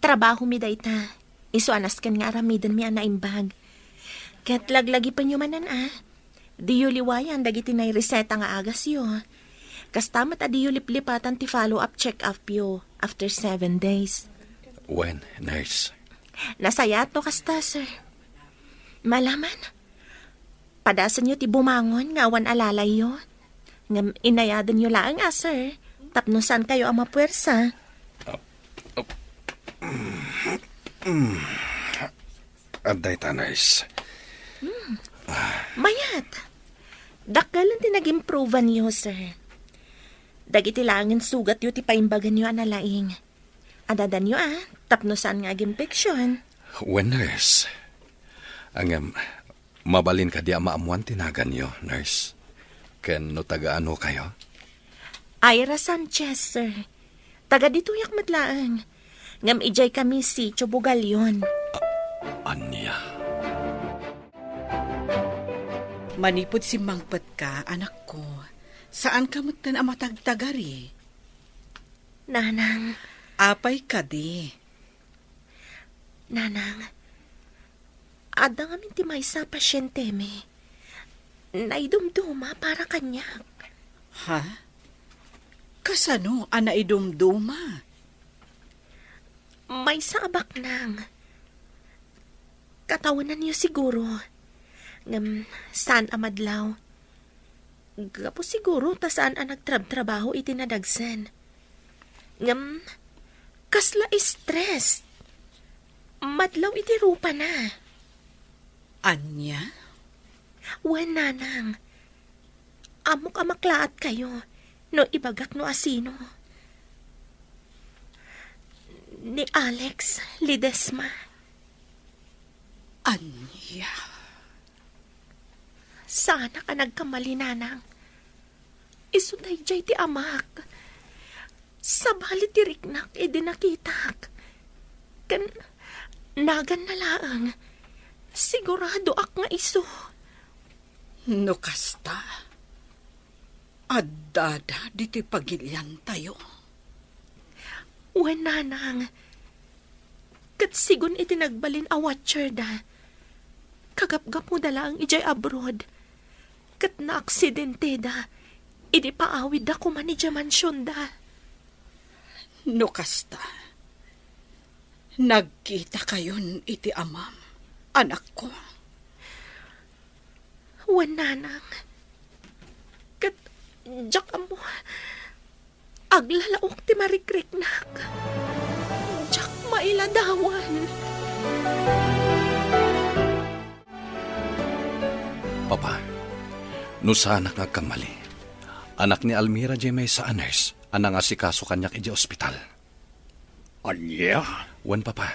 Trabaho mi da ita. Iso anas kan nga aramidan mi anaimbag. Kat laglagi pa nyo manan Di yu liwayan dagiti na reseta nga agas yo. Kastamat adi yu liplipatan ti follow-up check-up yo after 7 days. When, nurse? Nasaya to kasta, sir. Malaman. Padasan nyo ti bumangon nga awan alalay yo. Ngam inayadan nyo lang sir. Tapno saan kayo ang mapuwersa? Aday ta, nurse. Mayat. Dakgalan ti nag-improvean nyo, sir. Dagiti langin sugat yo ti paimbagan nyo analaing. Adadan nyo tapno saan nga agimpeksyon. When, nurse? Ang mabalin ka di maamuan tinagan nyo, nurse. Ken no taga-ano kayo? Ira Sanchez, sir. Taga dituyak matlaang. Ngam ijay kami si Chobugalyon. Anya? Manipod si Mangpat ka, anak ko. Saan ka mutan ang matagtagari? Nanang, Apay ka di. nanang. Adang amin ti maysa pasyente mi. Naidumduma para kanyak. Ha? Kasano ang naidumduma? May sabak nang. Katawanan niyo siguro. Ngam, saan amadlaw? Gapo siguro ta saan ang nagtrab-trabaho itinadagsan. Ngam, kasla stress. Madlaw iti rupa na. Anya? Wen nanang. Amok amaklaat kayo. No ibagak no asino. Ni Alex Lidesma. Anya? Sana ka nagkamali, nanang. Isuday jay ti amak. Sabali ti riknak nakita. Kan nagan na laang. Sigurado ak nga iso. No kasta. Adada diti pagilyan tayo. Wen nanang. Kat sigun itinagbalin a watcher da. Kagapgap mo dala ang ijay abroad. Kat na aksidente da. Idi paawid da kuman ijay mansyon da. No kasta. Nagkita kayon iti amam. anak ko. Wananang. Kat, jak mo. Aglalaok ti marikriknak. Jak mailadawan. Papa, no sana nga kang mali. Anak ni Almira Jemay sa nurse, anang asikaso kanyak iji ospital. Anya? Wan papa,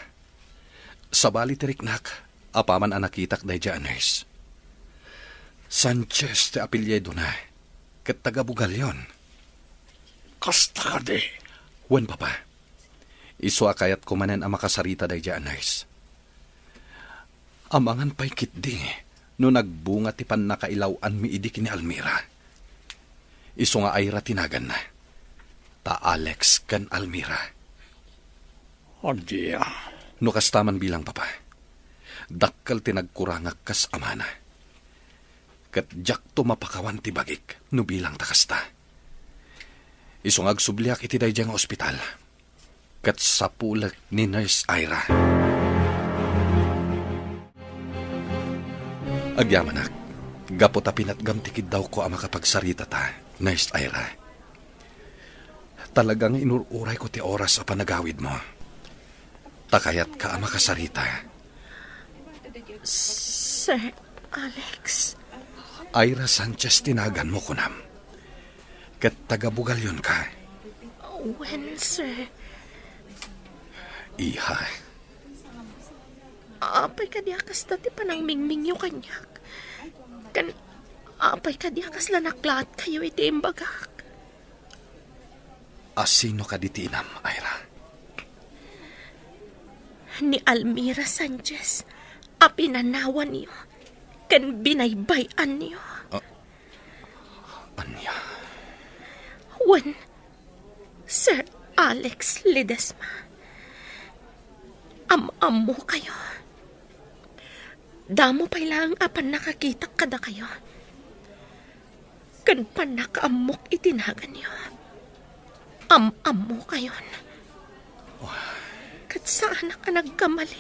sa bali tiriknak, apaman anakitak day dya nurse. Sanchez te apelyedo na, kat taga-bugal yon. Kasta ka di. Wan papa, iso akayat kumanan ang makasarita day dya nurse. Amangan pa'y kitdi, no nagbunga ti pan nakailawan mi idi ni Almira. Iso nga ayra tinagan na. Ta Alex kan Almira. Anya? No kastaman bilang papa. Dakkal tinagkurangak kas amana. Kat jak to mapakawan ti bagik no bilang takasta. Iso nga agsubliak iti day nga ospital. Kat sapulak ni Nurse Ira. Agyamanak, gapot a pinatgamtikid daw ko ang makapagsarita ta, Nurse Ira. Talagang inururay ko ti oras a panagawid mo. Takayat ka ang makasarita. Sir Alex. Ira Sanchez tinagan mo kunam. Kat taga-bugal yun ka. When, sir? Iha, Apay kadiakas dati panang mingming yung kanyak. Kan, apay kadiakas lanaklat kayo iti imbagak. asino ka ditinam, Ira? Ni Almira Sanchez, apinanawan niyo, kan binaybayan niyo. Anya? When, Sir Alex Ledesma, am mo kayo. Damo pa lang apan nakakita kada kayo. Kan pan nakaamok itinagan niyo. Am mo kayo. Kat saan ka nagkamali?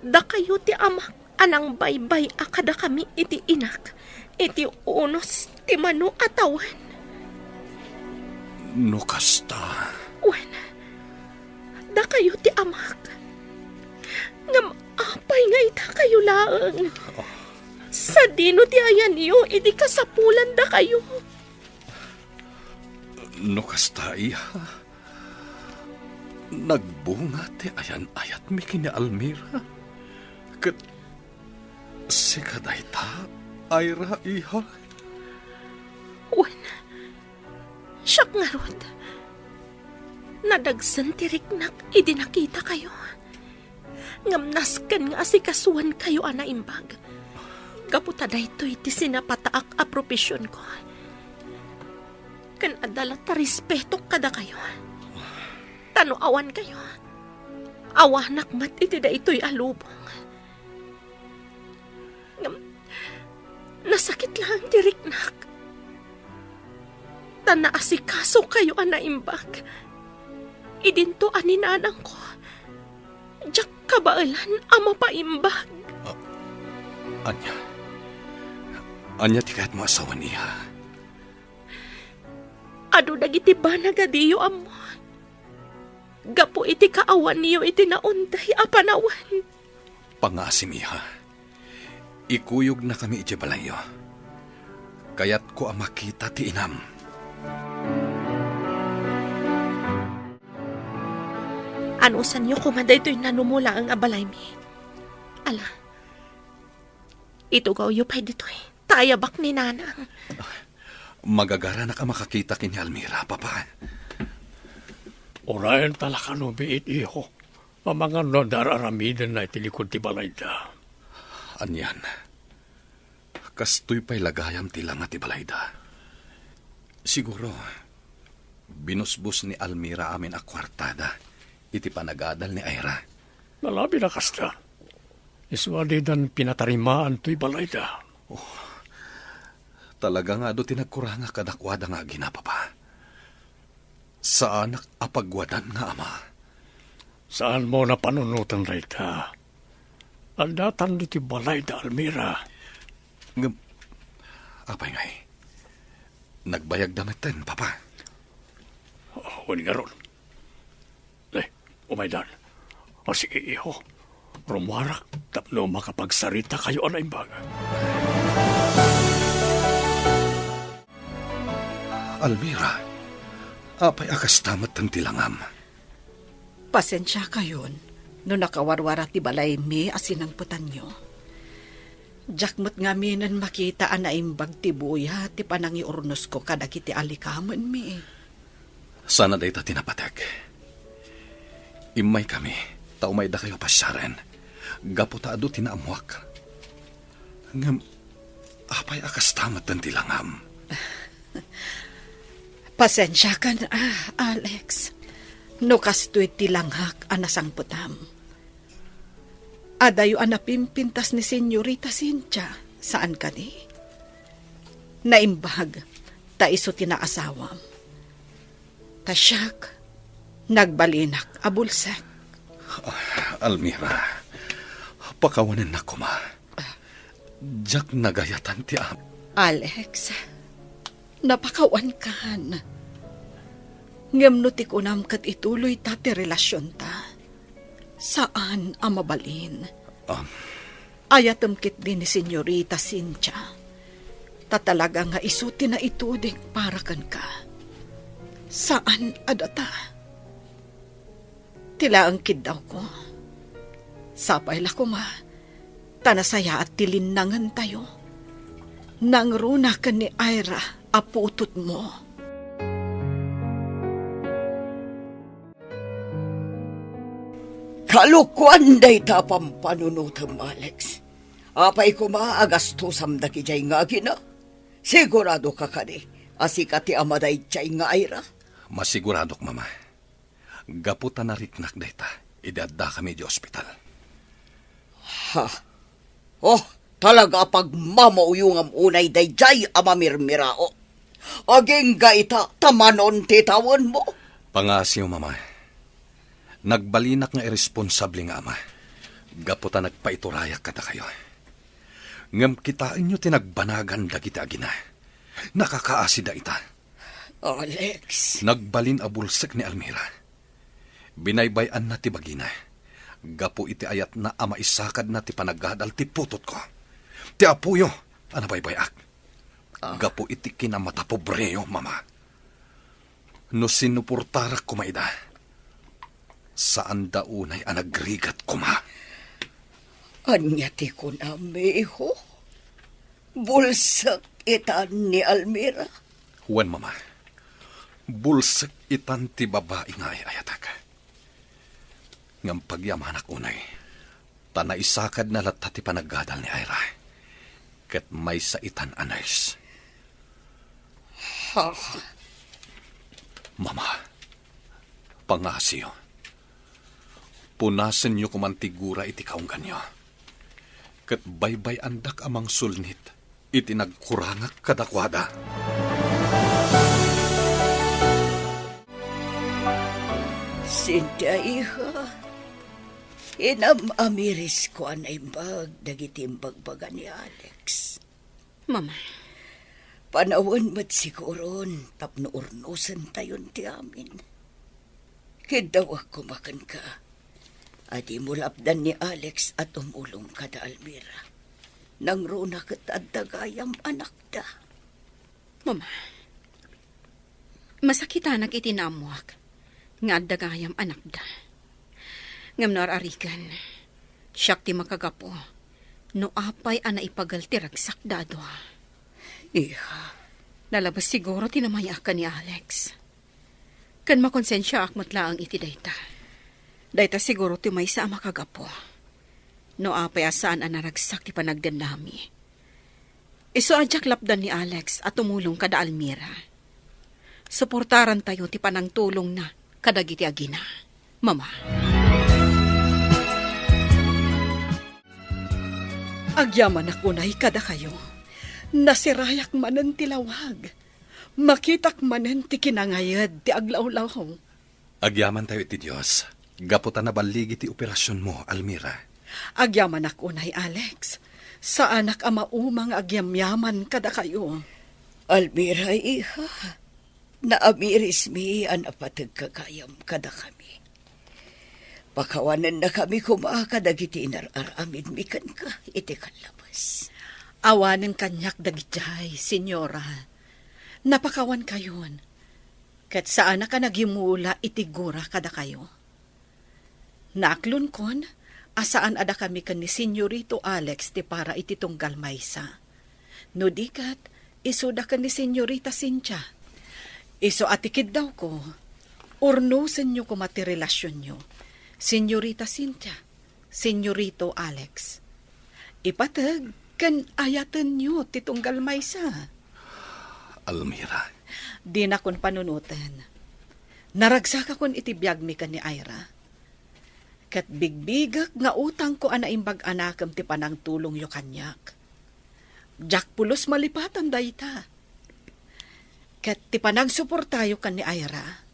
Da kayo ti amak anang baybay akada kami iti inak. Iti unos ti mano atawan. No kasta. Wen, da kayo ti amak. Ngam apay nga ita kayo laang. Sa dino ti ayan niyo, iti kasapulan da kayo. No kasta, iha. Nagbunga ti ayan-ayat mi kini Almira. Kat sikaday ta, Ira, iha. Wen, siyak nga rod. Nadagsan tiriknak, idi nakita kayo. Ngamnaskan nga asikasuan kayo anaimbag. Kaputada ito iti sinapataak a propesyon ko. Kan adala ta respeto kada kayo. Tano awan kayo. Awanak mat iti da ito'y alubong. Nasakit lang diriknak. Tanaasikaso kayo anaimbag. Idinto aninanang ko. Diyak kabailan ama paimbag. Anya ti kahit mo asawan niya. Ado dagiti ba nagadiyo amo? Gapo iti kaawan niyo iti naunday apanawan. Pangasim iha. Ikuyog na kami iti balayo. Kayat ko ang makita ti inam. Anusan niyo kumaday ito'y nanumula ang abalay mi. Ala, itugaw yu pa'y dito'y tayabak ni nanang. Magagara na ka makakita kini Almira, papa. Orayan talaka no biit iho. Mamanga no dararamidan na itilikod ti balay da. Anyan. Kastoy pa'y lagayam ti lang at ibalayda. Siguro, binusbus ni Almira amin a kwartada. Iti panagadal ni Ira. Nalabi na kasta. Iswadi dan pinatarimaan to'y balay da. Talaga nga do tinagkuranga kadakwada nga ginapapa. Sa anak apagwadan nga ama. Saan mo napanunutan rayta? Andatan di ti balay da Almira. Apay ngay. Nagbayag damitin, papa. Huwag nga ron. Umaydan. O sige, iho. Rumwarak, tapno makapagsarita kayo na imbaga. Almira, apay akas tamat ng tilangam. Pasensya kayon, no nakawarwara ti balay mi asinang putan nyo. Jakmot nga minan makita na imbag ti buya ti panangi urnos ko kadagiti alikaman mi. Sana day ta tinapatek. Imay kami, taumay da kayo pasyaren. Gapo ta adu tinaamuak. Ngam, apay akas tamat ng tilangam. Pasensya ka na, Alex. No kastoy ti langhak anasang putam. Adayo anapimpintas ni Senyorita Cynthia. Saan ka ni? Naimbag, ta iso tinaasawam. Tasyak, nagbalinak abulsak. Almira, pakawanan na kuma. Jak nagayatan ti am. Alex, napakawan kan. Ngem no ti kunam kat ituloy ta ti relasyon ta. Saan ang mabalin? Ayatem kit din ni Senyorita Cynthia. Ta talaga nga isuti na ituding para kan ka. Saan adata? Tila ang kid daw ko. Sapay la ko ma. Tanasaya at tilinangan tayo. Nangruna ka ni Ira, aputot mo. Kalukwan day tapang panunutam, Alex. Apay ko maagastusam da kijay nga gina. Sigurado ka kani, asikati amaday chay nga ayra. Masiguradok, mama. Gaputa na ritnak day ta. Idadda kami di ospital. Ha? Oh, talaga pag mamauyong am unay day jay amamirmirao. Aging gaita tamanon titawan mo. Pangasiw, mama. Nagbalinak nga irresponsable nga ama. Gaputa nagpaiturayak kada kayo. Ngam kitain nyo tinagbanagan dagiti agina. Nakakaasida ita. Alex. Nagbalin abulsek ni Almira. Binaybayan na ti bagina. Gapo iti ayat na ama isakad na ti panagadal ti putot ko. Ti apuyo, anabaybayak. Gapo iti kinamata pobreyo, mama. No sinupurtarak kumaida. Saan daunay anagrigat kuma? Anya ti ko na meho. Bulsak itan ni Almira. Huwan, mama. Bulsak itan ti babae nga ayatak. Ngam pagyamanak unay, tanaisakad na latta ti panagadal ni Ira. Ket may sa itan anays. Ha? Mama, pangasiyo. Punasen nyo kumantigura iti kaunggan nyo. Ket baybay andak amang sulnit, iti nagkurangak kadakwada. Cynthia, iha. Inam-amiris ko anay bag, dagiti imbagbaga ni Alex. Mama, Panawan mat siguron, tapno urnusan tayon ti amin. Kidawak kumakan ka. Adi mo lapdan ni Alex at umulong ka da Almira. Nang runa kat adagayam anak da. Mama, masakitan itinamuak nga dagayam anak da. Ngam nararigan, siyak ti makagapo, no apay ana ipagalti ragsak dado. Iha, Nalabas siguro tinamaya ka ni Alex. Kan makonsensya akmat laang iti dayta. Dayta siguro ti may sa makagapo. No apay asaan ang naragsak ti panagdan nami. Iso adyak lapdan ni Alex at tumulong kada Almira. Suportaran tayo ti panang tulong na kadagiti agina. Mama. Agyaman ako na ikada kayo. Nasirayak manen ti lawag. Makitak manen ti kinangayad ti aglawlaw. Agyaman tayo iti Diyos. Gaputa na baligi ti operasyon mo, Almira. Agyaman ako nay Alex. Sa anak ama umang agyamyaman kada kayo. Almira, iha. Naamiris mi ang apatag kakayam kada kami. Pakawanan na kami kumakadagiti inararamin mi kan ka iti kalabas. Awanin kanyak dagitay, senyora. Napakawan kayon. Kat saan ka nagyumula itigura kada kayo. Naklon kon, asaan ada kami kan ni Senyorito Alex ti para iti tunggal maysa. No dikat, isuda kan ni Senyorita Cynthia. Iso atikid daw ko, urnusin nyo ko mati relasyon nyo. Senyorita Cynthia, Senyorito Alex. Ipatag, kan ayatan nyo ti tunggal maysa. Almira, Di na kon panunutan. Naragsak akon itibiyag mi ka ni Ira. Kat bigbigak nga utang ko anaimbag anakam ti panang tulong yo kanyak. Jak pulos malipatan dayta. Kat ti panang suportayo kan ni Ira.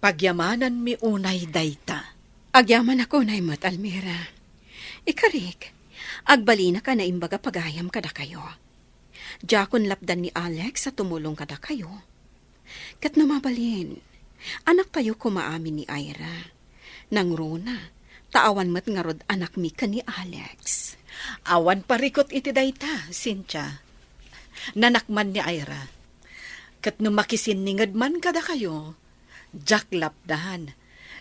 Pagyamanan mi unay dayta. Agyaman ako na imot, Almira. Ikarik, agbali na ka na imbaga pagayam kada kayo. Jakon lapdan ni Alex sa tumulong kada kayo. Kat namabalin, anak tayo kumaamin ni Ira. Nang runa, taawan mat nga rod anak mi ka ni Alex. Awan parikot iti dayta, Cynthia. Nanakman ni Ira. Kat numakisiningad man kada kayo, jak lapdan.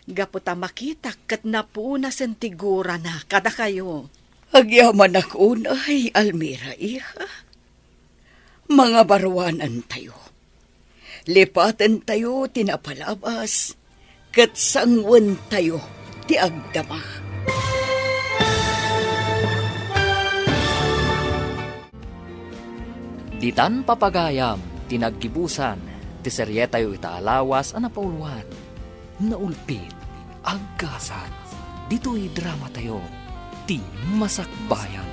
Gaputa makita kat napuna sentigura na kada kayo. Agyaman ako unay, Almira, iha. Mga barwanan tayo. Lipatan tayo tinapalabas. Kat sangwan tayo ti agdama. Ditan papagayam, tinaggibusan, ti seryetayo itaalawas ang napauluan. Naulpit, agkasat, dito'y drama tayo, ti masakbayan.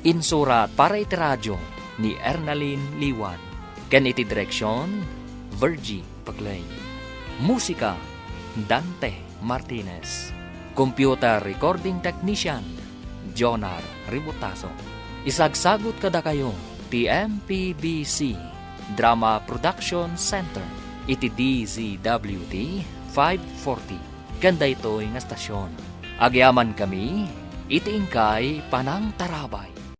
Insurat para iti radyo ni Ernalyn Liwan. Ken iti direksyon, Virgie Paglay. Musika, Dante Martinez. Computer recording technician, Jonar Ributaso. Isagsagot kada kayo, ti MPBC Drama Production Center. Iti DZWT 540. Ganda ito'y nga stasyon. Agyaman kami, iti ingkay panang tarabay.